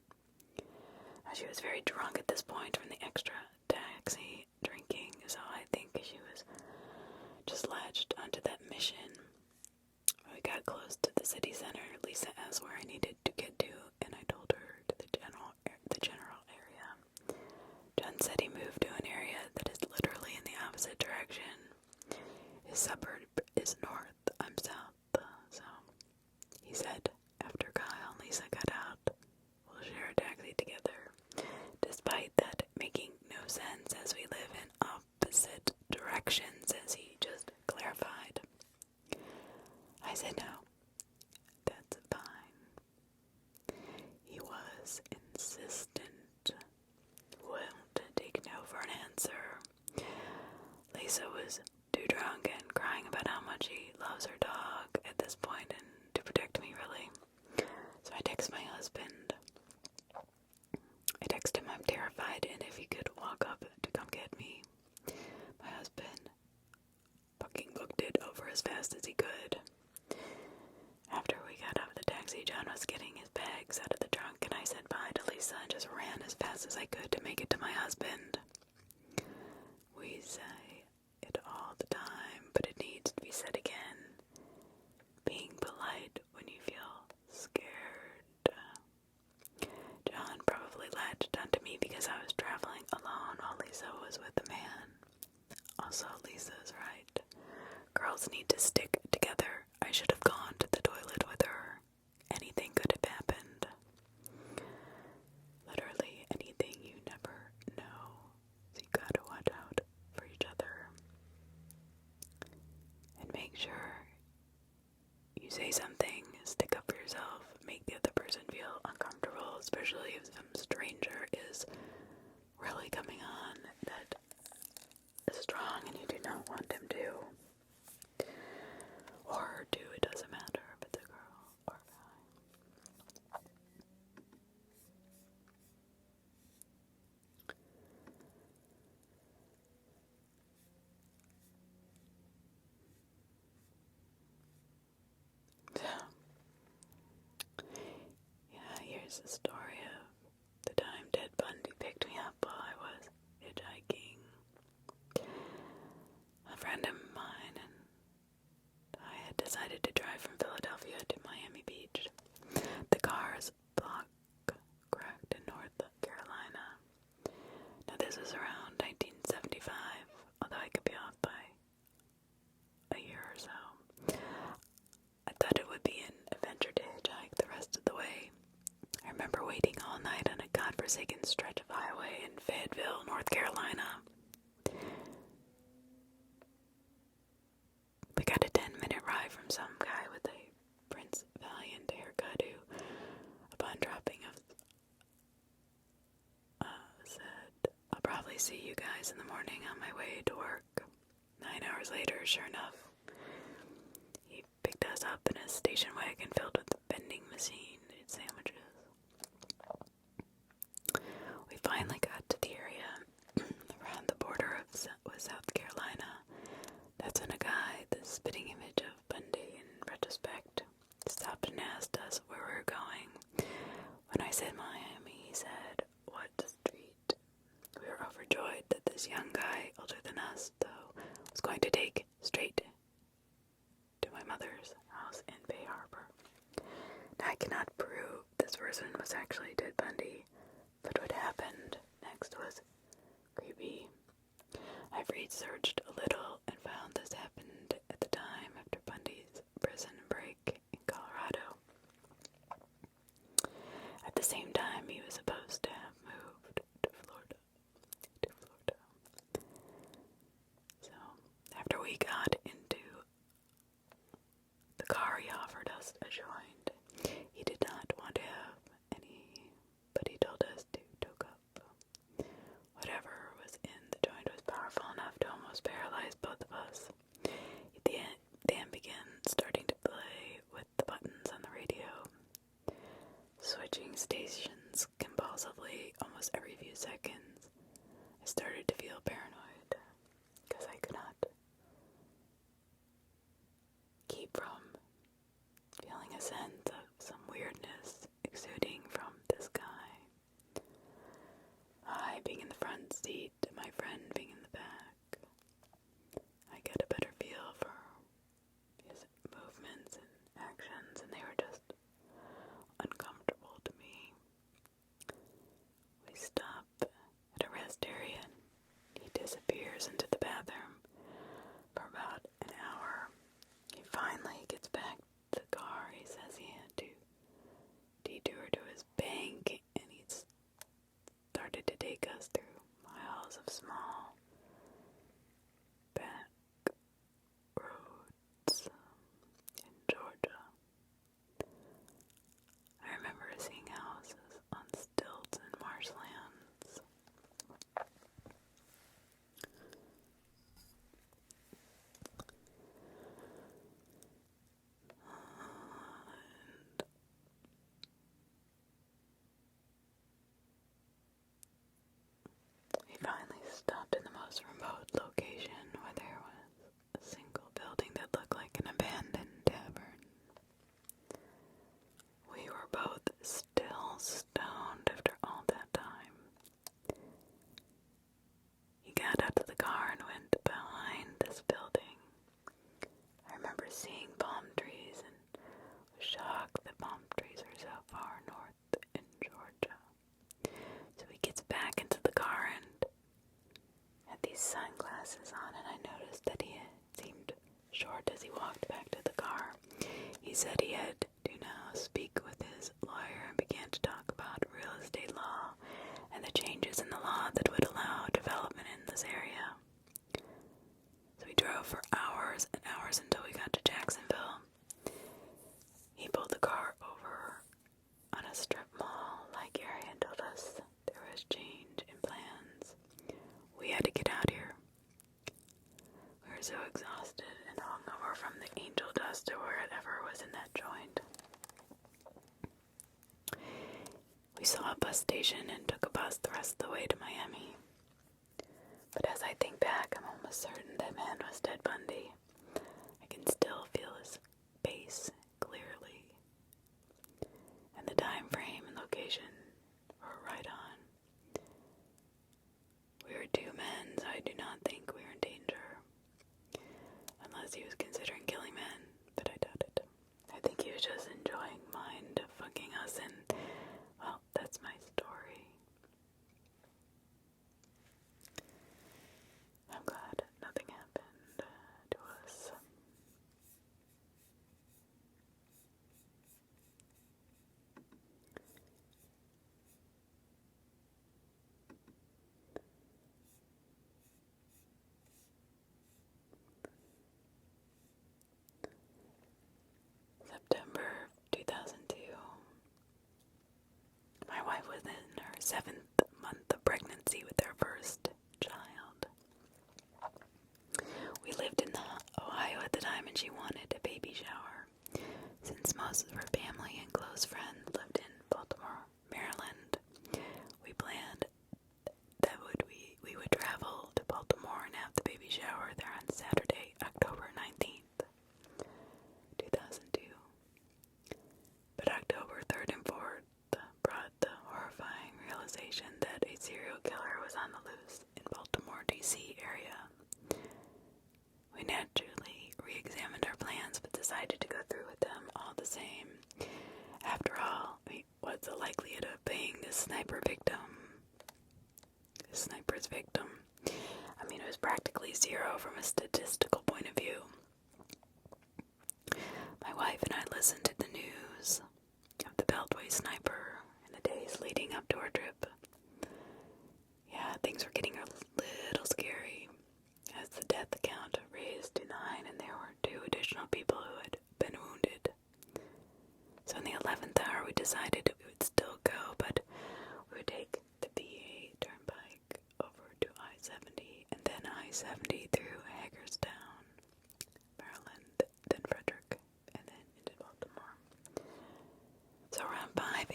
Speaker 1: She was very drunk at this point from the extra taxi drinking, so I think she was just latched onto that mission. When we got close to the city center, Lisa asked where I needed to get to, and I told her to the general area. John said he moved to an area that is literally in the opposite direction. His suburb is north, I'm south, so he said after Kyle and Lisa got out, we'll share a taxi together. Despite that making no sense as we live in opposite directions, as he just clarified. I said no, that's fine. He was insistent, wouldn't take no for an answer. Lisa was too drunk and crying about how much he loves her dog at this point and to protect me really. So I text my husband. I text him I'm terrified and if he could walk up to come get me. My husband fucking booked it over as fast as he could. After we got out of the taxi, John was getting his bags out of the trunk and I said bye to Lisa and just ran as fast as I could to make it to my husband. We say it all the time, but it needs to be said again. Being polite when you feel scared. John probably latched onto me because I was traveling alone while Lisa was with a man. Also, Lisa's right. Girls need to stick together. I should have gone to the toilet with her. Anything could have happened. Literally anything, you never know. So you gotta watch out for each other. And make sure you say something, stick up for yourself, make the other person feel uncomfortable, especially if some stranger is really coming on that is strong and you do not want him to. Or do, it doesn't matter if it's a girl or a guy. So, yeah, here's the story of the time Ted Bundy picked me up while I was hitchhiking. A friend of mine and I had decided to drive from Philadelphia to Miami Beach. godforsaken stretch of highway in Fayetteville, North Carolina. We got a 10-minute ride from some guy with a Prince Valiant haircut who, upon dropping us, said, "I'll probably see you guys in the morning on my way to work." 9 hours later, sure enough, he picked us up in a station wagon filled with a vending machine and sandwiches. We finally got to the area around the border with South Carolina. That's when a guy, the spitting image of Bundy in retrospect, stopped and asked us where we were going. When I said Miami, he said, "What street?" We were overjoyed that this young guy, older than us, though, was going to take straight to my mother's house in Bay Harbor. Now, I cannot prove this person was actually Ted Bundy, but what happened next was creepy. I've researched a little and found this happened at the time after Bundy's prison break in Colorado. At the same time, he was supposed to have moved to Florida. So, after we got into the car, he offered us a joint. He did not want to have any, but he told us to toke up. Whatever was in the joint was powerful enough to almost paralyze both of us. He then began starting to play with the buttons on the radio, switching stations compulsively almost every few seconds. I started to feel paranoid because I could not keep from feeling a sense of some weirdness exuding from this guy. I being in the front seat, my friend being in the back. I get a better feel for his movements and actions, and they were just uncomfortable to me. We stop at a rest area, and he disappears into the bathroom for about an hour. He finally gets back to the car. He says he had to detour to his bank, and he started to take us through miles of small back roads in Georgia. I remember seeing houses on stilts and marshlands. We finally stopped in the most remote location where there was a single building that looked like an abandoned tavern. We were both still stoned after all that time. He got out of the car and went behind this building. I remember seeing palm trees and was shocked that palm trees are so far north in Georgia. So he gets back into the car and had these sunglasses on, and I noticed that he seemed short as he walked back to the car. He said he had to now speak with his lawyer and began to talk about real estate law and the changes in the law that would allow development in this area. So we drove for hours and hours until we got to Jacksonville. He pulled the car over on a strip mall-like area and told us there was change in plans. We had to get out here. We were so exhausted and hungover from the angel dust or whatever was in that joint. We saw a bus station and took a bus the rest of the way to Miami. But as I think back, I'm almost certain that man was Ted Bundy. I can still feel his face clearly. And the time frame and location were right on. We were two men, so I do not think we were in danger. Unless he was considering killing men, but I doubt it. I think he was just enjoying mind fucking us, and, well, that's my story. I'm glad 7th month of pregnancy with our first child. We lived in Ohio at the time, and she wanted a baby shower. Since most of her family and close friends lived in Baltimore, Maryland, we planned that we would travel to Baltimore and have the baby shower there on Saturday, October 19th, 2002. But October 3rd and 4th brought the horrifying realization that a serial killer was on the loose in Baltimore, D.C. area. We naturally re-examined our plans, but decided to go through with them all the same. After all, what's the likelihood of being this sniper's victim? I mean, it was practically zero from a statistical point of view. My wife and I listened to the news of the Beltway Sniper in the days leading up to our trip. Yeah, things were getting a little scary, as the death count raised to 9, and there were 2 additional people who had been wounded. So in the 11th hour, we decided we would still go, but we would take the BA turnpike over to I-70, and then I-70 through Hagerstown, Maryland, then Frederick, and then into Baltimore. So around 5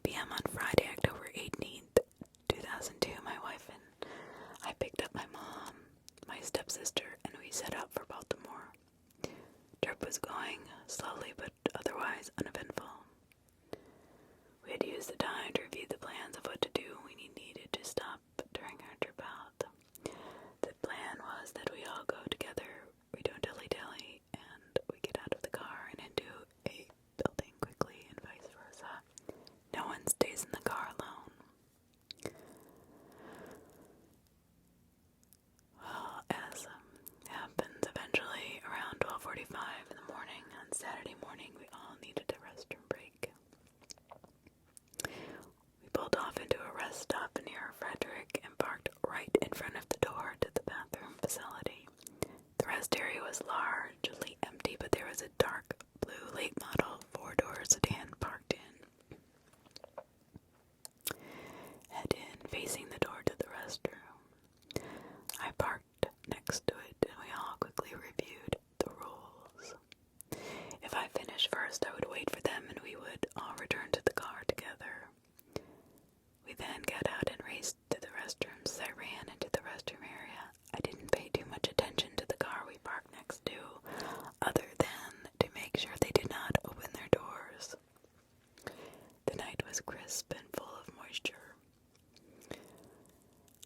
Speaker 1: p.m. on Friday, October 18th, 2002, my wife and I picked up my mom, my stepsister, and we set out for Baltimore. Trip was going slowly but otherwise uneventful. We had used the time to review the plans of what to do when we needed to stop during our trip out. The plan was that we all go together, we don't dilly-dally, and we get out of the car and into a building quickly and vice versa. No one stays in the car alone. Well, as happens eventually, around 12:45 in the morning on Saturday morning, we all needed a restroom break. We pulled off into a rest stop near Frederick and parked right in front of the door to the bathroom facility. The rest area was largely empty, but there was a dark blue late model 4-door sedan parked in. Head in, facing the door to the restroom. I parked next to it, and we all quickly reviewed the rules. If I finished first, I would wait for them, and we would all return to the car together. We then got out and raced to the restrooms. As I ran into the restroom area, I didn't pay too much attention to the car we parked next to, other than to make sure they did not open their doors. The night was crisp and full of moisture.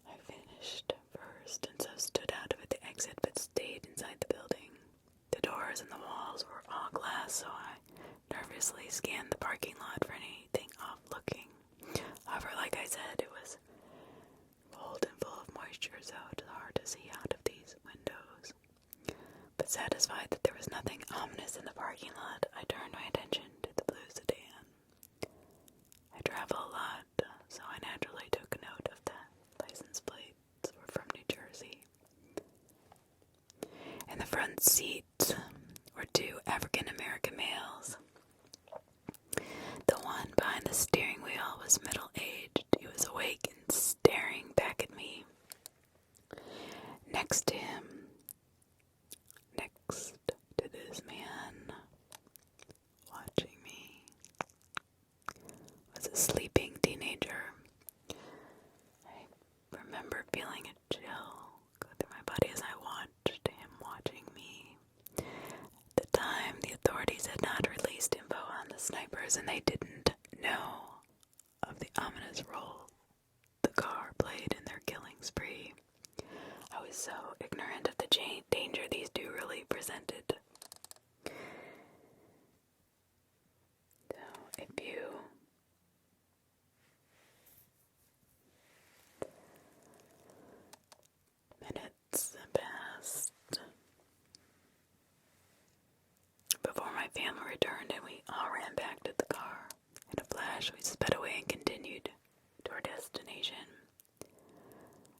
Speaker 1: I finished first and so stood out of the exit but stayed inside the building. The doors and the walls were all glass, so I nervously scanned the parking lot for anything off-looking. However, like I said, it was cold and full of moisture, so it was hard to see out of these windows. But satisfied that there was nothing ominous in the parking lot, I turned my attention to the blue sedan. I travel a lot, so I naturally took note of the license plates were from New Jersey. In the front seat were 2 African-American males. The one behind the steering wheel was middle-aged. He was awake and staring back at me. Next to this man, watching me, was a sleeping teenager. I remember feeling a chill go through my body as I watched him watching me. At the time, the authorities had not released info on the snipers, and they didn't know of the ominous role the car played in their killing spree. I was so ignorant of the danger these 2 really presented. So, a few minutes passed before my family returned, and we all ran back to the car. In a flash, we sped away and continued to our destination.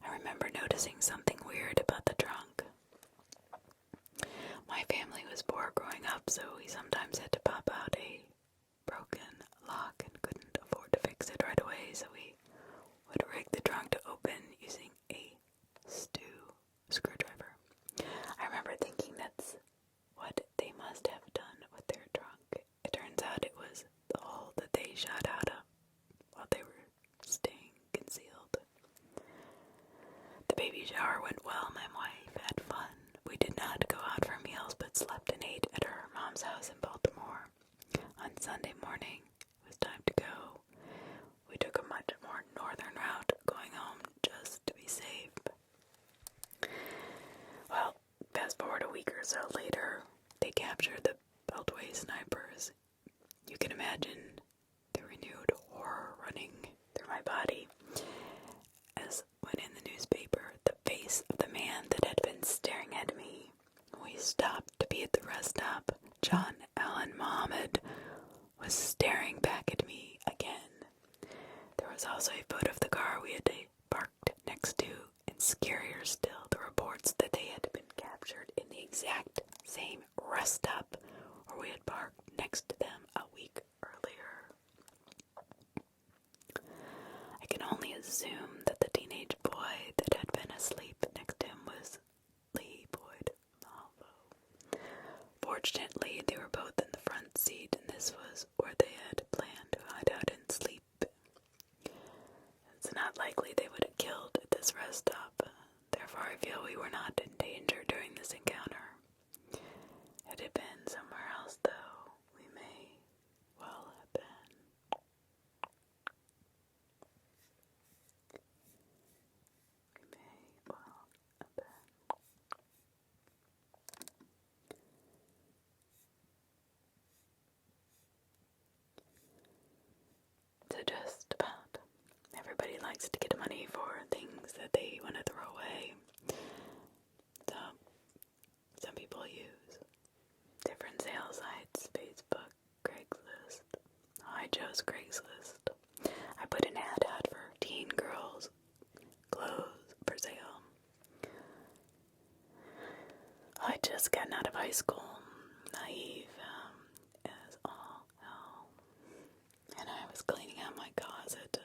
Speaker 1: I remember noticing something weird about the trunk. My family was poor growing up, so we sometimes had to pop out a broken lock and couldn't afford to fix it right away, so we using a screwdriver. I remember thinking that's what they must have done with their trunk. It turns out it was the hole that they shot out of while they were staying concealed. The baby shower went well. My wife had fun. We did not go out for meals, but slept and ate at her mom's house in Baltimore. On Sunday morning, it was time to go. We took a much more northern route, going home just to be safe. Well, fast forward a week or so later, they captured the Beltway Snipers. You can imagine the renewed horror running through my body as when in the newspaper, the face of the man that had been staring at me. We stopped to be at the rest stop. John Allen Mohammed was staring back at me again. There was also a photo of the car we had parked next to, and scarier still, the reports that they had been captured in the exact same rest stop where we had parked next to them a week earlier. I can only assume that the teenage boy that had been asleep next to him was Lee Boyd Malvo. Fortunately, they were both in the front seat, and this was where they had planned to hide out and sleep. It's not likely they would have killed at this rest stop. Therefore, I feel we were not in danger during this encounter. Had it been somewhere else, though, we may well have been. We may well have been. So just about everybody likes to get money for things that they want to throw away. So some people use different sales sites, Facebook, Craigslist. I chose Craigslist. I put an ad out for teen girls' clothes for sale. I just gotten out of high school, naive as all hell, and I was cleaning out my closet.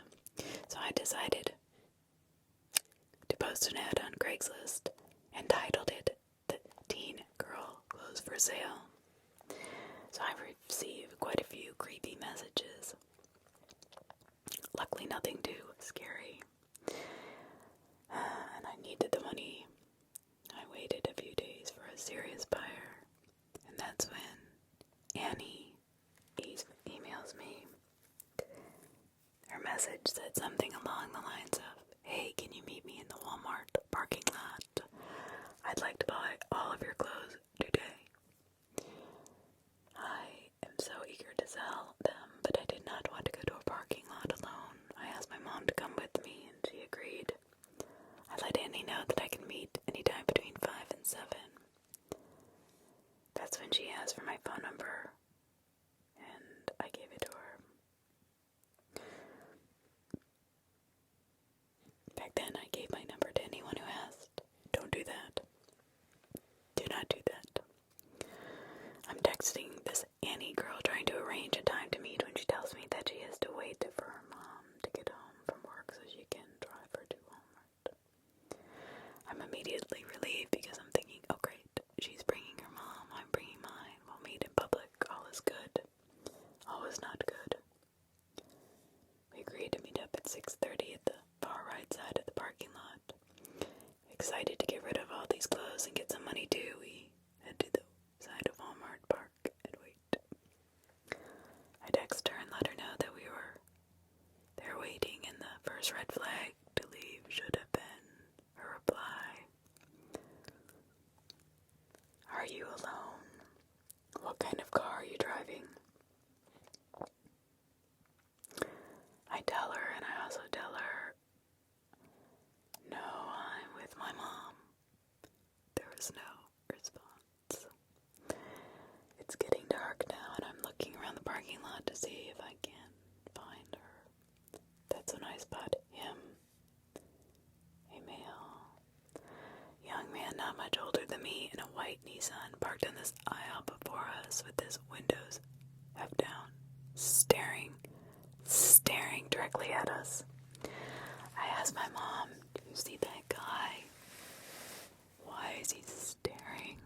Speaker 1: So I decided to post an ad on Craigslist and titled it "The Teen Girl Clothes for Sale." So I received quite a few creepy messages. Luckily nothing too scary. And I needed the money. I waited a few days for a serious buyer. And that's when Annie emails me. Her message said something along the lines of, "Hey, can you meet me in the Walmart parking lot? I'd like to buy all of your clothes today." I am so eager to sell them, but I did not want to go to a parking lot alone. I asked my mom to come with me, and she agreed. I let Annie know that I can meet anytime between 5 and 7. That's when she asked for my phone number, and I gave it to her. Back then, I gave my number to anyone who asked. Don't do that. Do not do that. I'm texting this Annie girl trying to arrange a time to meet when she tells me that she has to wait for her mom to get home from work so she can drive her to Walmart. I'm immediately relieved because I'm thinking, oh great, she's bringing her mom, I'm bringing mine, we'll meet in public, all is good. All is not good. We agreed to meet up at 6:30 at the far right side of the parking lot. Excited to get rid of all these clothes and get some money too, we head to the side of Walmart Park and wait. I text her and let her know that we were there waiting, and the first red flag to leave should have been her reply. "Are you alone? What kind of car are you driving?" I tell her, and I also tell her, "No, I'm with my mom." There was no response. It's getting dark now, and I'm looking around the parking lot to see if I can find her. That's when I spot him. A male. Young man not much older than me in a white Nissan parked in this aisle before us with his windows half down, staring directly at us. I asked my mom to see that guy? Why is he staring?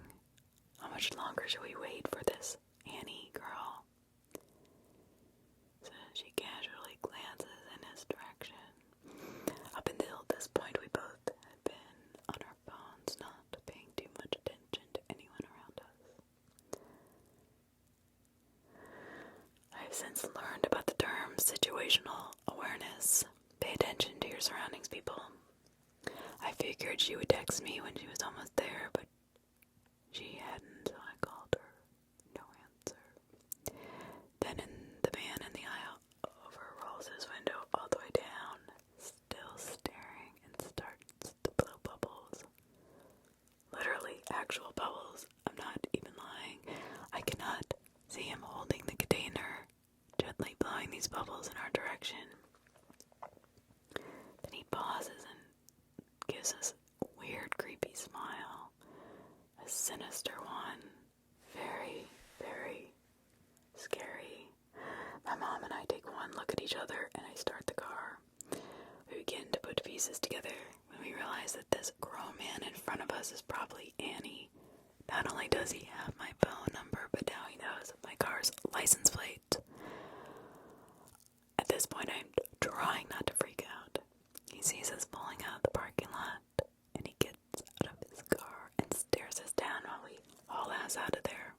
Speaker 1: How much longer should we wait for this Annie girl? So she casually glances in his direction. Up until this point, we both had been on our phones, not paying too much attention to anyone around us. I've since learned about the term situational awareness. Pay attention to your surroundings, people. I figured she would text me when she was almost there, but she hadn't, so I called her. No answer. Then the man in the aisle over rolls his window all the way down, still staring, and starts to blow bubbles. Literally actual bubbles. I'm not even lying. I cannot see him holding the container, gently blowing these bubbles in our direction. Then he pauses and gives us a weird, creepy smile. A sinister one. Very, very scary. My mom and I take one look at each other and I start the car. We begin to put pieces together when we realize that this grown man in front of us is probably Annie. Not only does he have my phone number, but now he knows my car's license plate. At this point, I'm trying not to freak out. He sees us pulling out the parking lot, and he gets out of his car and stares us down while we haul ass out of there.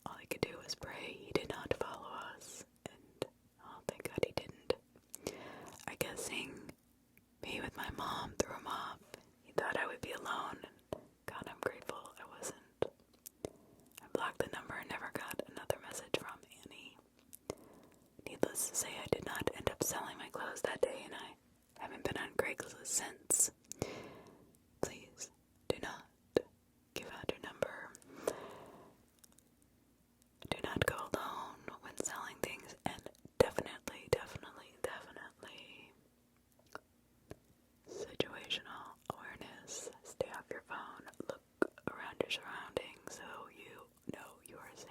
Speaker 1: All I could do was pray he did not follow us, and oh, thank God he didn't. I guess seeing me with my mom threw him off. He thought I would be alone, and God, I'm grateful I wasn't. I blocked the number and never got another message from Annie. Needless to say, I did not end up selling my clothes that day, and I haven't been on Craigslist since. Please do not give out your number. Do not go alone when selling things, and definitely situational awareness. Stay off your phone. Look around your surroundings so you know you are safe.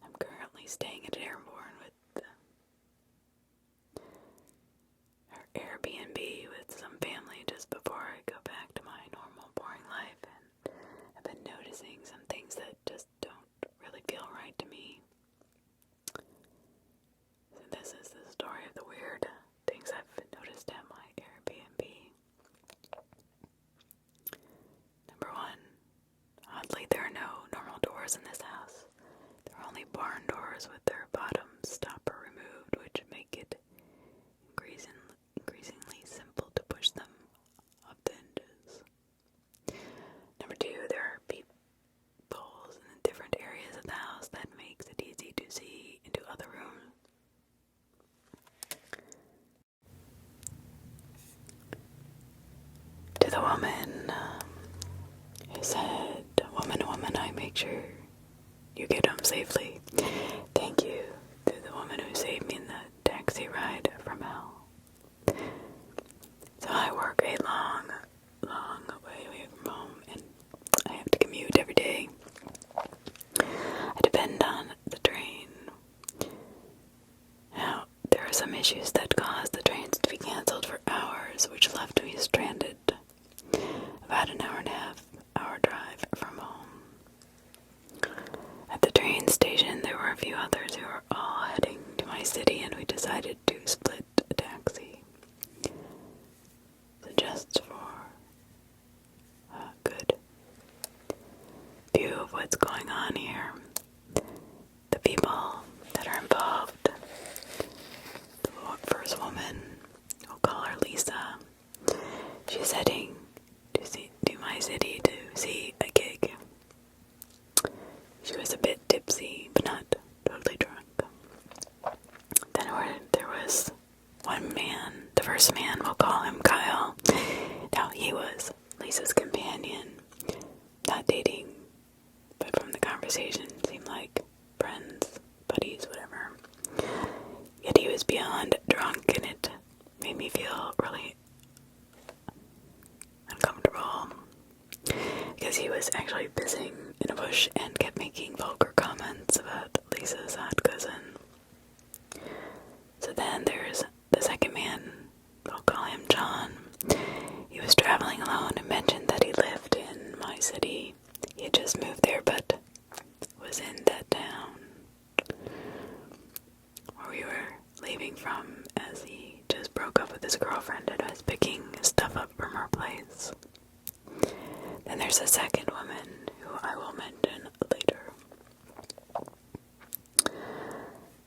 Speaker 1: I'm currently staying at Airborne with our Airbnb with some family just before I go back to my normal boring life, and I've been noticing some things that just don't really feel right to me. So this is the story of the weird things I've noticed at my Airbnb. Number one, oddly there are no normal doors in this house. There are only barn doors with their bottom stopper removed, which make it increasingly simple to push them off the hinges. Number two, there are peepholes in different areas of the house that makes it easy to see into other rooms. To the woman who said, woman, I make sure you get home safely. Thank you to the woman who saved me in the taxi ride from hell. So I work a long way away from home, and I have to commute every day. I depend on the train. Now, there are some issues that caused the trains to be canceled for hours, which left me stranded. About an hour and a half hour drive from home. At the train station, there were a few others who were all heading to my city, and we decided to split a taxi. So just for a good view of what's going on here, the people that are involved, the first woman, we'll call her Lisa, she's heading to my city to see a gig. She was a bit tipsy, but not totally drunk. Then there was one man, the first man, we'll call him Kyle. Now, he was Lisa's companion, not dating, but from the conversation, seemed like friends, buddies, whatever. Yet he was beyond drunk, and it made me feel really actually pissing in a bush and kept making vulgar comments about Lisa's hot cousin. So then there's the second man, I'll call him John. He was traveling alone and mentioned that he lived in my city. He had just moved there but was in that town where we were leaving from, as he just broke up with his girlfriend and was picking stuff up from her place. Then there's a second woman who I will mention later.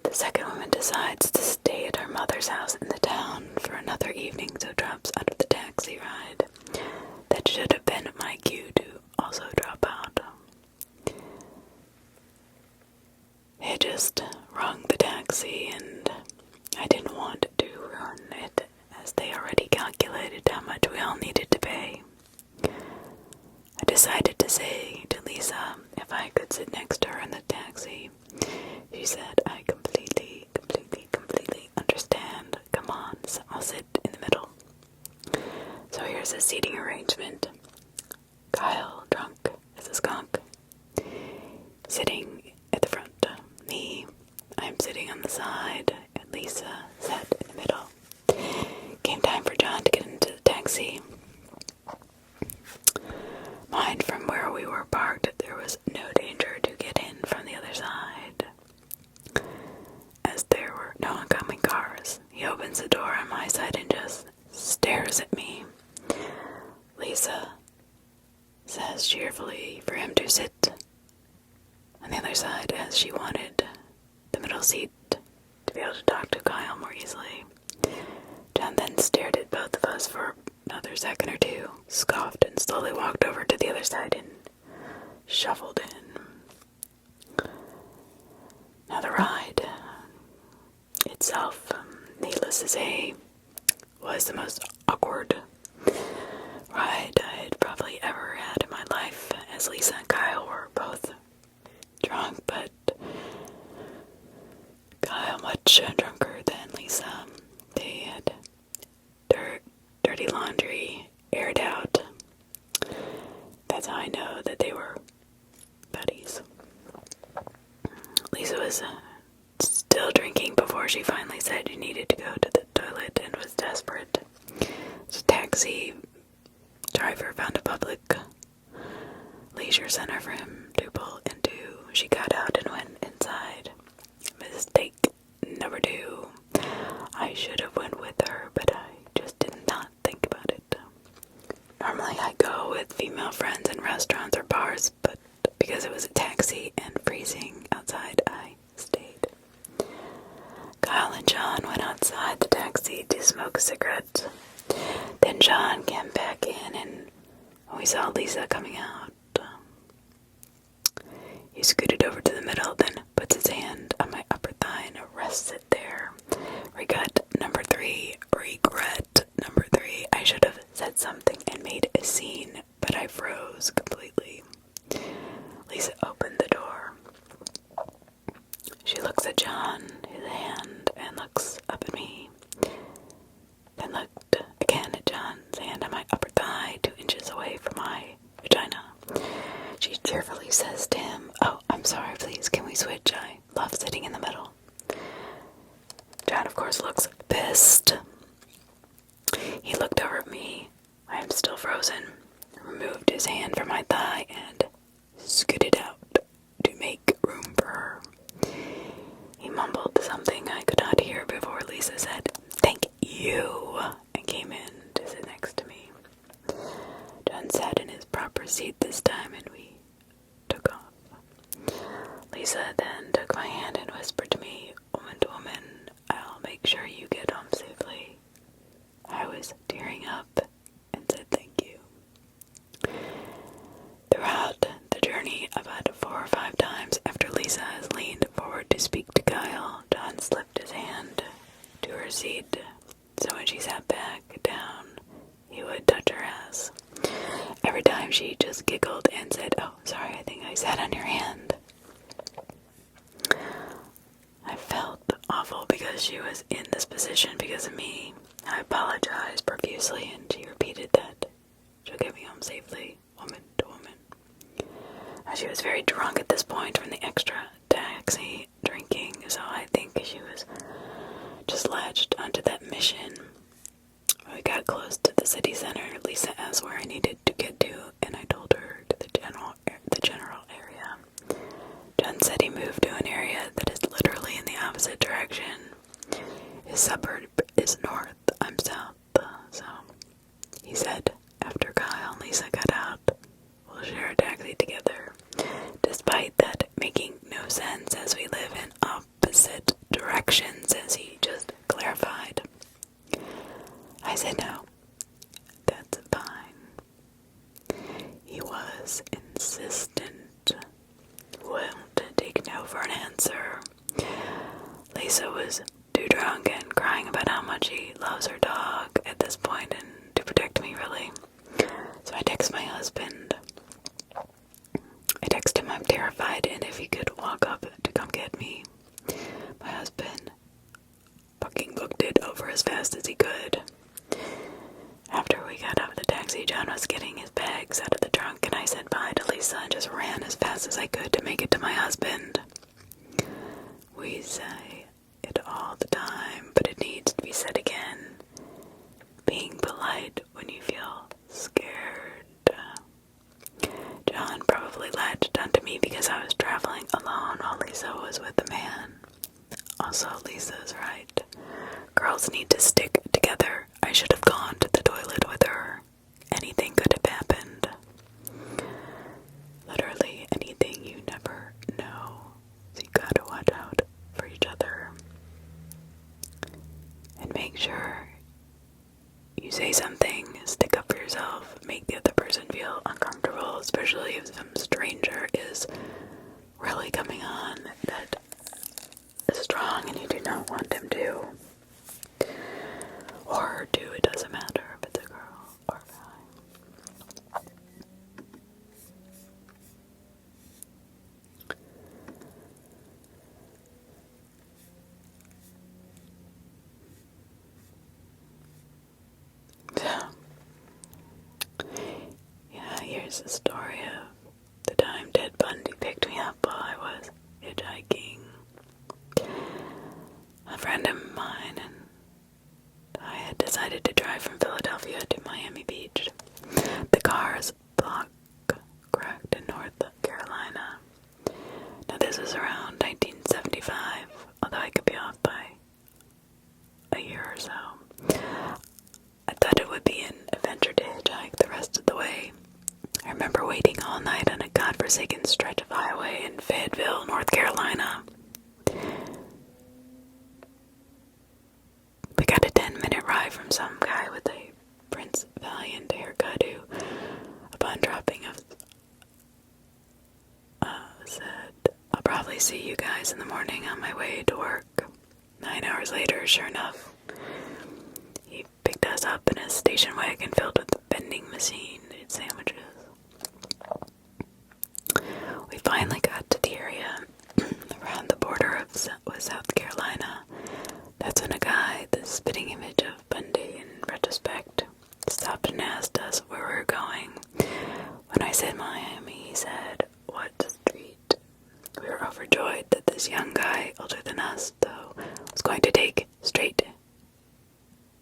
Speaker 1: The second woman decides to stay at her mother's house in the town for another evening, so drops out of the taxi ride. That should have been my cue to also drop out. They had just rung the taxi and I didn't want to ruin it, as they already calculated how much we all needed to pay. I decided to say to Lisa if I could sit next to her in the taxi. She said, I completely understand. Come on, so I'll sit in the middle. So here's a seating arrangement. Kyle, drunk as a skunk, sitting at the front. Me, I'm sitting on the side, and Lisa sat in the middle. Came time for John to get into the taxi. Mind, from where we were parked, there was no danger to get in from the other side, as there were no oncoming cars. He opens the door on my side and just stares at me. Lisa says cheerfully for him to sit on the other side, as she wanted the middle seat to be able to talk to Kyle more easily. John then stared at both of us for another second or two, scoffed, and slowly walked over to the other side and shuffled in. Now the ride itself, needless to say, was the most awkward ride I had probably ever had in my life, as Lisa and Kyle were both drunk, but Kyle much drunker than Lisa. They had dirty laundry aired out. That's how I know that they were buddies. Lisa was still drinking before she finally said she needed to go to the toilet and was desperate. The taxi driver found a public leisure center for him to pull into. She got out and went inside. Mistake number 2. I should have went with her, but I just did not think about it. Normally I go with female friends in restaurants or bars, but because it was a taxi and freezing outside, I stayed. Kyle and John went outside the taxi to smoke a cigarette. Then John came back in, and when we saw Lisa coming out, he scooted over to the middle, then puts his hand on my upper thigh and rests it there. Regret number 3. Regret number 3. I should have said something and made a scene, but I froze completely. Lisa opened the door. She looks at John, his hand, and looks up at me. Then looked again at John's hand on my upper thigh, 2 inches away from my vagina. She cheerfully says to him, "Oh, I'm sorry, please, can we switch? I love sitting in the middle." John, of course, looks pissed. He looked over at me. I am still frozen. Removed his hand from my thigh and scooted out to make room for her. He mumbled something I could not hear before Lisa said, "Thank you," and came in to sit next to me. John sat in his proper seat this time, and we took off. Lisa then took my hand and whispered to me, "Woman to woman, I'll make sure you get home safely." I was tearing up and said thank you. Throughout the journey, about 4 or 5 times after Lisa has leaned forward to speak to Kyle, John slipped his hand to her seat, so when she sat back down, he would touch her ass. Every time she just giggled and said, "Oh, sorry, I think I sat on your hand." I felt awful because she was in this position because of me. I apologized profusely, and she repeated that she'll get me home safely, woman to woman. She was very drunk at this point from the extra taxi drinking, so I think she was just latched onto that mission. When we got close to the city center, Lisa asked where I needed to get to, and I told her to the general area. John said he moved to an area that is literally in the opposite direction. His suburb is north, I'm south, so he said after Kyle and Lisa got out, we'll share a taxi together. Despite that making no sense as we live in opposite directions, as he just clarified. I said no, that's fine. He was insistent, wouldn't take no for an answer. Lisa was too drunk and crying about how much he loves her dog at this point, and to protect me really. So I text my husband. I text him I'm terrified and if he could walk up to come get me. My husband fucking booked it over as fast as he could. After we got out of the taxi, John was getting his bags out of the trunk, and I said bye to Lisa and just ran as fast as I could to make it to my husband. We say it all the time, but it needs to be said again. Being polite when you feel scared. John probably latched onto me because I was traveling alone while Lisa was with a man. Also, Lisa's right. Girls need to stick together. I should have gone to the toilet with her. Anything could have happened. Literally anything, you never know. So you gotta watch out for each other. And make sure you say something, stick up for yourself, make the other person feel uncomfortable, especially if some stranger is really coming on that is strong and you do not want him to. Or do, it doesn't matter if it's a girl or a guy. So, yeah, here's the story of the time Ted Bundy picked me up while I was hitchhiking. A friend of mine and I had decided to drive from Philadelphia to Miami Beach. The car's block cracked in North Carolina. Now this was around 1975, although I could be off by a year or so. I thought it would be an adventure to hitchhike the rest of the way. I remember waiting all night on a godforsaken stretch of highway in Fayetteville, North Carolina. We got a 10-minute ride from some guy with a Prince Valiant haircut who, upon dropping us, said, I'll probably see you guys in the morning on my way to work. 9 hours later, sure enough, he picked us up in a station wagon filled with vending machine and sandwiches. We finally got to the area around the border of South Carolina. That's when a guy, the spitting image of Bundy in retrospect, stopped and asked us where we were going. When I said Miami, he said, what street? We were overjoyed that this young guy, older than us, though, was going to take straight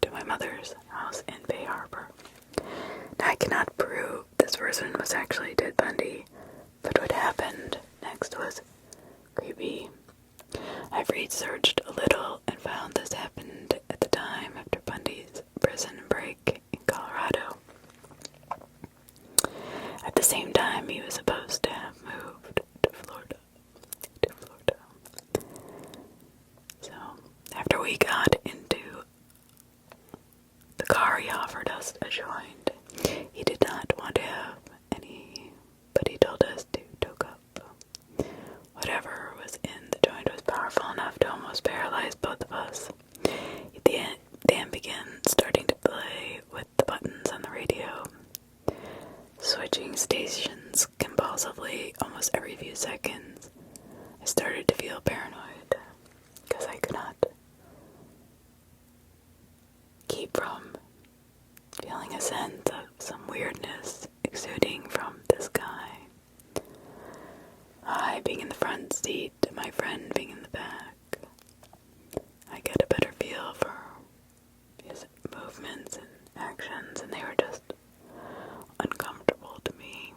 Speaker 1: to my mother's house in Bay Harbor. Now, I cannot prove this person was actually Ted Bundy, but what happened next was creepy. I've researched a little and found this happened at the time after Bundy's prison break in Colorado. At the same time, he was supposed to have moved to Florida. So, after we got into the car, he offered us a joint. He did not want to have any, but he told us to toke up. Whatever was in the joint was powerful enough to almost paralyze both of us. He then began starting to play with the buttons on the radio, switching stations compulsively almost every few seconds. I started to feel paranoid because I could not keep from feeling a sense of some weirdness exuding from this guy. I being in the front seat, my friend being in the back. I get a better feel for his movements and actions, and they were just uncomfortable to me.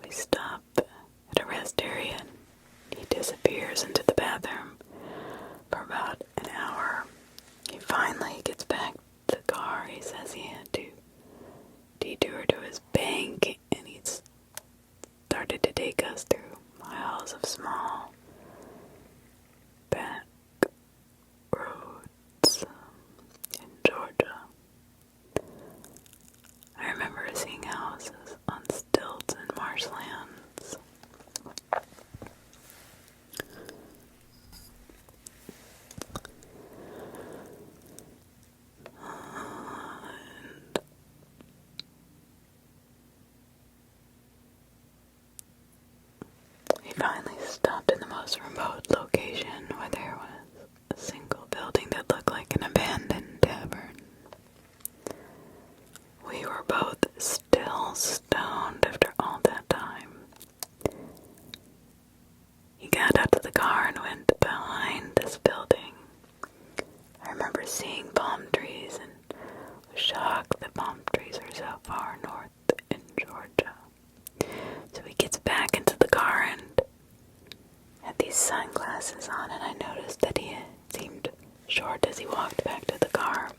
Speaker 1: We stop at a rest area, and he disappears into the bathroom for about an hour. He finally gets back to the car. He says he had to detour to his bank, and he's started to take us through miles of small back roads in Georgia. I remember seeing houses on stilts and marshlands. We finally stopped in the most remote location where there was a single building that looked like an abandoned tavern. We were both still stoned after all that time. He got out of the car and went behind this building. I remember seeing palm trees and was shocked that palm trees are so far north in Georgia. So he gets back into the car and had these sunglasses on, and I noticed that he seemed short as he walked back to the car.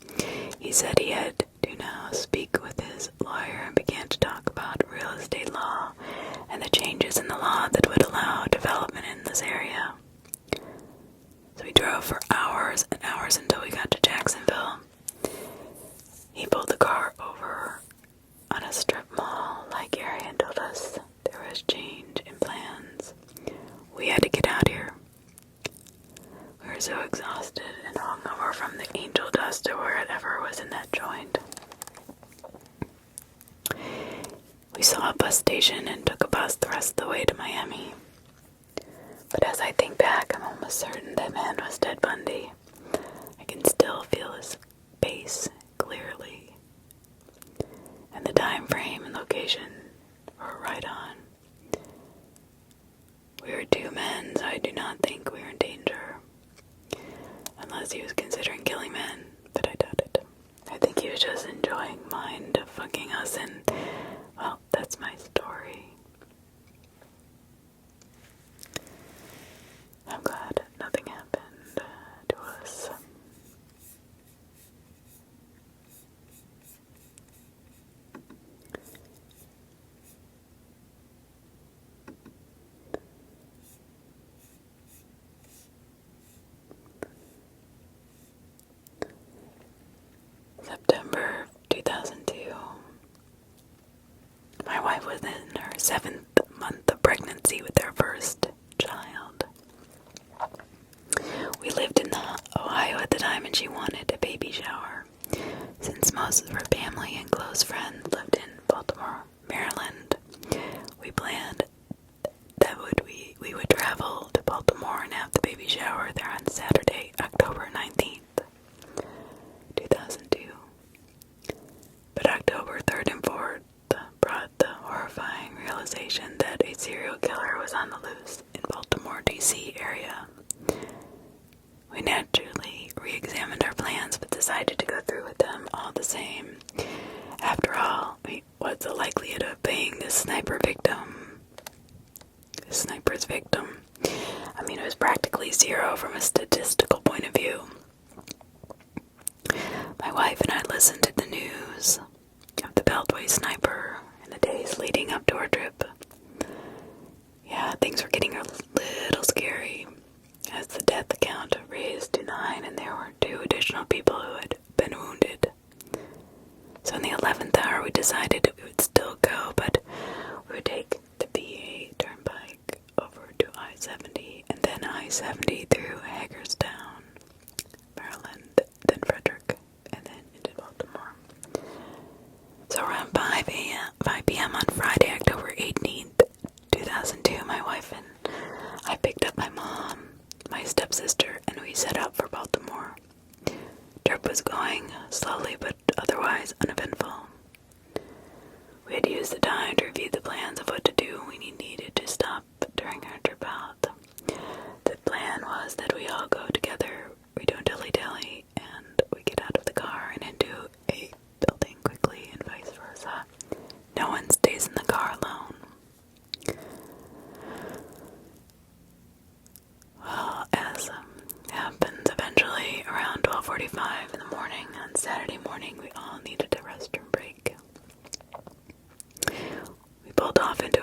Speaker 1: He said he had to now speak with his lawyer and began to talk about real estate law and the changes in the law that would allow development in this area. So we drove for hours and hours until we got to Jacksonville. He pulled the car over on a strip mall-like area and told us there was change in plans. We had to get out here. We were so exhausted and hungover from the angel dust or whatever was in that joint. We saw a bus station and took a bus the rest of the way to Miami. But as I think back, I'm almost certain that man was Ted Bundy. I can still feel his face clearly. And the time frame and location were right on. We were two men, so I do not think we were in danger. Unless he was considering killing men, but I doubt it. I think he was just enjoying mind fucking us, and, well, that's my story. I'm glad nothing happened to us. September 2002. My wife was in her 7th month of pregnancy with her first child. We lived in Ohio at the time, and she wanted a baby shower. Since most of her family and close friends lived in Baltimore, Maryland, we planned that we would travel to Baltimore and have the baby shower there on Saturday, October 19th, 2002. But October 3rd and 4th brought the horrifying realization that a serial killer was on the loose in Baltimore, D.C. area. We naturally re-examined our plans, but decided to go through with them all the same. After all, what's the likelihood of being this sniper's victim? I mean, it was practically zero from a statistical point of view. My wife and I listened to the news of the Beltway Sniper in the days leading up to our trip. Yeah, things were getting a little scary as the death count raised to 9, and there were 2 additional people who had been wounded. So in the 11th hour, we decided that we would still go, but we would take the BA turnpike over to I-70 and then I-70 through Hagerstown, Maryland, then Frederick, and then into Baltimore. So around 5 p.m. on Friday, October 18th, 2002, my wife and I picked up my mom, my stepsister, and we set out for Baltimore. Trip was going slowly but otherwise uneventful. We had used the time to review the plans of what to do. We needed to stop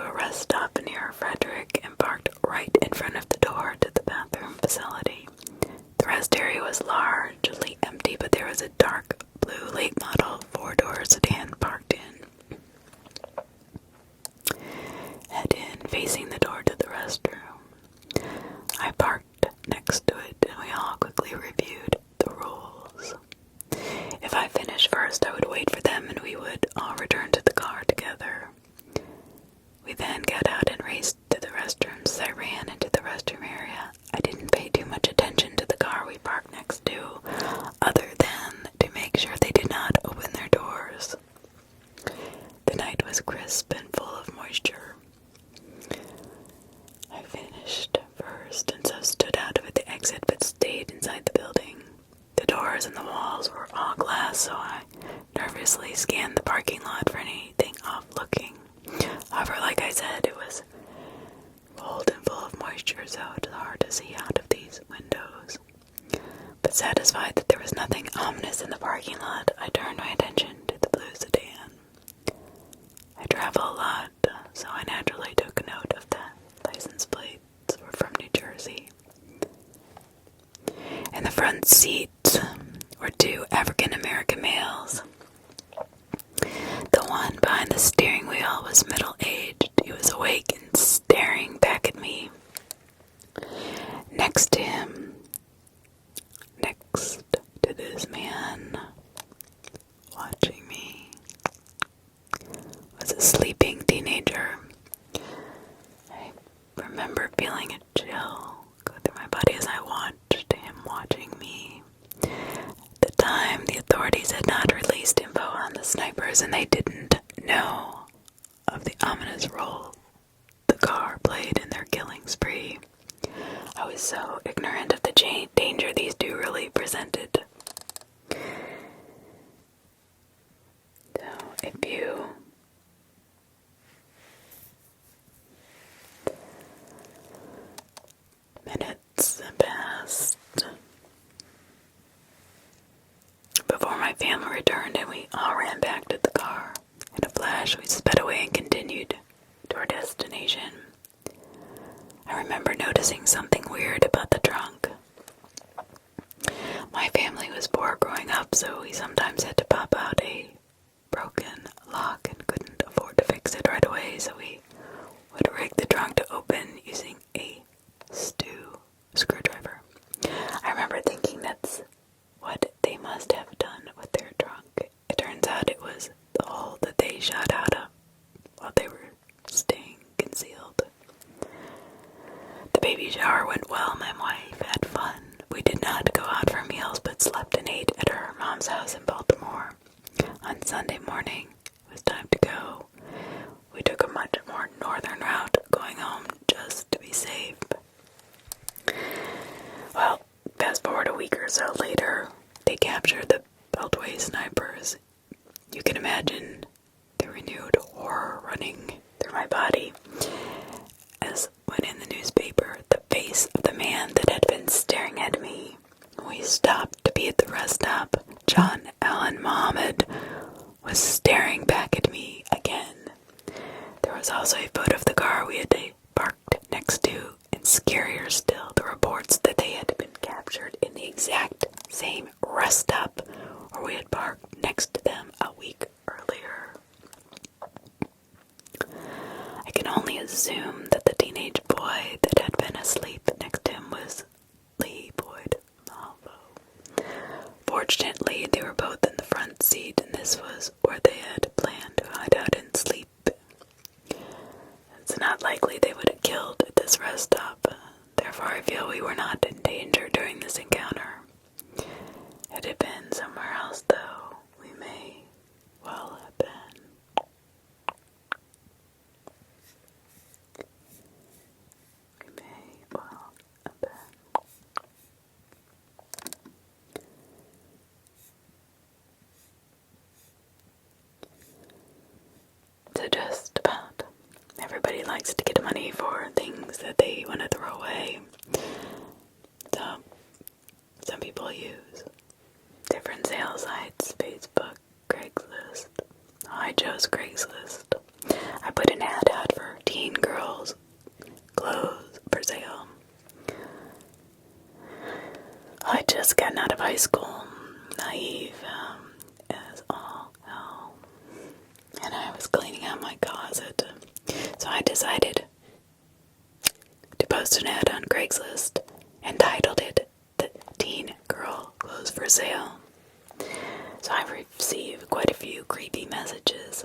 Speaker 1: a rest stop near Frederick and parked right in front of the door to the bathroom facility. The rest area was largely empty, but there was a dark blue late model 4-door sedan parked in. Head in, facing the door to the restroom. I parked next to it, and we all quickly reviewed the rules. If I finished first, I would wait for them, and we would all return to the car together. We then got out and raced to the restrooms. As I ran into the restroom area, I didn't pay too much attention to the car we parked next to, other than to make sure they did not open their doors. The night was crisp and full of moisture. I finished first and so stood out of the exit but stayed inside the building. The doors and the walls were all glass, so I nervously scanned the parking lot for anything off-looking. However, like I said, it was cold and full of moisture, so it was hard to see out of these windows. But satisfied that there was nothing ominous in the parking lot, I turned my attention to the blue sedan. I travel a lot, so I naturally took note of the license plates were from New Jersey. In the front seat were 2 African-American males. The one behind the steering wheel was middle-aged. He was awake and staring back at me. Next to him, next to this man watching me, was a sleeping teenager. I remember feeling a chill go through my body as I watched him watching me. At the time, the authorities had not released info on the snipers, and they didn't know of the ominous role the car played in their killing spree. I was so ignorant of the danger these 2 really presented. So, a few minutes passed before my family returned, and we all ran back to the car. In a flash, we sped away and continued to our destination. I remember noticing something weird about the trunk. My family was poor growing up, so we sometimes had to pop out a broken lock and couldn't afford to fix it right away, so we would rig the trunk to open using a screwdriver. I remember thinking that's what they must have done with their trunk. It turns out it was the hole that they shot out of while they were staying concealed. The baby shower went well. My wife had fun. We did not go out for meals, but slept and ate at her mom's house in Baltimore. On Sunday morning, it was time to go. We took a much more northern route, going home just to be safe. Well, fast forward a week or so later, they captured the Beltway Snipers. You can imagine the renewed horror running through my body as when in the newspaper, the face of the man that had been staring at me. We stopped to be at the rest stop. John Allen Mohammed was staring back at me again. There was also a photo of the car we had parked next to, and scarier still, the reports that they had been captured in the exact same rest stop where we had parked next to them a week earlier. I can only assume that the teenage boy that had been asleep next to him was Lee Boyd Malvo. Fortunately, they were both in the front seat, and this was where they had planned to hide out and sleep. It's not likely they would have killed at this rest stop. Therefore, I feel we were not in danger during this encounter. Had it been somewhere else, though, we may well have been. We may well have been. So just about everybody likes to get money for things that they want to throw away. So some people use different sales sites, Facebook, Craigslist. I chose Craigslist. I put an ad out for teen school, naive as all hell, and I was cleaning out my closet, so I decided to post an ad on Craigslist and titled it "The Teen Girl Clothes for Sale." So I received quite a few creepy messages.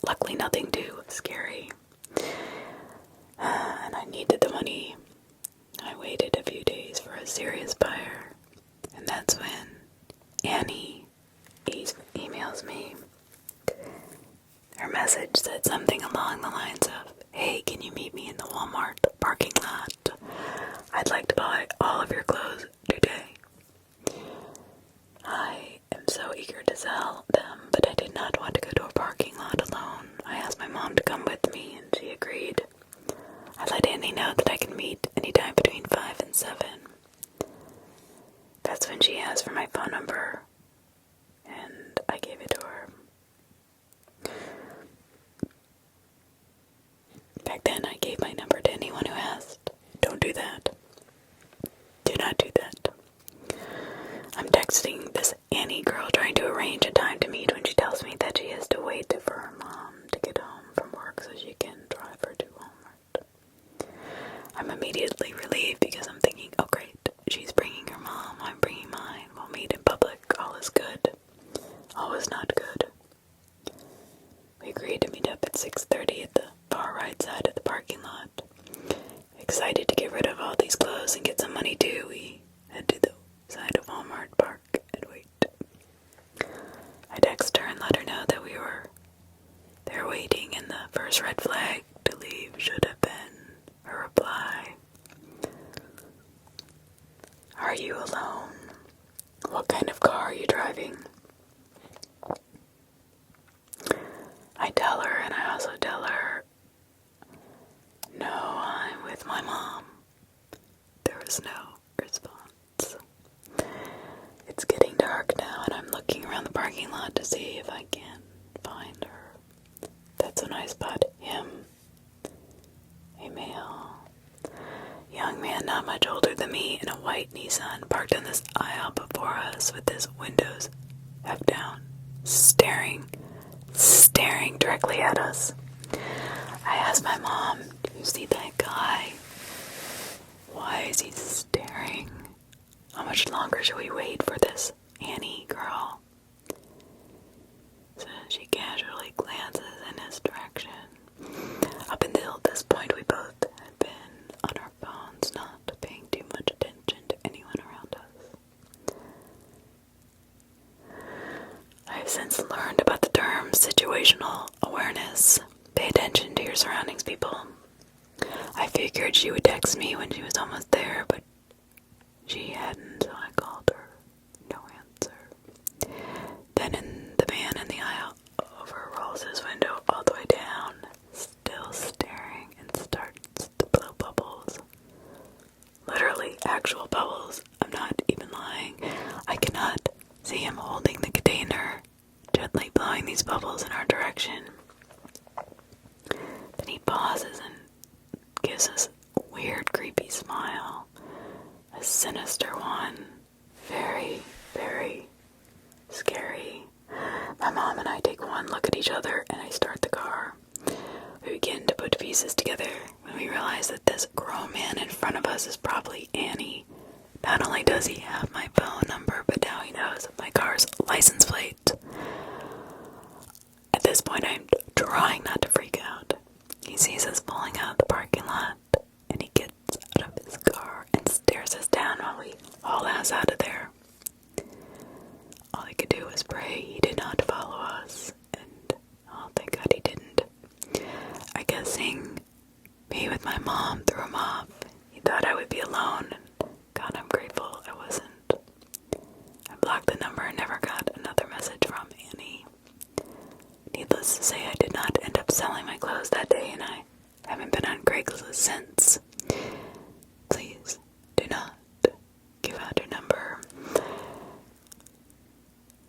Speaker 1: Luckily nothing too scary. And I needed the money. I waited a few days for a serious buyer. And that's when Annie emails me. Her message said something along the lines of, "Hey, can you meet me in the Walmart parking lot? I'd like to buy all of your clothes today." I am so eager to sell them, but I did not want to go to a parking lot alone. I asked my mom to come with me, and she agreed. I let Annie know that I can meet anytime between 5 and 7. That's when she asked for my phone number, and I gave it to her. Back then, I gave my number to anyone who asked. Don't do that. Do not do that. I'm texting this Annie girl trying to arrange a time to meet when she tells me that she has to wait for her mom to get home from work so she can drive her to Walmart. I'm immediately relieved because I'm thinking, oh great, she's bringing her mom, I'm bringing mine, we'll meet in public, all is good. All is not good. We agreed to meet up at 6:30 at the far right side of the parking lot. Excited to get rid of all these clothes and get some money too, we head to the side of Walmart Park and wait. I text her and let her know that we were there waiting, and the first red flag to leave should have been her reply. "Are you alone? What kind of car are you driving?" I tell her, and I also tell her, "No, I'm with my mom." There was no response. It's getting dark now, and I'm looking around the parking lot to see if I can find her. That's when I spot him. A male. Young man not much older than me in a white Nissan parked in this aisle before us with his windows half down, staring directly at us. I asked my mom, "Do you see that guy? Why is he staring? How much longer should we wait for this Annie girl?" So she casually glances in his direction. Up until this point, we both had been on our phones, not paying too much attention to anyone around us. I have since learned about the term situational awareness. Pay attention to your surroundings, people. I figured she would text me when she was almost there, but she hadn't, so I called her. No answer. Then the man in the aisle over rolls his window all the way down, still staring, and starts to blow bubbles. Literally actual bubbles. I'm not even lying. I cannot see him holding the container, gently blowing these bubbles in our direction. Then he pauses and gives us a weird, creepy smile. A sinister one. Very, very scary. My mom and I take one look at each other and I start the car. We begin to put pieces together when we realize that this grown man in front of us is probably Annie. Not only does he have my phone number, but now he knows my car's license plate. At this point, I'm trying not to freak out. He sees us pulling out the parking lot, and he gets out of his car and stares us down while we haul ass out of there. All I could do was pray he did not follow us, and oh, thank God he didn't. I guess seeing me with my mom threw him off. He thought I would be alone, and God, I'm grateful I wasn't. I blocked the number and never got another message from Annie. Needless to say, I did not end up selling my clothes that day, and I haven't been on Craigslist since. Please do not give out your number.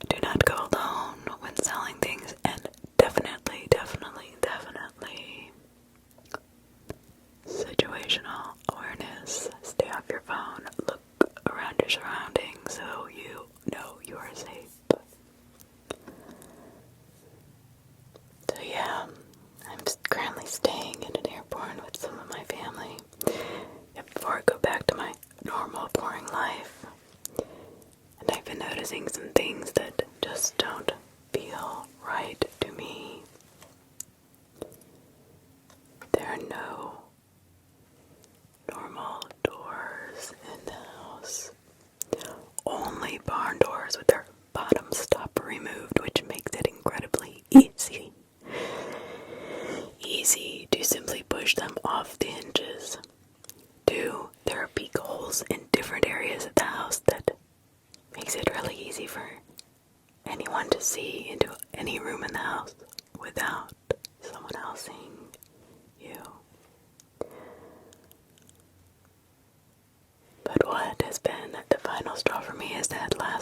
Speaker 1: Do not go alone when selling things, and definitely situational awareness. Stay off your phone. Look around your surroundings.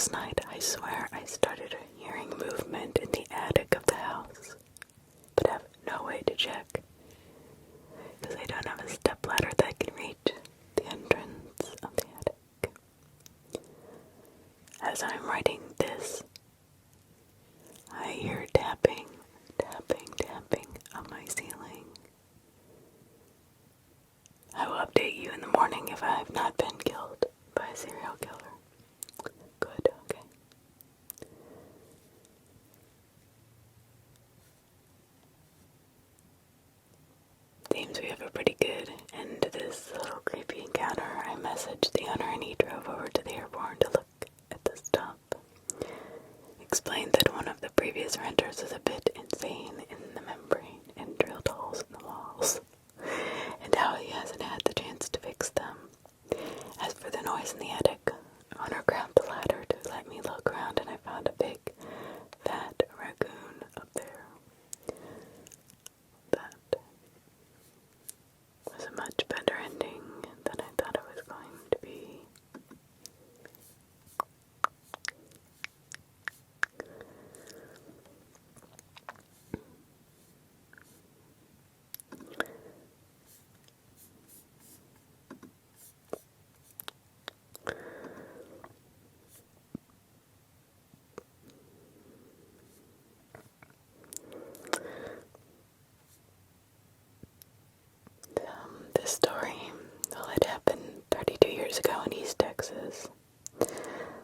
Speaker 1: last night, I swear I started hearing movement in the attic of the house, but have no way to check, because I don't have a stepladder that can reach the entrance of the attic. As I'm writing this, I hear tapping, tapping, tapping on my ceiling. I will update you in the morning if I have not been killed by a serial killer. Good, okay. Seems we have a pretty good end to this little creepy encounter. I messaged the owner and he drove over to the airport to look at the stop. Explained that one of the previous renters was a bit insane in the membrane and drilled holes in the walls, and how he hasn't had the chance to fix them. As for the noise in the attic, owner grabbed a ladder to let me look around, and I found a big, fat raccoon up there. That was a much better ending than I thought it was going to be. This story, well, it happened 32 years ago in East Texas.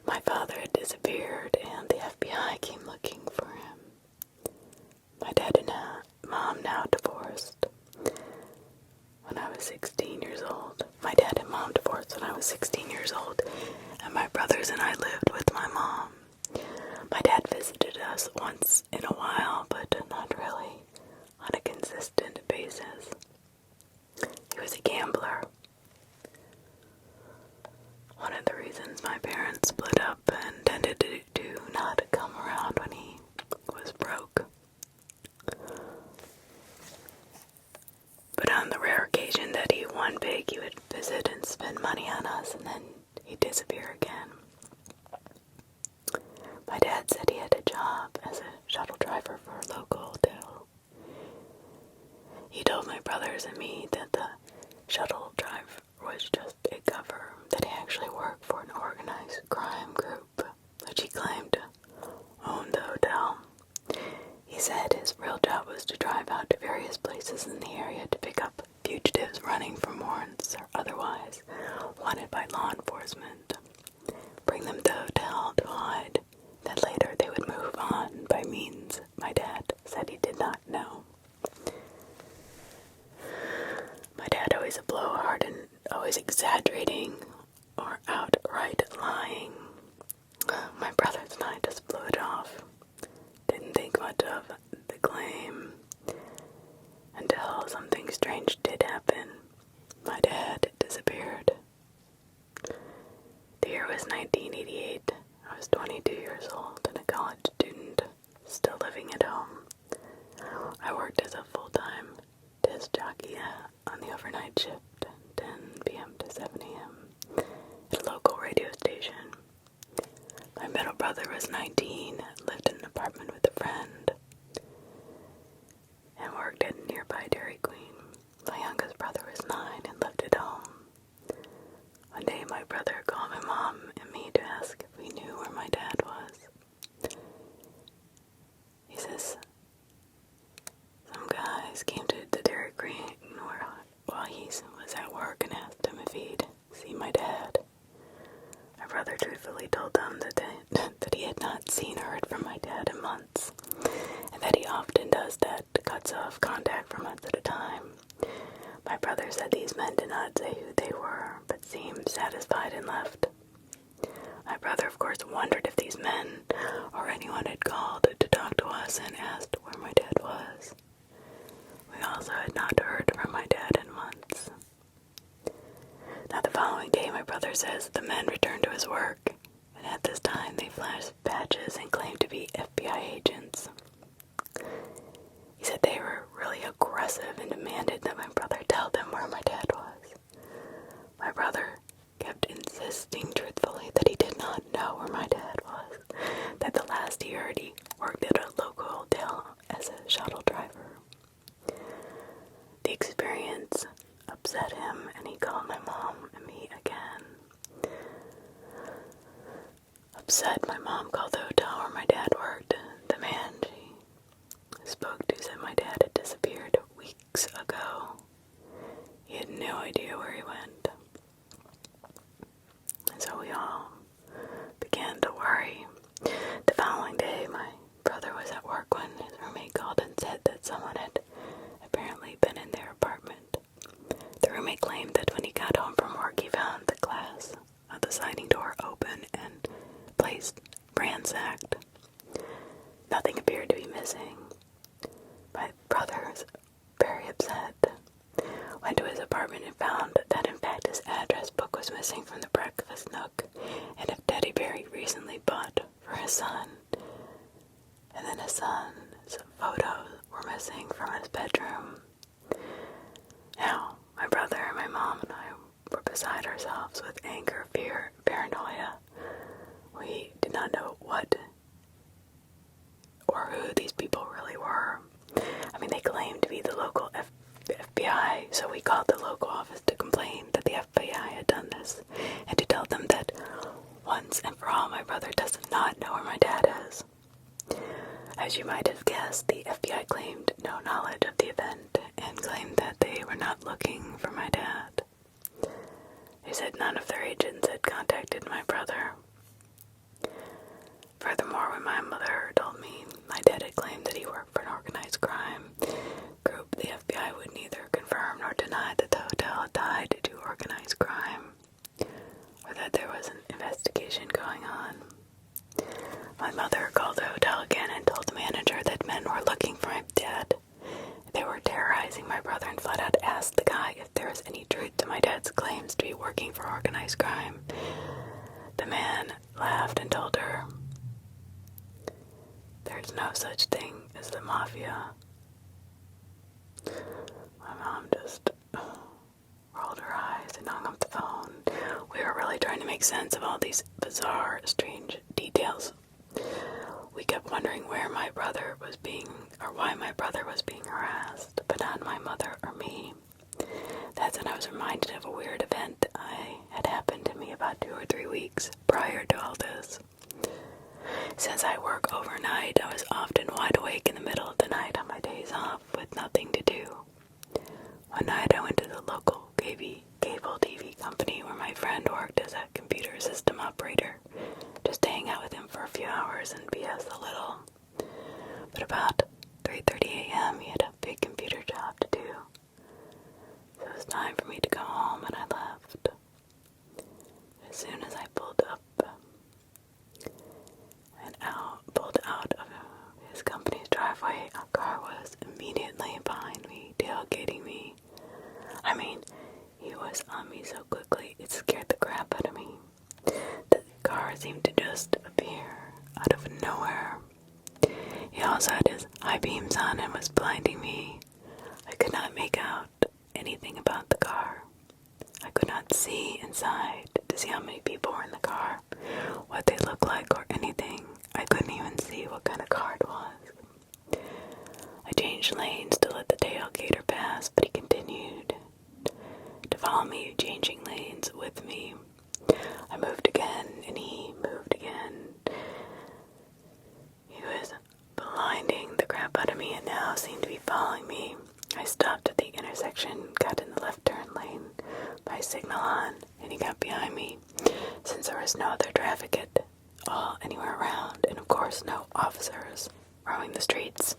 Speaker 1: My father had disappeared and the FBI came looking for him. My dad and mom now divorced when I was 16 years old. My dad and mom divorced when I was 16 years old, and my brothers and I lived with my mom. My dad visited us once in a while, but not really on a consistent basis. He was a gambler. One of the reasons my parents split up and tended to not come around when he was broke. But on the rare occasion that he won big, he would visit and spend money on us, and then he'd disappear again. My dad said he had a job as a shuttle driver for a local hotel. He told my brothers and me that the shuttle drive was just a cover, that he actually worked for an organized crime group, which he claimed owned the hotel. He said his real job was to drive out to various places in the area to pick up fugitives running from warrants or otherwise wanted by law enforcement, bring them to the hotel to hide, then later they would move on by means my dad said he did not know. My dad always a blowhard and always exaggerating or outright lying. My brothers and I just blew it off. Didn't think much of the claim until something strange did happen. My dad disappeared. The year was 1988. I was 22 years old and a college student, still living at home. I worked as a full-time disc jockey on the overnight shift, 10 p.m. to 7 a.m. at a local radio station. My middle brother was 19, lived in an apartment with a friend, and worked at a nearby Dairy Queen. My youngest brother was 9 and lived at home. One day my brother called my mom and me to ask if we knew where my dad was. He says, some guys came to the Dairy Queen while he was at work and asked him if he'd see my dad. My brother truthfully told them that he had not seen or heard from my dad in months, and that he often does that, cuts off contact for months at a time. My brother said these men did not say who they were, but seemed satisfied and left. My brother, of course, wondered if these men or anyone had called to talk to us and asked where my dad was. We also had not heard from my dad in months. Now the following day, my brother says the men returned to his work, and at this time they flashed badges and claimed to be FBI agents. He said they were really aggressive and demanded that my brother tell them where my dad was. My brother kept insisting truthfully that he did not know where my dad was. experience upset him, and he called my mom and me again. Upset, my mom called the hotel where my dad worked. The man she spoke to said my dad had disappeared weeks ago. He had no idea where he went. And so we all began to worry. The following day, my brother was at work when his roommate called and said that someone had apparently been in their apartment. The roommate claimed that when he got home from work, he found the glass of the sliding door open and placed ransacked. Nothing appeared to be missing. My brother was very upset. Went to his apartment and found that in fact his address book was missing from the breakfast nook and a teddy bear he recently bought for his son. And then his son's photos were missing from his bedroom. Now, my brother, my mom, and I were beside ourselves with anger, fear, paranoia. We did not know what or who these people really were. I mean, they claimed to be the local FBI, so we called the local office to complain that the FBI had done this, and to tell them that once and for all, my brother does not know where my dad is. As you might have guessed, the FBI claimed no knowledge of the event, and claimed that they were not looking for my dad. They said none of their agents had contacted my brother. Furthermore, when my mother told me my dad had claimed that he worked for an organized crime group, the FBI would neither confirm nor deny that the hotel had tied to organized crime, or that there was an investigation going on. My mother called the hotel again and told the manager that men were looking for my dad. They were terrorizing my brother and flat out asked the guy if there was any truth to my dad's claims to be working for organized crime. The man laughed and told her, "There's no such thing as the mafia." My mom just rolled her eyes and hung up the phone. We were really trying to make sense of all these bizarre, strange details. We kept wondering where my brother was being, or why my brother was being harassed, but not my mother or me. That's when I was reminded of a weird event had happened to me about 2 or 3 weeks prior to all this. Since I work overnight, I was often wide awake in the middle of the night on my days off with nothing to do. One night I went to the local cable TV company where my friend worked as a computer system operator, just to hang out with him for a few hours and BS a little. But about 3:30 a.m. he had a big computer job to do. So it was time for me to go home and I left. As soon as I pulled out of his company's driveway, a car was immediately behind me, tailgating me. I mean, he was on me so quickly, it scared the crap out of me. The car seemed to just appear out of nowhere. He also had his high beams on and was blinding me. I could not make out anything about the car. I could not see inside to see how many people were in the car, what they looked like, or anything. I couldn't even see what kind of car it was. I changed lanes to let the tailgater pass, but he continued to follow me, changing lanes with me. I moved again, and he moved again. He was blinding the crap out of me, and now seemed to be following me. I stopped at the intersection, got in the left turn lane, my signal on, and he got behind me. Since there was no other traffic at all anywhere around, and of course no officers roaming the streets.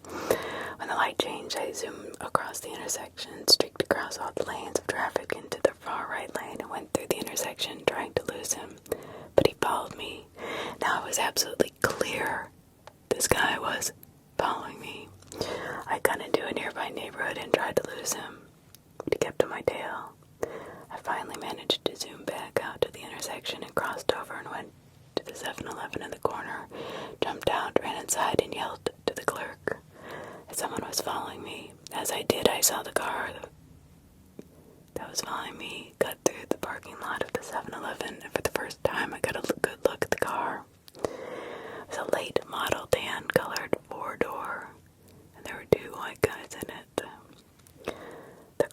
Speaker 1: When the light changed, I zoomed across the intersection, streaked across all the lanes of traffic into the far right lane, and went through the intersection trying to lose him. But he followed me. Now it was absolutely clear this guy was following me. I got into a nearby neighborhood and tried to lose him, but he kept on my tail. I finally managed to zoom back out to the intersection and crossed over and went to the 7-Eleven in the corner, jumped out, ran inside, and yelled to the clerk that someone was following me. As I did, I saw the car that was following me cut through the parking lot of the 7-Eleven, and for the first time I got a good look at the car. It was a late model tan-colored 4-door, and there were 2 white guys in it. The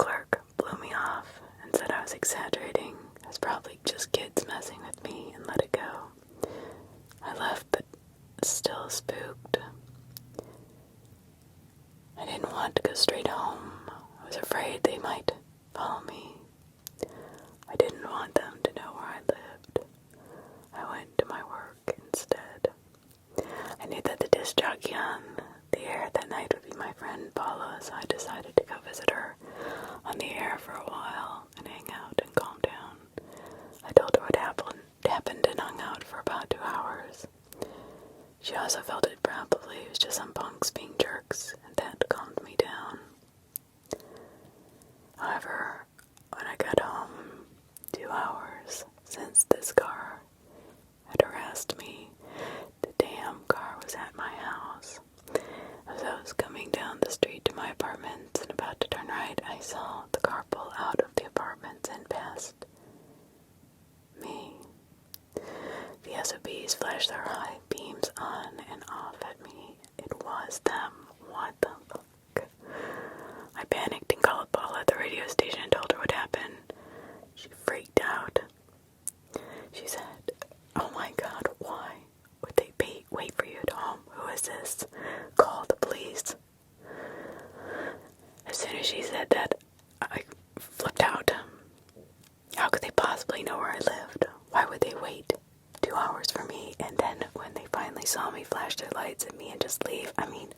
Speaker 1: I was exaggerating. It was probably just kids messing with me and let it go. I left, but still spooked. I didn't want to go straight home. I was afraid they might follow me. I didn't want them to know where I lived. I went to my work instead. I knew that the disc jockey on the air that night would be my friend Paula, so I decided to go visit her on the air for a while and hang out and calm down. I told her what happened and hung out for about 2 hours. She also felt it probably was just some punks being jerks, and that calmed me down. However, when I got home, 2 hours since this car had harassed me, the damn car was at my house. As I was coming down the street to my apartment and about to turn right, I saw the car pull out of the apartment and past me. The SOBs flashed their high beams on and off at me. It was them. What the fuck? I panicked and called Paula at the radio station and told her what happened. She freaked out. She said, "Oh my god, why would they wait for you at home? Who is this? Call the police." As soon as she said that, I flipped out. How could they possibly know where I lived? Why would they wait 2 hours for me, and then when they finally saw me, flash their lights at me and just leave? I mean,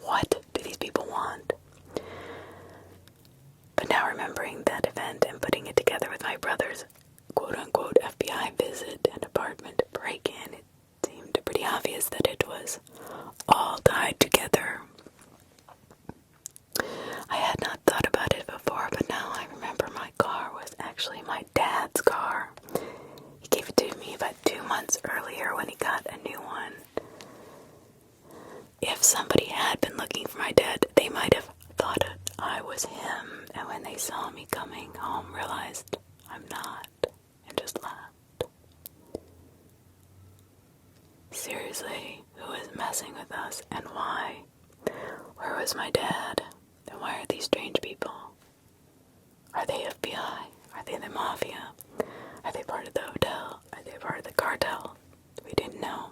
Speaker 1: what do these people want? But now remembering that event and putting it together with my brother's quote-unquote FBI visit and apartment break-in, it seemed pretty obvious that it was all tied together. I had not thought about it before, but now I remember my car was actually my dad's car. He gave it to me about 2 months earlier when he got a new one. If somebody had been looking for my dad, they might have thought I was him, and when they saw me coming home, realized I'm not, and just left. Seriously, who is messing with us, and why? Where was my dad? And why are these strange people? Are they FBI? Are they the mafia? Are they part of the hotel? Are they part of the cartel? We didn't know.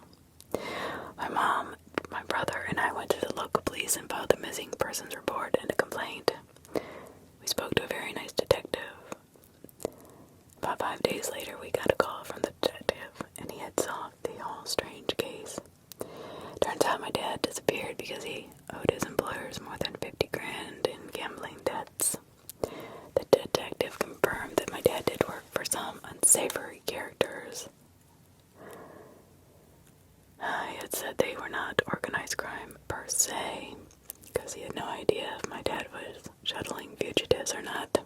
Speaker 1: My mom, my brother, and I went to the local police and filed a missing persons report and a complaint. We spoke to a very nice detective. About 5 days later, we got a call from the detective, and he had solved the whole strange case. Turns out my dad disappeared because he owed his employers more than $50,000 in gambling debts. The detective confirmed that my dad did work for some unsavory characters. He had said they were not organized crime per se, because he had no idea if my dad was shuttling fugitives or not.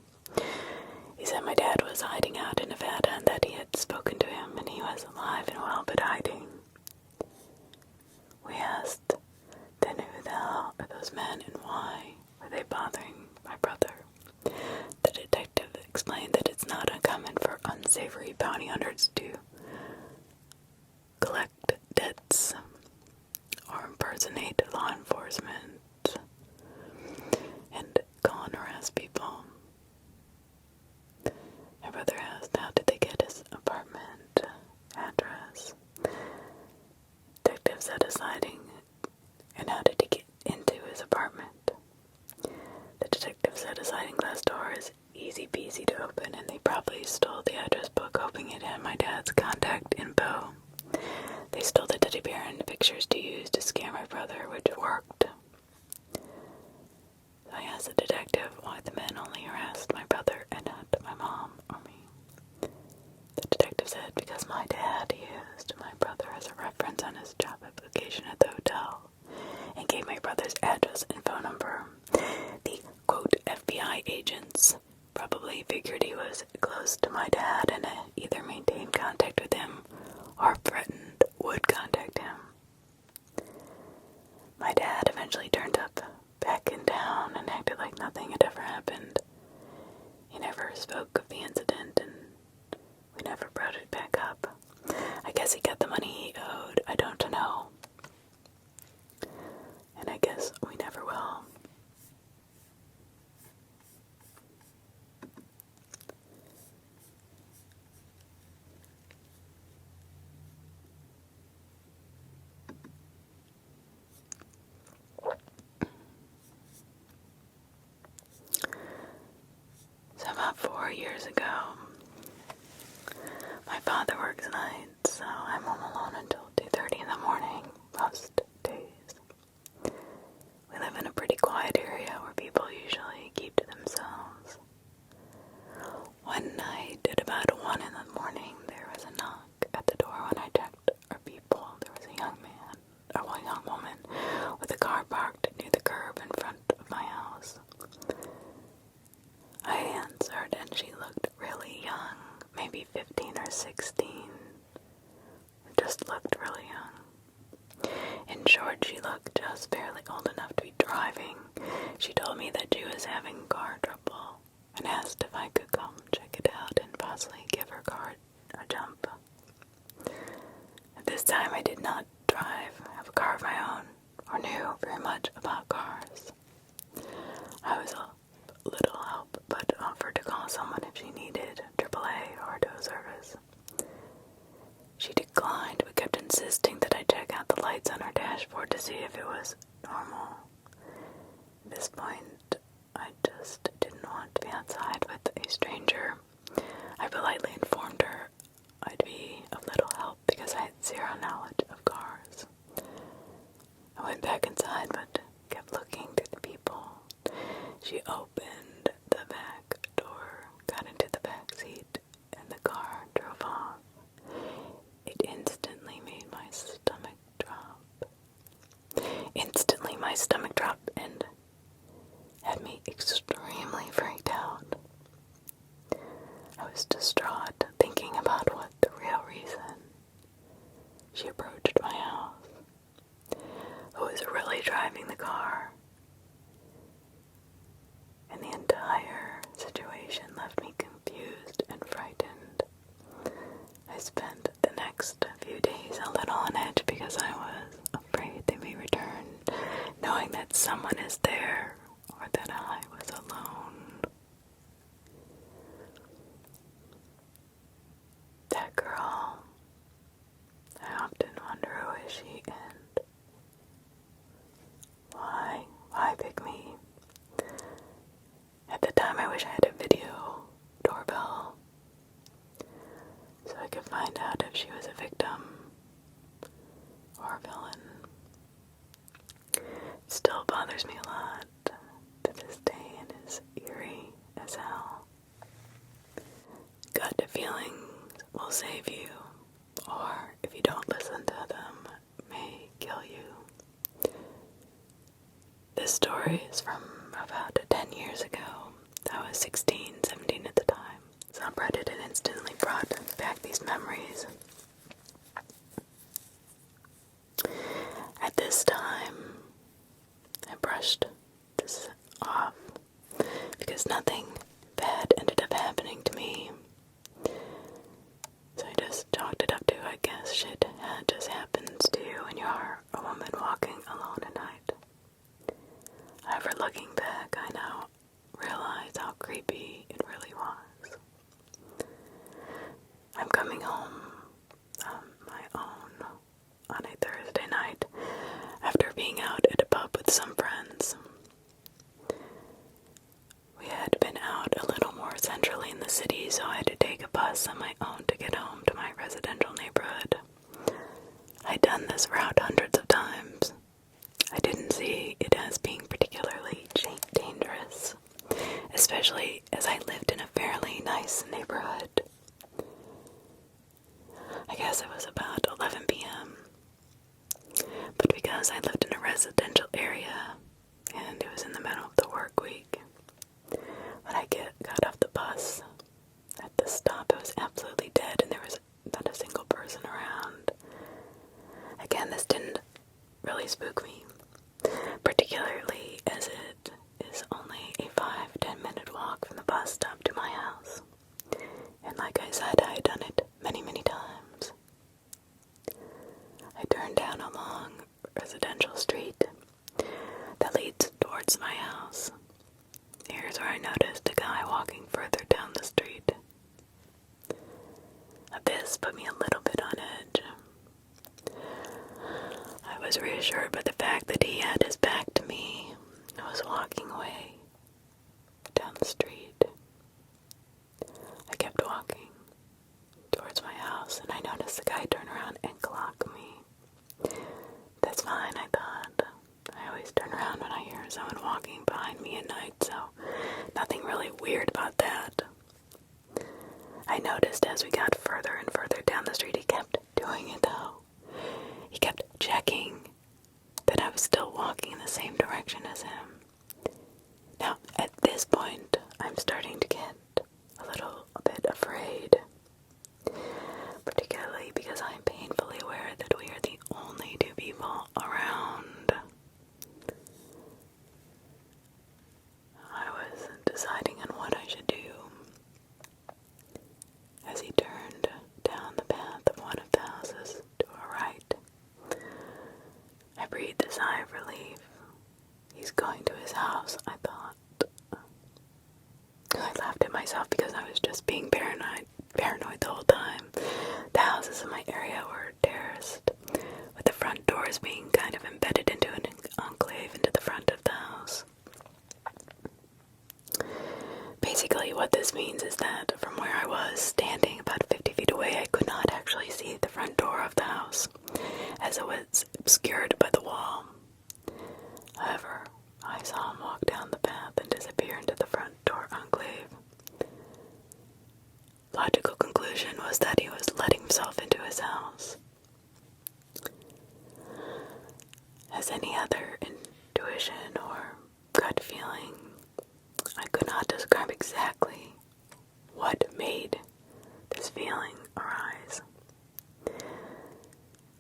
Speaker 1: He said my dad was hiding out in Nevada and that he had spoken to him and he was alive and well but hiding. We asked, then who the hell are those men and why were they bothering my brother? The detective explained that it's not uncommon for unsavory bounty hunters to collect debts or impersonate law enforcement and call and harass people. My brother asked how did they get his apartment address. Detective said his lighting and how did he get into his apartment. The detective said his sliding glass door is easy peasy to open and they probably stole the address book hoping it had my dad's contact info. They stole the teddy bear and the pictures to use to scare my brother, which worked. So I asked the detective why the men only harassed my brother and not my mom or me. The detective said because my dad used my brother as a reference on his job application at the hotel and gave my brother's address and phone number. The quote FBI agents probably figured he was close to my dad and either maintained contact with him or threatened would contact him. My dad eventually turned up back in town and acted like nothing had ever happened. He never spoke of the incident and we never brought it back up. I guess he got the money he owed, I don't know. And I guess we never will. 4 years ago. My father works nights, so I'm home alone until 2:30 in the morning most days. We live in a pretty quiet area where people usually keep to themselves. One night at about 1 in the morning, there was a knock at the door. When I checked our people, there was a young woman with a car parked near the curb in front of my house. I answered, and she looked really young, maybe 15 or 16. Just looked really young. In short, she looked just barely old enough to be driving. She told me that she was having car trouble and asked if I could come check it out and possibly give her car a jump. At this time, I did not have a car of my own, or knew very much about cars. I was a little help, but offered to call someone if she needed AAA or tow service. She declined, but kept insisting that I check out the lights on her dashboard to see if it was normal. At this point, I just didn't want to be outside with a stranger. I politely informed her I'd be of little help because I had zero knowledge of cars. I went back inside, but kept looking through the people. She opened the back door, got into the back seat, and the car drove off. It instantly made my stomach drop. And had me extremely freaked out. I was distraught, thinking about what the real reason she approached my house. Who was really driving the car? And the entire situation left me confused and frightened. I spent the next few days a little on edge because I was afraid they may return, knowing that someone is there or that I was alone. That girl, I often wonder who is she and why pick me? At the time, I wish I had a video doorbell so I could find out if she was a victim or a villain. It still bothers me a lot to this day and is eerie as hell. Gut feelings will save you, or if you don't listen to them, may kill you. This story is from about 10 years ago. I was 16, 17 at the time. Subreddit had instantly brought back these memories. At this time, I brushed this off because nothing bad ended up happening to me. So I just chalked it up to, I guess, shit just happens to you when you are a woman walking alone at night. However, looking back, I now realize how creepy it really was. I'm coming home on my own on a Thursday night after being out at a pub with some friends. We had been out a little more centrally in the city, so I had to take a bus on my own to get home to my residential neighborhood. I'd done this route hundreds of times. I didn't see it as being particularly dangerous, especially as I lived in a fairly nice neighborhood. I guess it was about 11 p.m. But because I lived in a residential area, and it was in the middle of the work week, when I got off the bus at the stop, it was absolutely dead, and there was not a single person around. Again, this didn't really spook me, particularly as it is only a 5-10 minute walk from the bus stop to my house. I noticed as we got further and further down the street, he kept doing it though. He kept checking that I was still walking in the same direction as him. Now, at this point, I'm starting to get a little bit afraid, particularly because I'm painfully aware that we are the only two people around. I was deciding on what I should do as he turned down the path of one of the houses to our right. I breathed a sigh of relief. He's going to his house, I thought. I laughed at myself because I was just being paranoid the whole time. The houses in my area were terraced, with the front doors being kind of embedded into an enclave into the front of the house. Basically, what this means is that from where I was standing about 50 feet away, I could not actually see the front door of the house, as it was obscured by the wall. However, I saw him walk down the path and disappear into the front door enclave. Logical conclusion was that he was letting himself into his house. As any other intuition or gut feeling, I could not describe exactly what made this feeling arise.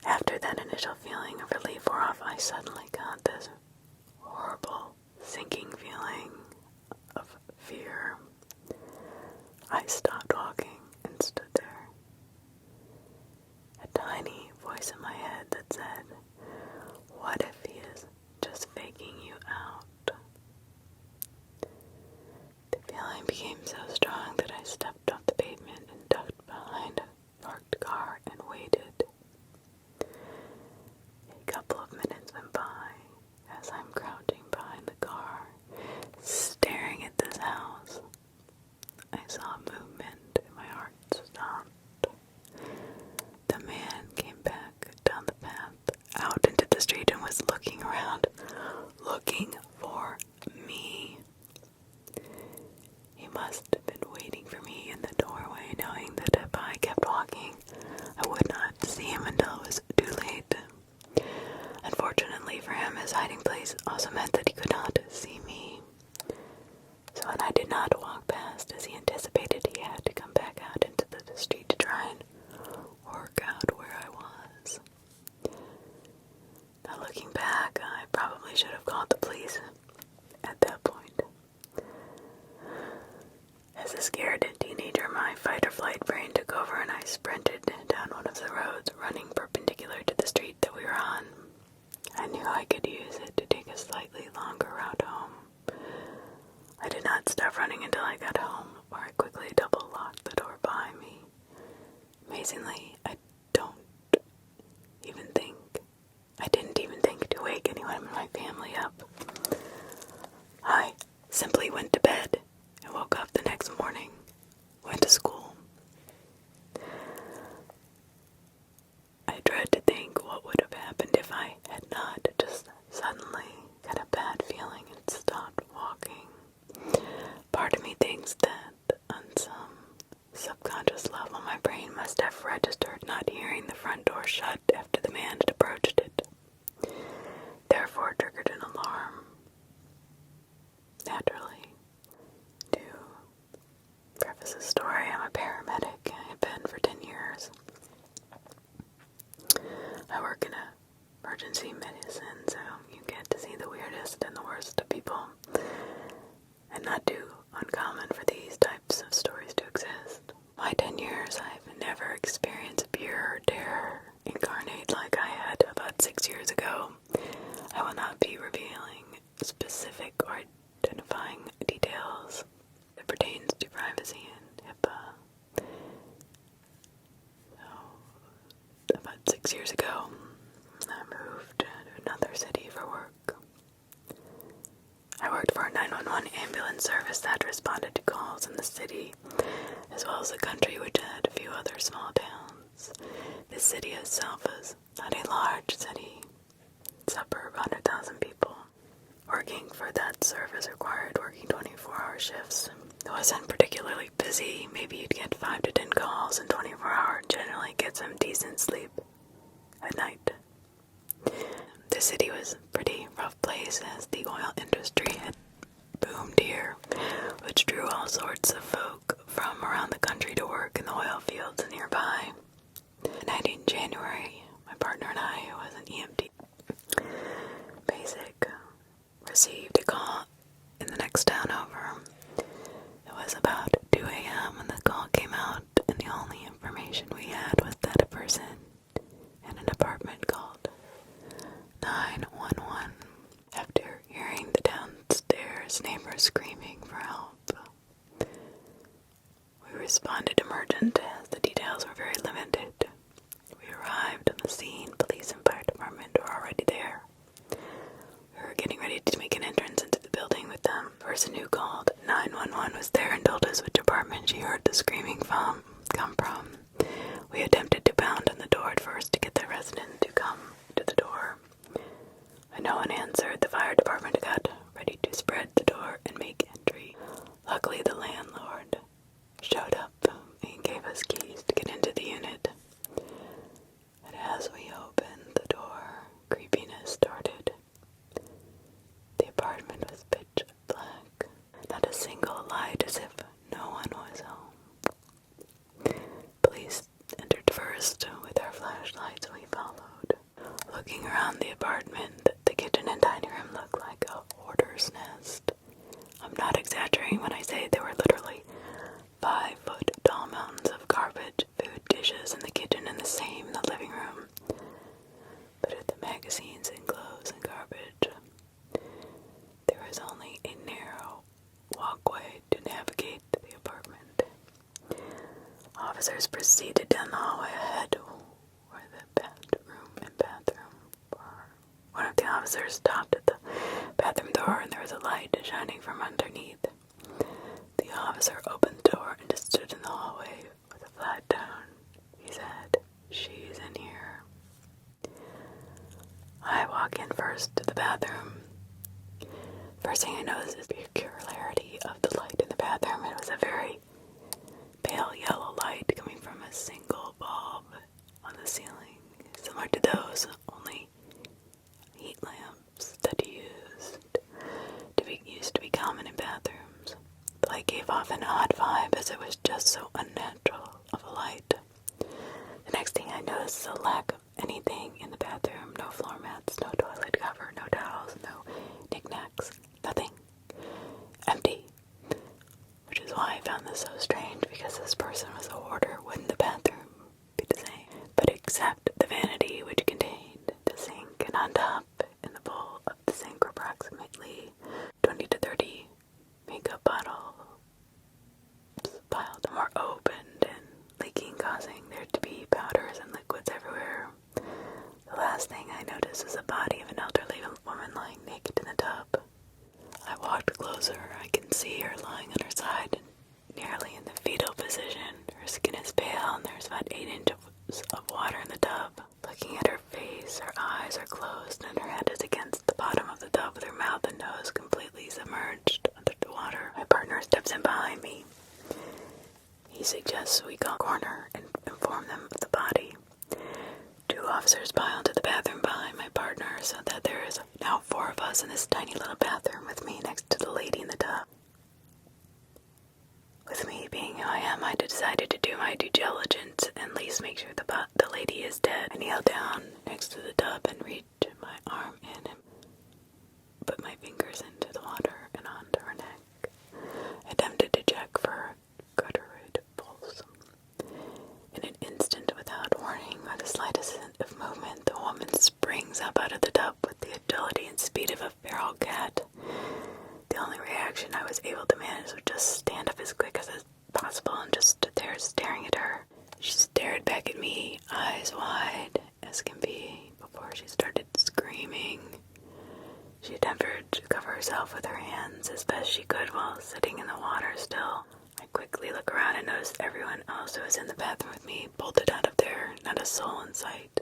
Speaker 1: After that initial feeling of relief wore off, I suddenly got this horrible sinking feeling of fear. I stopped walking and stood there. A tiny voice in my head that said, "What if he is just faking you out?" The feeling became so strong that I stepped off the pavement and ducked behind a parked car and waited. A couple of minutes went by as I'm crouching behind the car, staring at this house. I saw movement and my heart stopped. The man came back down the path, out into the street, and was looking around, looking for me. He must have been waiting for me in the doorway, knowing that if I kept walking, I would not see him until it was too late. Unfortunately for him, his hiding place also meant that he could not see me. So when I did not walk past as he anticipated, he had to come back out into the street to try and work out where I was. Now looking back, I probably should have called the police at that point. As a scared teenager, my fight-or-flight brain took over and I sprinted down one of the roads, running perpendicular to the street that we were on. I knew I could use it to take a slightly longer route home. I did not stop running until I got home, where I quickly double-locked the door behind me. Amazingly, I didn't even think to wake anyone in my family up. I simply went to bed and woke up the next morning, went to school. I dread to think what would have happened if I had not just suddenly got a bad feeling and stopped walking. Part of me thinks that on some subconscious level my brain must have registered not hearing the front door shut after the man had approached it, therefore triggered an alarm. Naturally, to preface the story, I'm a paramedic. I have been for 10 years. I work in emergency medicine, so you get to see the weirdest and the worst of people. And not too uncommon for these types of stories to exist. My 10 years, I've never experienced pure terror incarnate like I had about 6 years ago. I will not be revealing specific or identifying details that pertains to privacy and HIPAA. So, about 6 years ago, I moved to another city for work. I worked for a 911 ambulance service that responded to calls in the city, as well as the country, which had a few other small towns. The city itself is not a large city, suburb, 100,000 people. Working for that service required working 24-hour shifts. It wasn't particularly busy busy. Maybe you'd get 5 to 10 calls in 24 hours. Generally get some decent sleep at night. The city was a pretty rough place as the oil industry had boomed here, which drew all sorts of folk from around the country to work in the oil fields nearby. The night in January, my partner and I, who was an EMT basic, received a call in the next town over. It was about 2 a.m. when the call came out, and the only information we had was that a person in an apartment called 911. After hearing the downstairs neighbors screaming for help, we responded emergent as the details were very limited. We arrived on the scene. Police and fire department were already there. We were getting ready to make an entrance into the building with them. The person who called 911 was there and told us which apartment she heard the screaming come from. We attempted to pound on the door at first to get the resident to come to the door. When no one answered, the fire department got ready to spread the door and make entry. Luckily, the landlord showed up and gave us keys to get into the unit. And as we opened the door, creepiness started. The apartment was pitch black. Not a single light, as if no one was home. Police entered first with our flashlights. We followed. Looking around the apartment, the kitchen and dining room looked like a hoarder's nest. I'm not exaggerating when I say there were literally 5-foot tall mountains of garbage, food, dishes in the kitchen and the same in the living room. But at the magazines and clothes and garbage, there was only a narrow walkway to navigate the apartment. Officers proceeded down the hallway ahead where the bedroom and bathroom were. One of the officers stopped at the bathroom door and there was a light shining from underneath. The officer opened the door and just stood in the hallway with a flat tone. He said, "She's in here." I walk in first to the bathroom. First thing I noticed is the peculiarity of the light in the bathroom. It was a very pale yellow light coming from a single bulb on the ceiling, similar to those only heat lamps that used to be common in bathrooms. The light gave off an odd vibe as it was just so unnatural of a light. The next thing I noticed is a lack of anything in the bathroom. No floor mats, no toilet cover, no towels, no knickknacks, nothing. Empty. Which is why I found this so strange, because this person was a hoarder. Wouldn't the bathroom be the same? But except the vanity, which contained the sink, and on top, in the bowl of the sink were approximately 20 to 30 makeup bottles piled. Some were opened and leaking, causing there to be powders and liquids everywhere. The last thing I noticed was the body of an elderly woman lying naked in the tub. I walked closer. I can see her lying on her side, nearly in the fetal position. Her skin is pale and there's about 8 inches of water in the tub. Looking at her face, her eyes are closed and her head is against the bottom of the tub with her mouth and nose completely submerged under the water. My partner steps in behind me. He suggests we call coroner and inform them of the body. 2 officers pile into the bathroom behind my partner so that there is now 4 of us in this tiny little bathroom with me next to the lady in the tub. With me being who I am, I decided to do my due diligence and at least make sure the lady is dead. I kneel down next to the tub and reach my arm in and put my fingers into the water and onto her neck. I attempted to check for guttural pulse. In an instant, without warning or the slightest hint of movement, the woman springs up out of the tub with the agility and speed of a feral cat. The only reaction I was able to manage was just stand up as quick as possible and just stood there staring at her. She stared back at me, eyes wide as can be, before she started screaming. She attempted to cover herself with her hands as best she could while sitting in the water still. I quickly look around and notice everyone else who was in the bathroom with me bolted out of there, not a soul in sight.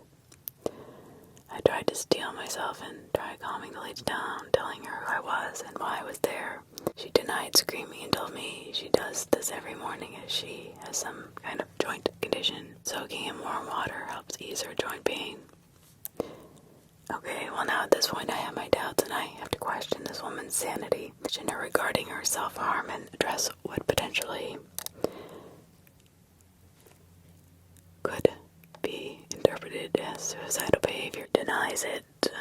Speaker 1: I tried to steel myself and try calming the lady down, telling her who I was and why I was there. She denied screaming and told me she does this every morning as she has some kind of joint condition. Soaking in warm water helps ease her joint pain. Okay, well now at this point I have my doubts and I have to question this woman's sanity, question her regarding her self-harm and address what potentially could be interpreted as suicidal behavior. Denies it,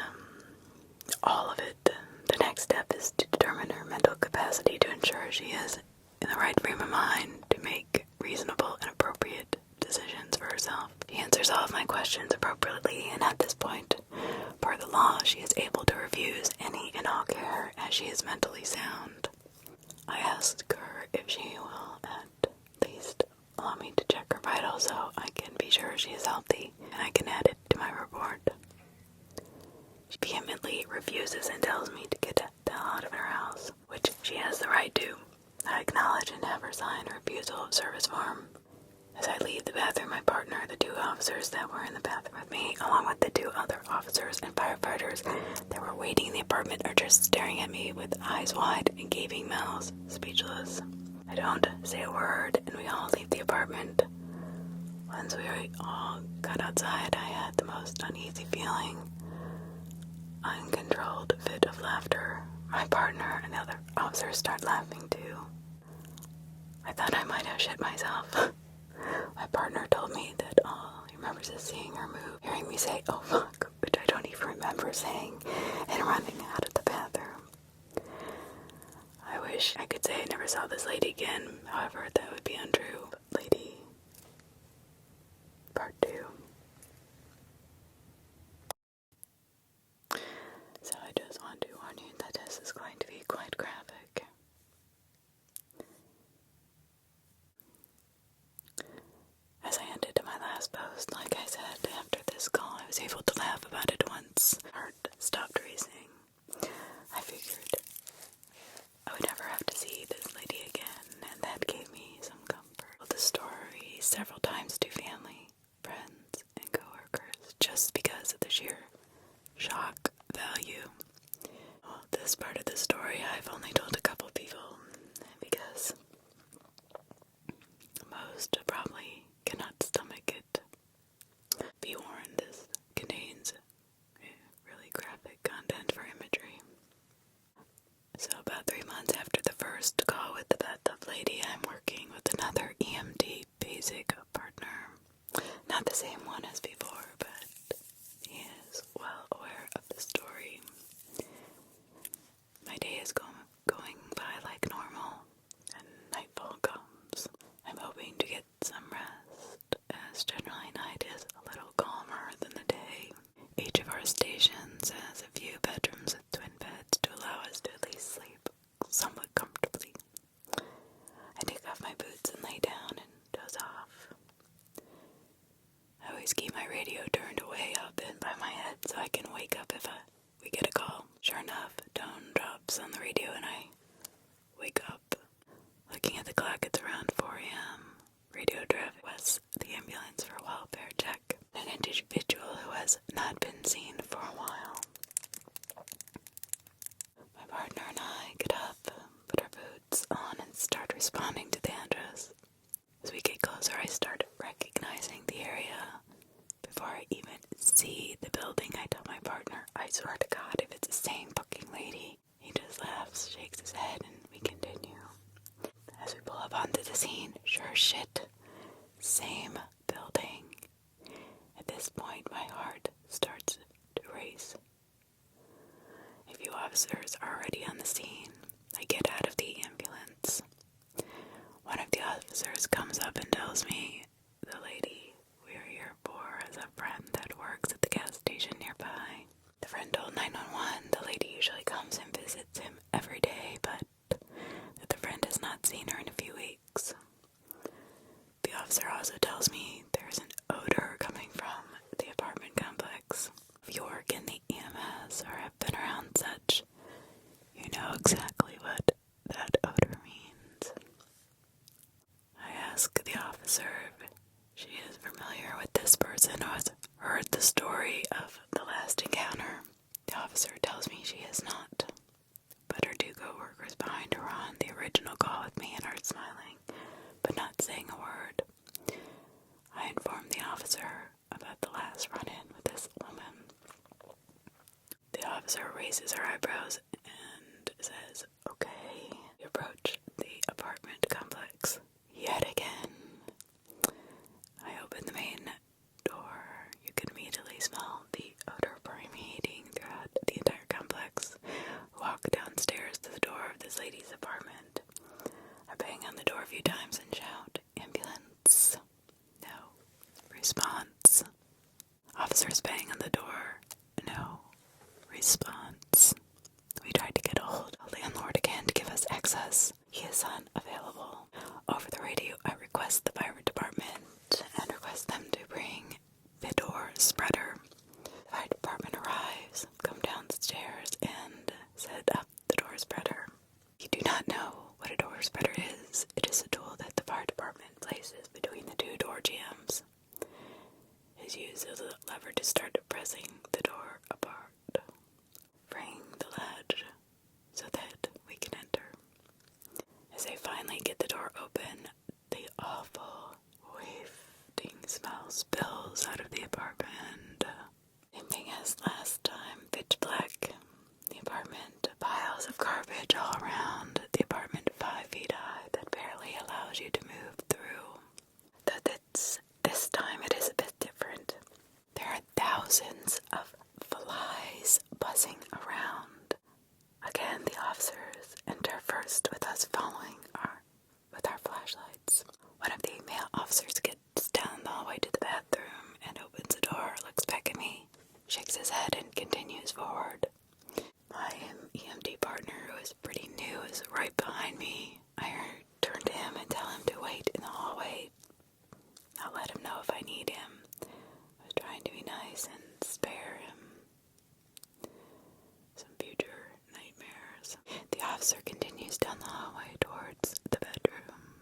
Speaker 1: all of it. The next step is to determine her mental capacity to ensure she is in the right frame of mind to make reasonable and appropriate decisions for herself. She answers all of my questions appropriately, and at this point, per the law, she is able to refuse any and all care as she is mentally sound. I asked her if she will at least allow me to check her vitals so I can be sure she is healthy and I can add it to my report. She vehemently refuses and tells me to get the hell out of her house, which she has the right to. I acknowledge and have her sign a refusal of service form. As I leave the bathroom, my partner, the two officers that were in the bathroom with me, along with the two other officers and firefighters that were waiting in the apartment, are just staring at me with eyes wide and gaping mouths, speechless. I don't say a word, and we all leave the apartment. Once we all got outside, I had the most uneasy feeling. Uncontrolled fit of laughter. My partner and the other officers start laughing too. I thought I might have shit myself. My partner told me that all he remembers is seeing her move, hearing me say, "Oh fuck," which I don't even remember saying, and running out of the bathroom. I wish I could say I never saw this lady again, however, that would be untrue. Lady, part 2. So I just want to warn you that this is going to be quite graphic. As I ended my last post, like I said, after this call, I was able to laugh about it once heart stopped racing. I figured I would never have to see this lady again, and that gave me some comfort. I told the story several times to family, friends, and coworkers, just because of the sheer shock value. Well, this part of the story I've only told a couple people, because most probably cannot stomach it. Be warned, this contains really graphic content for imagery. So about 3 months after the first call with the bathtub lady, I'm working with another EMT basic partner. Not the same one as before, but he is well aware of the story. My day is going by like normal, and nightfall comes. I'm hoping to get some rest, as generally night is a little calmer than the day. Each of our stations has a few bedrooms with twin beds to allow us to at least sleep somewhat comfortably. I take off my boots and lay down and doze off. I always keep my radio turned way up and by my head so I can wake up if we get a call. Sure enough, tone drops on the radio and I wake up. Looking at the clock, it's around 4 a.m. Radio traffic requests the ambulance for a welfare check. An individual who has not been seen for a while. My partner and I get up, put our boots on, and start responding to the address. As we get closer, I start recognizing the area. Before I even see the building, I tell my partner, I swear to God, if it's the same fucking lady. He just laughs, shakes his head, and we continue. As we pull up onto the scene, sure shit, same building. At this point, my heart starts to race. A few officers are already on the scene. I get out of the ambulance. One of the officers comes up and tells me, "The lady we are here for has a friend that works at the gas station nearby." The friend told 911 the lady usually comes and visits him every day, but that the friend has not seen her in a few weeks. The officer also tells me there's an odor coming from the apartment complex. If you work in the EMS or have been around such, you know exactly what that odor means. I ask the officer if she is familiar with this person who has heard the story of the last encounter. The officer tells me she has not, but her 2 co-workers behind her on the original call with me and are smiling, but not saying a word. I informed the officer about the last run-in with this woman. The officer raises her eyebrows and says, "Okay." We approach the apartment complex yet again. I open the main door. You can immediately smell the odor permeating throughout the entire complex. Walk downstairs to the door of this lady's apartment. I bang on the door a few times and shout, "Ambulance." No response. Officers bang on the door. No response. We tried to get a hold of the landlord again to give us access. He is unavailable. Over the radio, I request the fire department and request them to bring the door spreader. The fire department arrives, come downstairs, and set up the door spreader. You do not know what a door spreader is. It is a tool that the fire department places between the 2 door jambs. It is used as a lever to start pressing the door apart, freeing the latch so that we can enter. As they finally get the door open, the awful, wafting smell spills out of the apartment. Same thing as last time, pitch black. The apartment, piles of garbage all around. The apartment 5 feet high that barely allows you to move through. Though this time it is a bit different. There are thousands of flies buzzing around. Again, the officers enter first with us following with our flashlights. One of the male officers gets down the hallway to the bathroom and opens the door, looks back at me, shakes his head, and continues forward. My EMT partner, who is pretty new, is right behind me. I turn to him and tell him to wait in the hallway. I'll let him know if I need him. I was trying to be nice and spare him some future nightmares. The officer continues down the hallway towards the bedroom.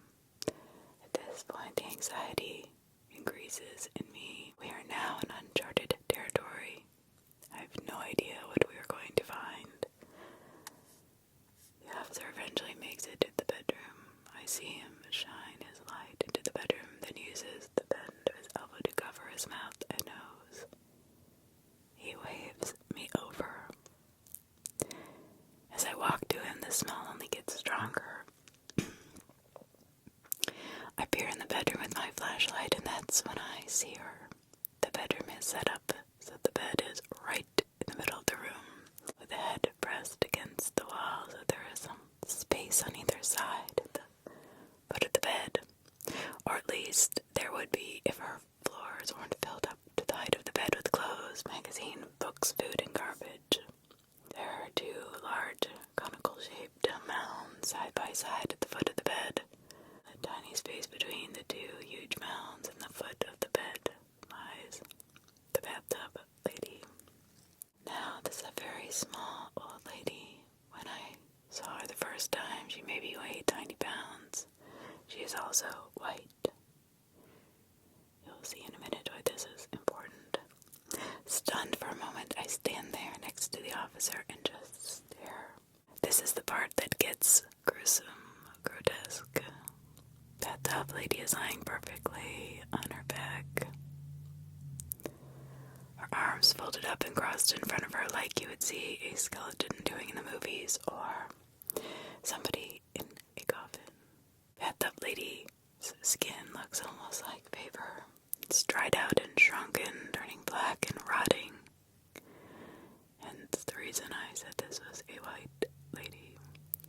Speaker 1: At this point, the anxiety increases in me. We are now in uncharted territory. I have no idea what we are going to find. The officer eventually makes it to the bedroom. I see him shine his light into the bedroom, then uses the bend of his elbow to cover his mouth and nose. He waves me over. As I walk to him, the smell only gets stronger. I peer in the bedroom with my flashlight, and that's when I see her. The bedroom is set up so the bed is right in the middle of the room, with the head pressed against the wall so there is some space on either side at the foot of the bed. Or at least there would be if her floors weren't filled up to the height of the bed with clothes, magazine, books, food, and garbage. There are 2 large, conical-shaped mounds side by side at the foot of the bed. The tiny space between the 2 huge mounds and the foot of the bed lies the bathtub lady. Now, this is a very small old lady. When I saw her the first time, she maybe weighed 90 pounds. She is also white. You'll see in a minute why this is important. Stunned for a moment, I stand there next to the officer and just stare. This is the part that gets gruesome, grotesque. Bathtub lady is lying perfectly on her back. Her arms folded up and crossed in front of her like you would see a skeleton doing in the movies, or somebody in a coffin. Bathtub lady's skin looks almost like paper. It's dried out and shrunken, turning black and rotting. Hence the reason I said this was a white lady.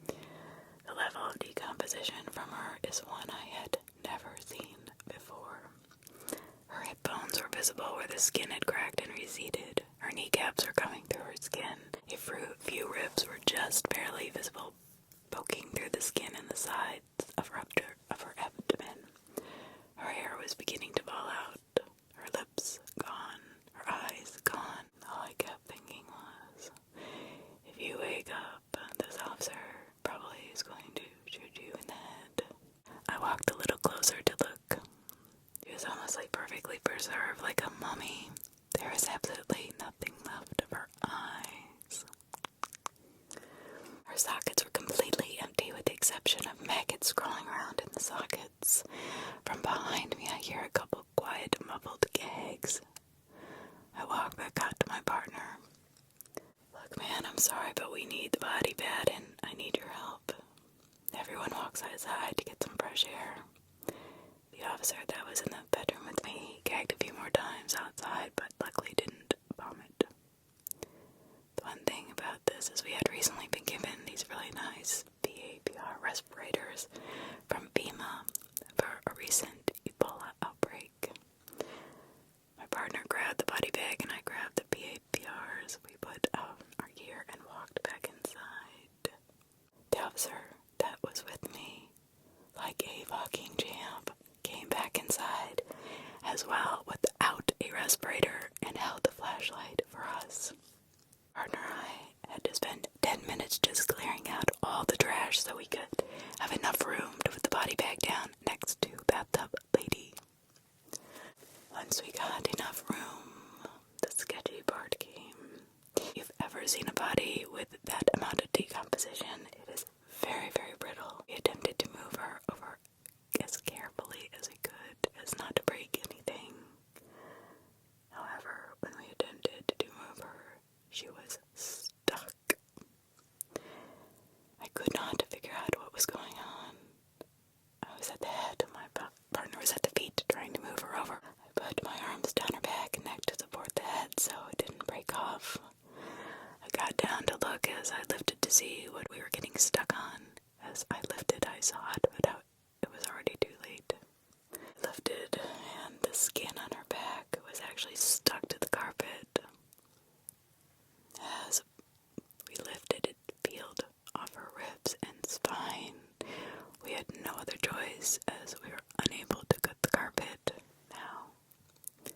Speaker 1: The level of decomposition from her is one I had never seen before. Her hip bones were visible where the skin had cracked and receded. Her kneecaps were coming through her skin. A few ribs were just barely visible, poking through the skin and the sides of her abdomen. Her hair was beginning to fall out. Her lips gone. Her eyes gone. All I kept thinking was, if you wake up, this officer probably is going to shoot you in the head. I walked a little closer to look. She was almost like perfectly preserved, like a mummy. sockets were completely empty with the exception of maggots crawling around in the sockets. From behind me, I hear a couple quiet, muffled gags. I walk back out to my partner. Look, man, I'm sorry, but we need the body bad, and I need your help. Everyone walks outside to get some fresh air. The officer that was in the bedroom with me gagged a few more times outside, but luckily didn't vomit. The one thing about this is we had recently been given these really nice PAPR respirators from FEMA for a recent Ebola outbreak. My partner grabbed the body bag and I grabbed the PAPRs. We put on our gear and walked back inside. The officer that was with me, like a fucking champ, came back inside as well without a respirator and held the flashlight for us. Partner and I had to spend 10 minutes just clearing out all the trash so we could have enough room to put the body bag down next to Bathtub Lady. Once we got enough room, the sketchy part came. If you've ever seen a body with that amount of decomposition, it is very, very brittle. We attempted to move her over as carefully as we could, as not to break anything. However, when we attempted to move her, she was stuck. I could not figure out what was going on. I was at the head, my partner was at the feet, trying to move her over. I put my arms down her back and neck to support the head so it didn't break off. I got down to look as I lifted to see what we were getting stuck on. As I lifted, I saw it, but it was already too late. I lifted, and the skin on her back was actually stuck to the carpet. As we lifted, it peeled off her ribs and spine. We had no other choice as we were unable to cut the carpet. Now,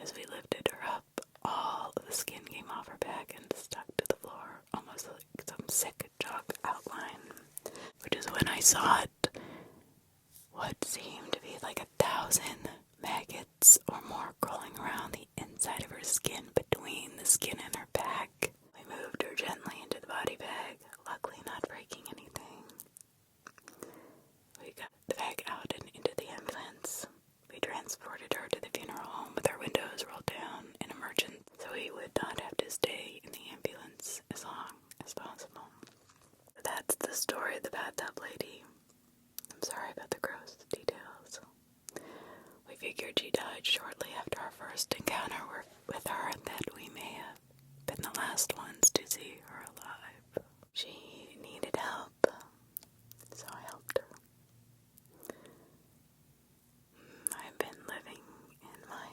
Speaker 1: as we lifted her up, all of the skin came off her back and stuck to the floor, almost like some sick chalk outline, which is when I saw it. What seemed to be like 1,000 maggots or more crawling around the inside of her skin, between the skin and her back. We moved her gently into the body bag, luckily not breaking anything. We got the bag out and into the ambulance. We transported her to the funeral home with our windows rolled down in emergency, so we would not have to stay in the ambulance as long as possible. But that's the story of the Bathtub Lady. I'm sorry about the gross details. We figured she died shortly after our first encounter with her and that we may have been the last ones to see her alive. She needed help, so I helped her. I've been living in my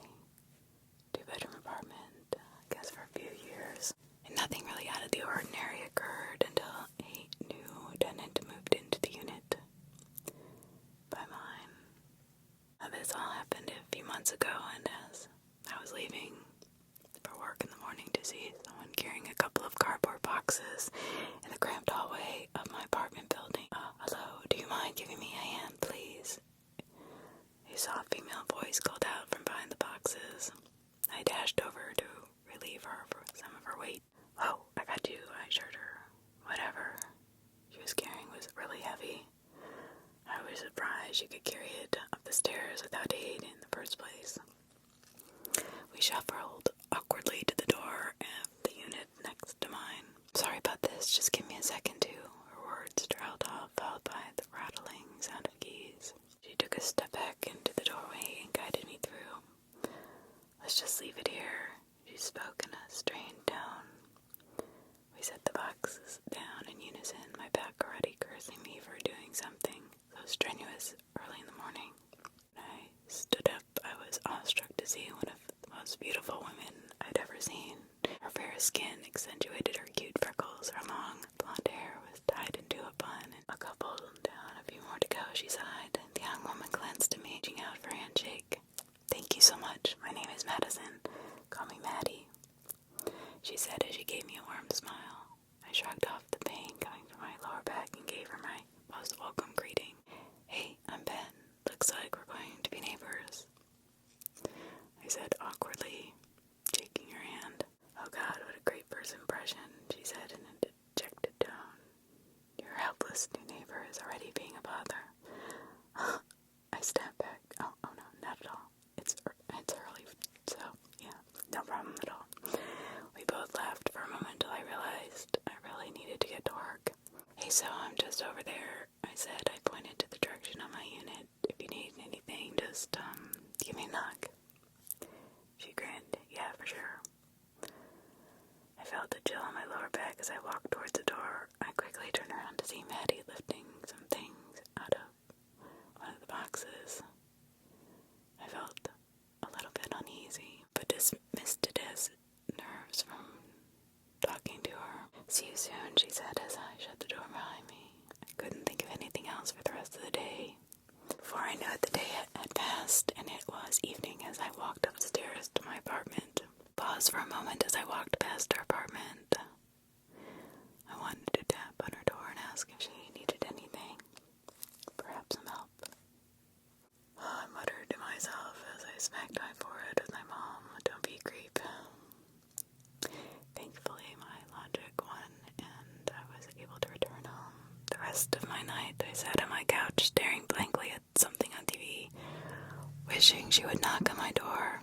Speaker 1: 2-bedroom apartment, I guess for a few years, and nothing really out of the ordinary occurred until a new tenant moved into the unit by mine. Now, this all happened a few months ago, and as I was leaving for work in the morning to see someone carrying a couple of cardboard boxes in the cramped hallway of my apartment building. Hello, do you mind giving me a hand, please? A soft female voice called out from behind the boxes. I dashed over to relieve her for some of her weight. "Oh, I got you," I assured her. Whatever she was carrying was really heavy. I was surprised she could carry it up the stairs without aid in the first place. We shuffled awkwardly to the door of the unit next to mine. "Sorry about this, just give me a second to," her words trailed off, followed by the rattling sound of keys. She took a step back into the doorway and guided me through. "Let's just leave it here," she spoke in a strained tone. We set the boxes down in unison, my back already cursing me for doing something so strenuous early in the morning. When I stood up, I was awestruck to see one of the most beautiful women I'd ever seen. Her fair skin accentuated her cute freckles. Her long blonde hair was tied into a bun, and a couple down, a few more to go, she sighed. The young woman glanced at me, reaching out for a handshake. "Thank you so much. My name is Madison. Call me Maddie," she said as she gave me a warm smile. I shrugged off the pain coming from my lower back and gave her my most welcome greeting. "Hey, I'm Ben. no problem at all. We both laughed for a moment until I realized I really needed to get to work. Hey, so I'm just over there, I said. I pointed to the direction of my unit. If you need anything, just, give me a knock. She grinned. Yeah, for sure. I felt a chill on my lower back as I walked towards the door. I quickly turned around to see Maddie lifting some things out of one of the boxes. I felt a little bit uneasy, but dismissed it as nerves from talking to her. See you soon, she said as I shut the door behind me. I couldn't think of anything else for the rest of the day. Before I knew it, the day had passed, and it was evening as I walked upstairs to my apartment. Paused for a moment as I walked past her apartment. I wanted to tap on her door and ask if she needed anything. Perhaps some help. I muttered to myself as I smacked my forehead with my mom. Don't be a creep. Thankfully, my logic won, and I was able to return home. The rest of my night, I sat on my couch staring blankly at something on TV, wishing she would knock on my door.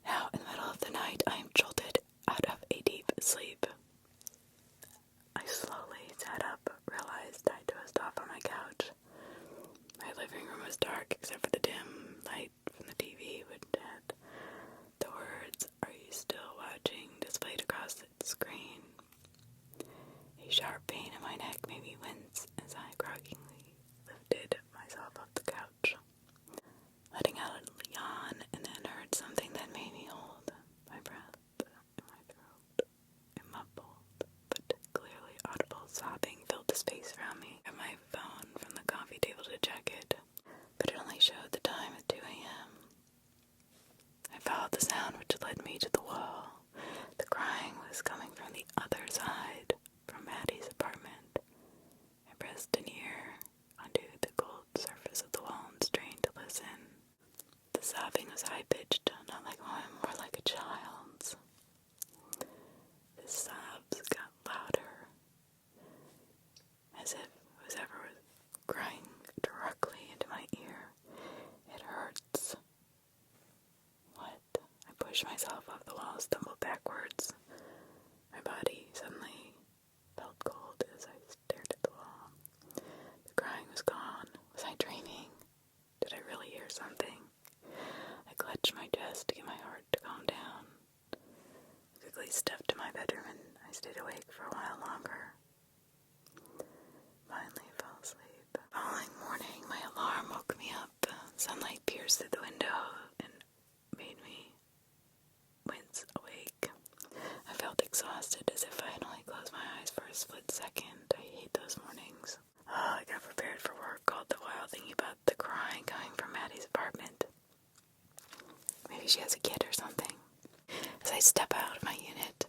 Speaker 1: Now, in the middle of the night, I am jolted out of a deep sleep. I slowly sat up, realized I dozed off on my couch. My living room was dark except for the dim light from the TV, which had the words, "Are you still watching?" displayed across the screen. A sharp pain in my neck made me wince as I groggy lifted myself off the couch, letting out a yawn, and then heard something that made me hold my breath in my throat. A muffled but clearly audible sobbing filled the space around me. I got my phone from the coffee table to check it, but it only showed the time at 2 a.m. I followed the sound which led me to the wall. The crying was coming from the other side, from Maddie's apartment. I pressed an ear onto the cold surface of the wall and strained to listen. The sobbing was high-pitched, not like mine, more like a child's. The sobs got louder, as if whoever was crying directly into my ear. It hurts. What? I pushed myself off the wall, stumbled backwards. My body suddenly felt cold as I stared at the wall. The crying was gone. Was I dreaming? Did I really hear something? I clutched my chest to get my heart to calm down. I quickly stepped to my bedroom and I stayed awake for a while longer. Finally fell asleep. The following morning, my alarm woke me up. Sunlight pierced through the window and made me wince awake. I felt exhausted, as if I had only closed my eyes for a split second. I hate those mornings. I got prepared for work, called the wild thinking about the crying coming from Maddie's apartment. Maybe she has a kid or something. As I step out of my unit,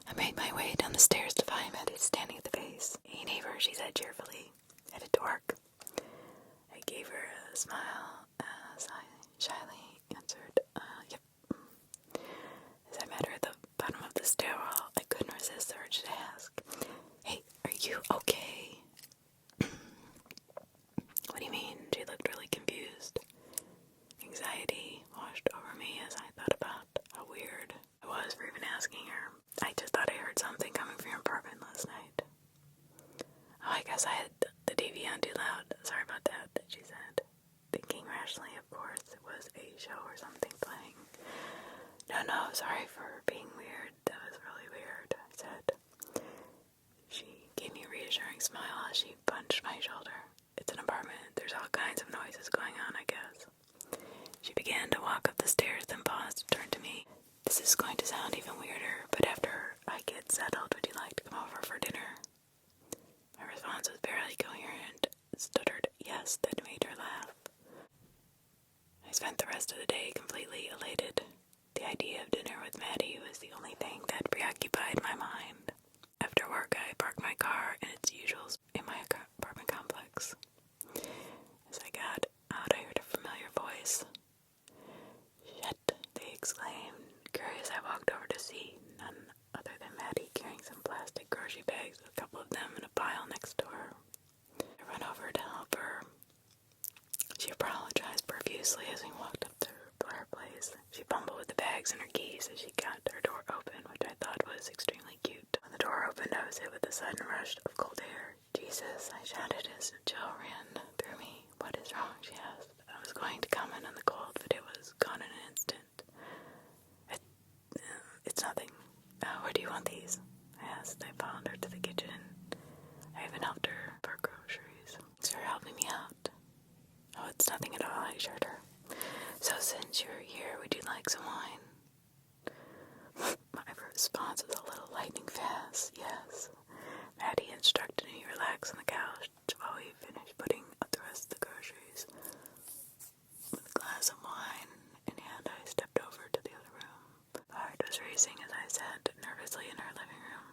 Speaker 1: I made my way down the stairs to find Maddie standing at the base. "Hey neighbor," she said cheerfully. "Headed to work?" I gave her a smile as I shyly answered, yep. As I met her at the bottom of the stairwell, I couldn't resist the urge to ask, "Hey, are you okay?" "What do you mean?" She looked really confused. Anxiety washed over me as I thought about how weird I was for even asking her. "I just thought I heard something coming from your apartment last night." "Oh, I guess I had the TV on too loud. Sorry about that," she said. Thinking rationally, of course, it was a show or something playing. No, sorry for being weird. That was really weird," I said. She gave me a reassuring smile as she punched my shoulder. "It's an apartment. There's all kinds of noises going on, I guess." She began to walk up the stairs, then paused and turned to me. "This is going to sound even weirder, but after I get settled, would you like to come over for dinner?" My response was barely coherent. Stuttered yes that made her laugh. I spent the rest of the day completely elated. The idea of dinner with Maddie was the only thing that preoccupied my mind. After work, I parked my car in its usual in my apartment complex. As I got out, I heard a familiar voice. "Shit," they exclaimed. Curious, I walked over to see none other than Maddie carrying some plastic grocery bags, with a couple of them in a pile next to her. I ran over to help her. She apologized profusely as we walked up to her fireplace. toys. She fumbled with the bags and her keys as she got her door open, which I thought was extremely cute. When the door opened, I was hit with a sudden rush of cold air. Jesus, I shouted as Jill ran through me. What is wrong? She asked. I was going to comment on the cold, but it was gone in an instant. It's nothing. Where do you want these? I asked. I followed her to the kitchen. I even helped her for groceries. Thanks for helping me out. Oh, it's nothing at all, I assured her. So since you're here, would you like some wine? My response was a little lightning fast. Yes. Maddie instructed me to relax on the couch while we finished putting up the rest of the groceries. With a glass of wine in hand, I stepped over to the other room. My heart was racing as I sat nervously in her living room.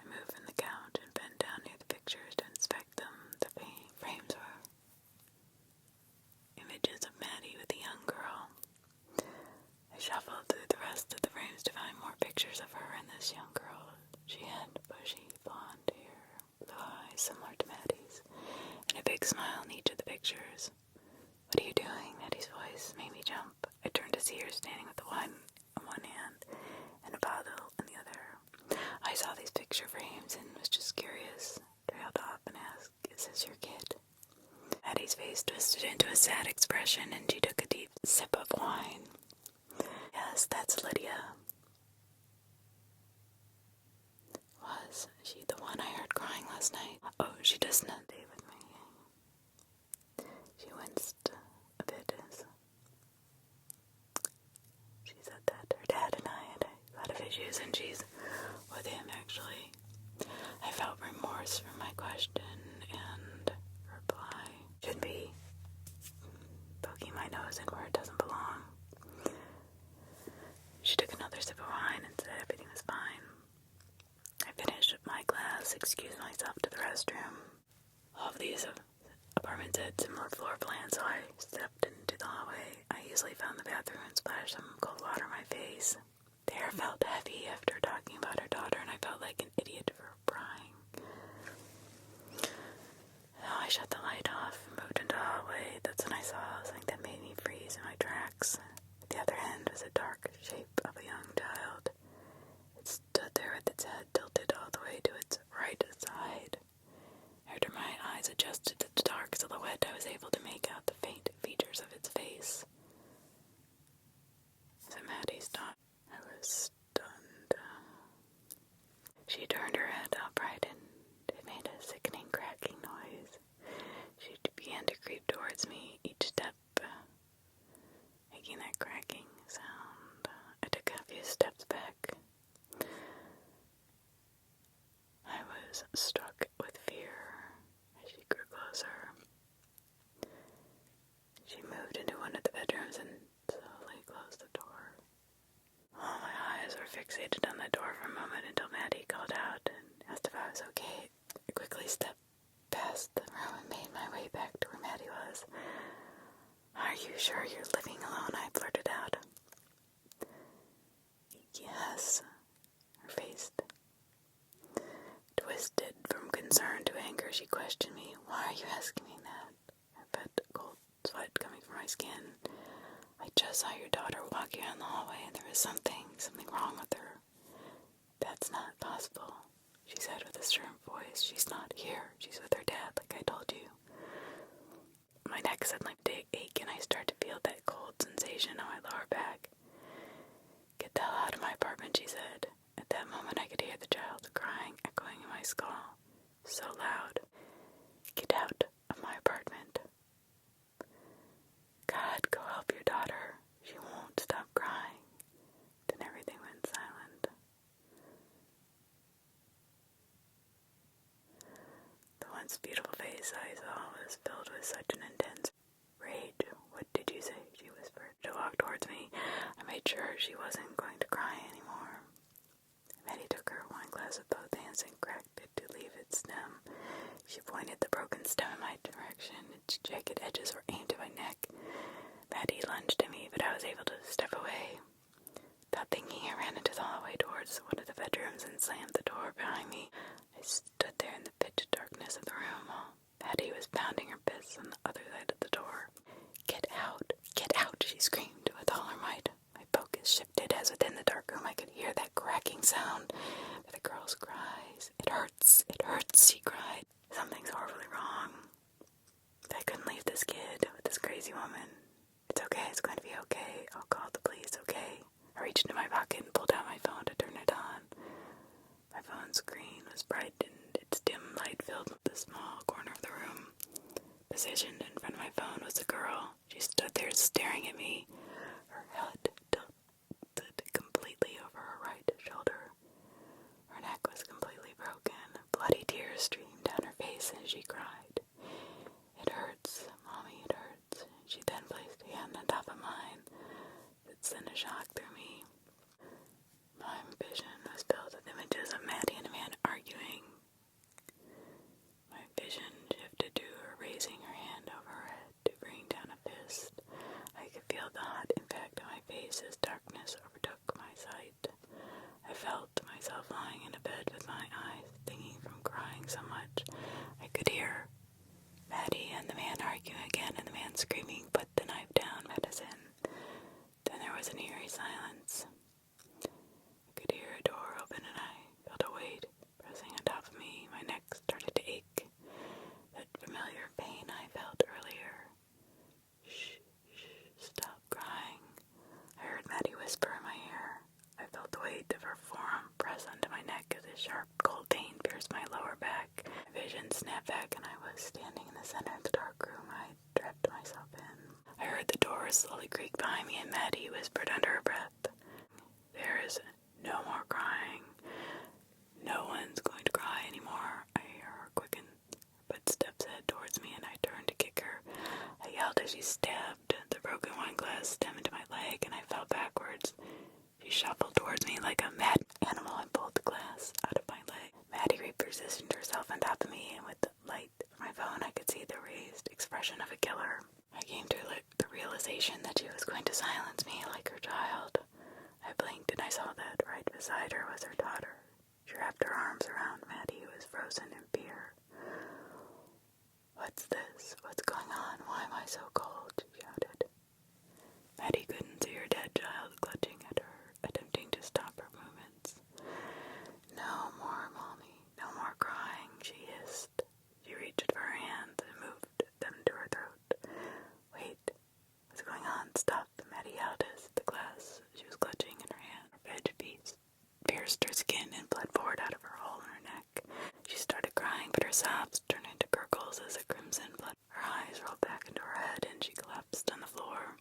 Speaker 1: I moved from the couch and bent down near the pictures to inspect them. The frames were images of Maddie with a young girl. I shuffled through the rest of the frames to find more pictures of her and this young girl. She had bushy blonde hair, blue eyes similar to Maddie's, and a big smile in each of the pictures. What are you doing? Maddie's voice made me jump. I turned to see her standing with the wine in one hand and a bottle in the other. I saw these picture frames and was just curious. Trailed off and asked, "Is this your kid?" Maddie's face twisted into a sad expression and she took a deep sip of wine. Yes, that's Lydia. Was she the one I heard crying last night? Oh, she does not stay with me. She winced a bit as she said that. Her dad and I had a lot of issues and she's with him actually. I felt remorse for my question and reply. Should be poking my nose in where it doesn't belong. She took another sip of wine and said everything was fine. I finished my glass, excused myself to the restroom. All of these apartments had similar floor plans, so I stepped into the hallway. I easily found the bathroom and splashed some cold water on my face. The air felt heavy after talking about her daughter, and I felt like an idiot for crying. So I shut the light off and moved into the hallway. That's when I saw something that made me freeze in my tracks. At the other end was a dark shape of a young child. It stood there with its head tilted all the way to its right side. After my eyes adjusted to the dark silhouette, I was able to make out the faint features of its face. Was it Maddie's daughter? I was stunned. She turned her head upright and it made a sickening cracking noise. She began to creep towards me, each step making that cracking sound. I took a few steps back. I was struck with fear as she grew closer. She moved into one of the bedrooms and slowly closed the door. All my eyes were fixated on the door for a moment until Maddie called out and asked if I was okay. I quickly stepped past the room and made my way back to where Maddie was. Are you sure you're living alone? I blurted out. Yes. Her face twisted from concern to anger. She questioned me. Why are you asking me that? I felt cold sweat coming from my skin. I just saw your daughter walking down the hallway and there was something wrong with her. That's not possible, she said with a stern voice. She's not here. She's with her dad, like I told you. My neck suddenly ached and I started to feel that cold sensation on my lower back. Get the hell out of my apartment, she said. At that moment I could hear the child crying echoing in my skull, so loud. Get out of my apartment. God, go help your daughter. She won't stop crying. Then everything went silent. The once beautiful face I saw was filled with such an intense rage. What did you say? She whispered. She walked towards me. I made sure she wasn't going to cry anymore. Maddie took her wine glass with both hands and cracked it to leave its stem. She pointed the broken stem in my direction. Its jagged edges were aimed at my neck. Maddie lunged at me, but I was able to step away. Without thinking, I ran into the hallway towards one of the bedrooms and slammed the door behind me. I stood there in the pitch darkness of the room while Maddie was pounding her fists on the other side of the door. this kid with this crazy woman. It's okay, it's going to be okay. I'll call the police, okay? I reached into my pocket and pulled out my phone to turn it on. My phone screen was bright and its dim light filled the small corner of the room. Positioned in front of my phone was a girl. She stood there staring at me, her head tilted completely over her right shoulder. Her neck was completely broken. Bloody tears streamed down her face as she cried. It hurts, Mommy, it hurts. She then placed a hand on top of mine that sent a shock through me. My vision was filled with images of Maddie and a man arguing. My vision shifted to her raising her hand over her head to bring down a fist. I could feel the hot impact on my face as darkness overtook my sight. I felt myself lying in a bed with my eyes stinging from crying so much. I could hear Maddie and the man arguing again, and the man screaming, "Put the knife down, medicine." Then there was an eerie silence. I could hear a door open, and I felt a weight pressing on top of me. My neck started to ache. That familiar pain I felt earlier. Shh, stop crying. I heard Maddie whisper in my ear. I felt the weight of her forearm press onto my neck as a sharp, cold pain pierced my lower back. My vision snapped back, and I was standing in the center of the dark room I trapped myself in. I heard the door slowly creak behind me, and Maddie whispered under her breath, "There is no more crying. No one's going to cry anymore." I hear her quicken. Her footsteps head towards me, and I turned to kick her. I yelled as she stabbed the broken wine glass stem into my leg, and I fell backwards. She shuffled towards me like a mad animal and pulled the glass out of my leg. Maddie repositioned herself on top of me, and with the light from my phone, I could see the raised expression of a killer. I came to the realization that she was going to silence me like her child. I blinked, and I saw that right beside her was her daughter. She wrapped her arms around Maddie, who was frozen in fear. "What's this? What's going on? Why am I so cold?" she shouted. Maddie couldn't see her dead child clutching at her, attempting to stop her movements. "No more, Mommy. No more crying," she hissed. She reached for her hands and moved them to her throat. "Wait. What's going on? Stop," Maddie yelled as the glass she was clutching in her hand. Her edge piece pierced her skin and bled forward out of her hole in her neck. She started crying, but her sobs turned into gurgles as the crimson blood. Her eyes rolled back into her head, and she collapsed on the floor.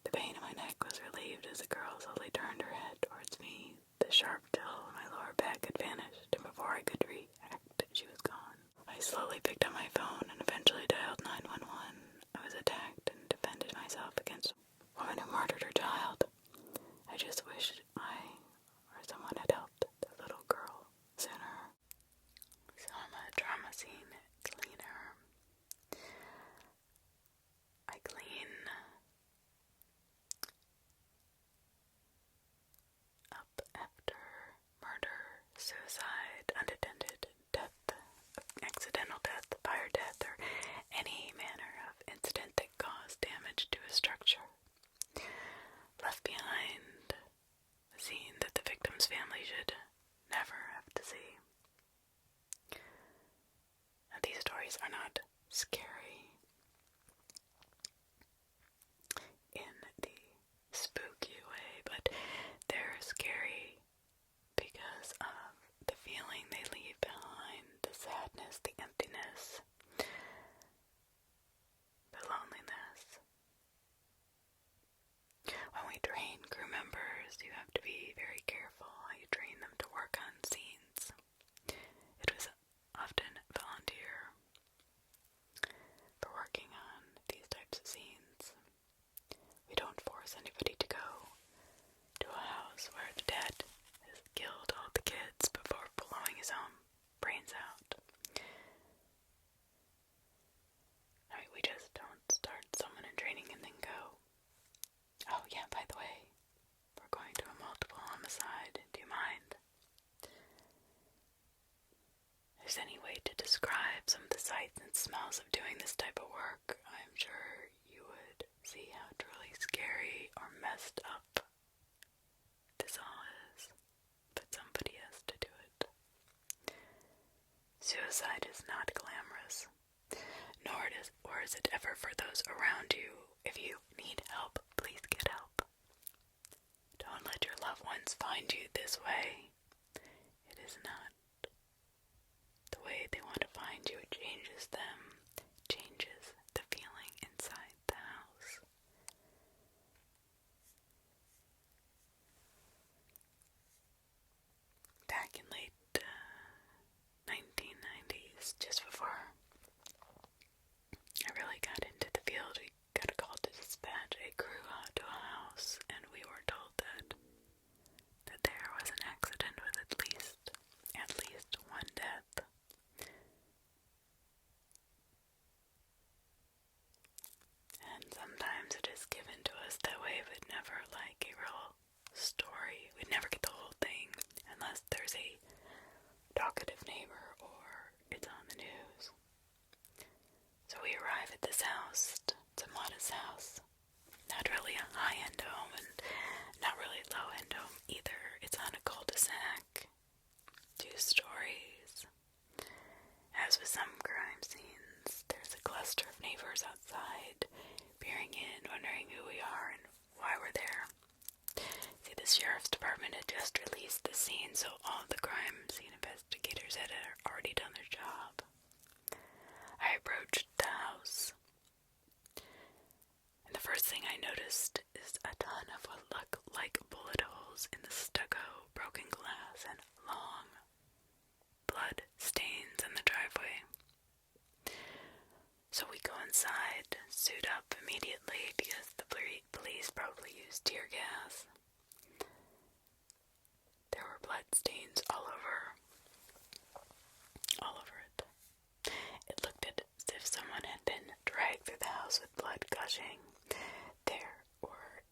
Speaker 1: The pain in my neck was relieved as the girl slowly turned her head towards me. The sharp chill in my lower back had vanished, and before I could react, she was gone. I slowly picked up my phone and eventually dialed 911. I was attacked and defended myself against a woman who murdered her child. I just wished I or someone had helped the little girl sooner. So I'm a drama scene cleaner. I clean up after murder, suicide, unattended death, accidental death, fire death, or any manner of incident that caused damage to a structure. Left behind a scene that the victim's family should never have to see. Now, these stories are not scary in the spooky way, but they're scary because of the feeling they leave behind, the sadness, the emptiness, the loneliness. When we train crew members, you have to be very careful how you train them to work on scenes. It was often volunteer for working on these types of scenes. We don't force anybody to go to a house where the dad has killed all the kids before blowing his own brains out. We just don't start someone in training and then go, "Oh yeah, by the way, we're going to a multiple homicide. Do you mind?" If there's any way to describe some of the sights and smells of doing this type of work, I'm sure you would see how truly scary or messed up this all is. But somebody has to do it. Suicide is not glamorous, nor is it ever for those around you. If you need help, please get help. Don't let your loved ones find you this way. It is not the way they want to find you. It changes them, changes the feeling inside the house. Back in late 1990s, just before I really got into the field, we got a call to dispatch a crew out to a house, and we were told that there was an accident with at least one death. And sometimes it is given to us that way, but never like a real story. We'd never get the whole thing unless there's a talkative neighbor or it's on the news. So we arrive at this house. It's a modest house. Not really a high-end home and not really a low-end home either. It's on a cul-de-sac. 2 stories. As with some crime scenes, there's a cluster of neighbors outside, peering in, wondering who we are and why we're there. See, the sheriff's department had just released the scene, so all the crime scene investigators had already done their job. I approached the house, and the first thing I noticed is a ton of what look like bullet holes in the stucco, broken glass, and long blood stains in the driveway. So we go inside, suit up immediately because the police probably used tear gas. There were blood stains all over it. It looked as if someone had been dragged through the house with blood gushing. There were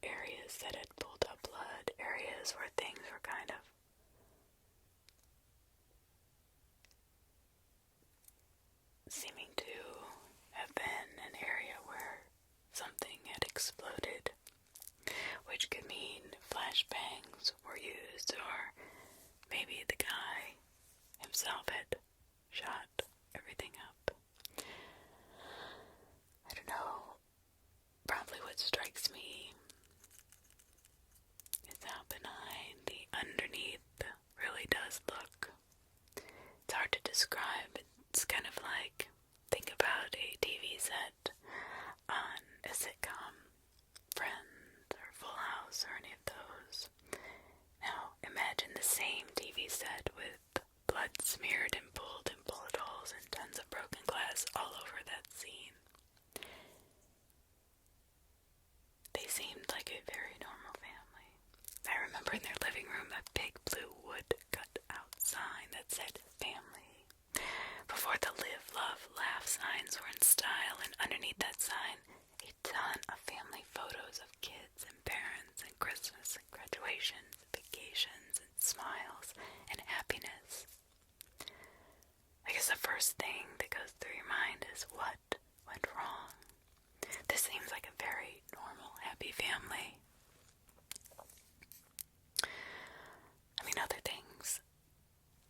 Speaker 1: areas that had pulled up blood, areas where things were kind of seeming to have been an area where something had exploded, which could mean flashbangs were used, or maybe the guy himself had shot everything up. I don't know. Probably what strikes me is how benign the underneath really does look. It's hard to describe. It's kind of like, think about a TV set on a sitcom, Friends or Full House or any of those. Now imagine the same TV set with blood smeared and pulled in bullet holes and tons of broken glass all over that scene. They seemed like a very normal family. I remember in their living room a big blue wood cut-out sign that said family. Before the live, love, laugh signs were in style, and underneath that sign, a ton of family photos of kids and parents and Christmas and graduations, vacations and smiles and happiness. I guess the first thing that goes through your mind is what went wrong. This seems like a very normal, happy family. I mean, other things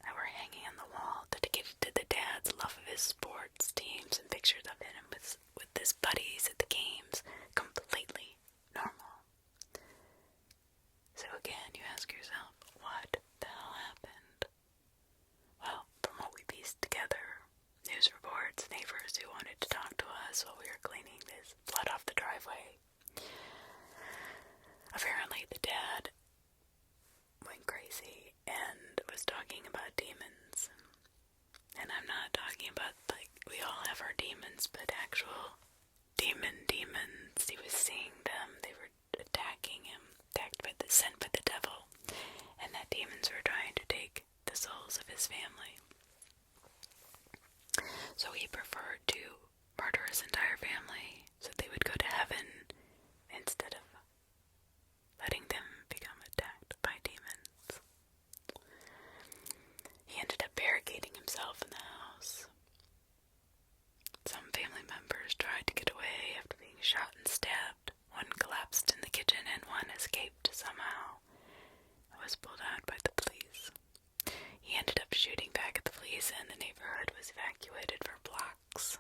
Speaker 1: that were hanging on the wall dedicated to the dad's love of his sports teams and pictures of him with his buddies at the games, completely normal. So again, you ask yourself, what the hell happened? Well, from what we pieced together, news reports, neighbors who wanted to talk to us while we were cleaning this blood off the driveway. Apparently the dad went crazy and was talking about demons. And I'm not talking about, like, we all have our demons, but actual demons. He was seeing them. They were attacking him, sent by the devil. And that demons were trying to take the souls of his family. So he preferred to murder his entire family so they would go to heaven instead of letting them become attacked by demons. He ended up barricading himself in the house. Some family members tried to get away after being shot and stabbed. One collapsed in the kitchen and one escaped somehow. It was pulled out by the police. He ended up shooting back at the police and the neighborhood was evacuated for blocks.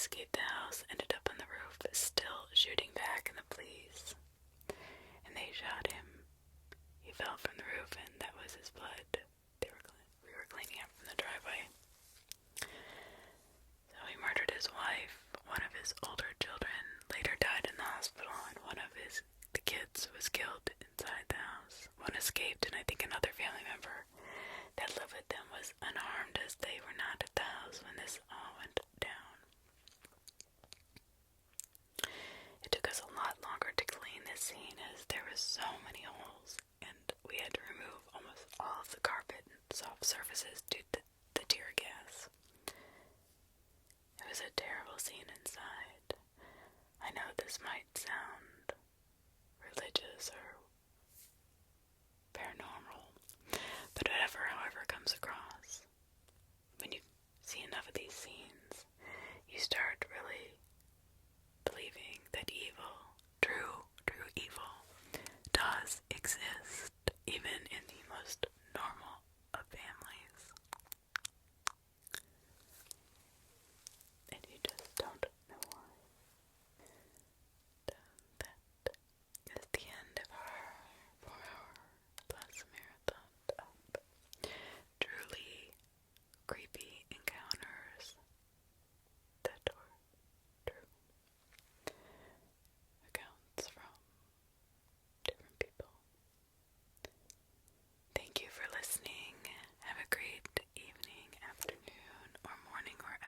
Speaker 1: escaped the house, ended up on the roof, still shooting back in the police. And they shot him. He fell from the roof, and that was his blood. We were cleaning up from the driveway. So he murdered his wife. One of his older children later died in the hospital, and one of the kids was killed inside the house. One escaped, and I think another family member that lived with them was unarmed, as they were not at the house when this all went down. It took us a lot longer to clean this scene, as there were so many holes, and we had to remove almost all of the carpet and soft surfaces due to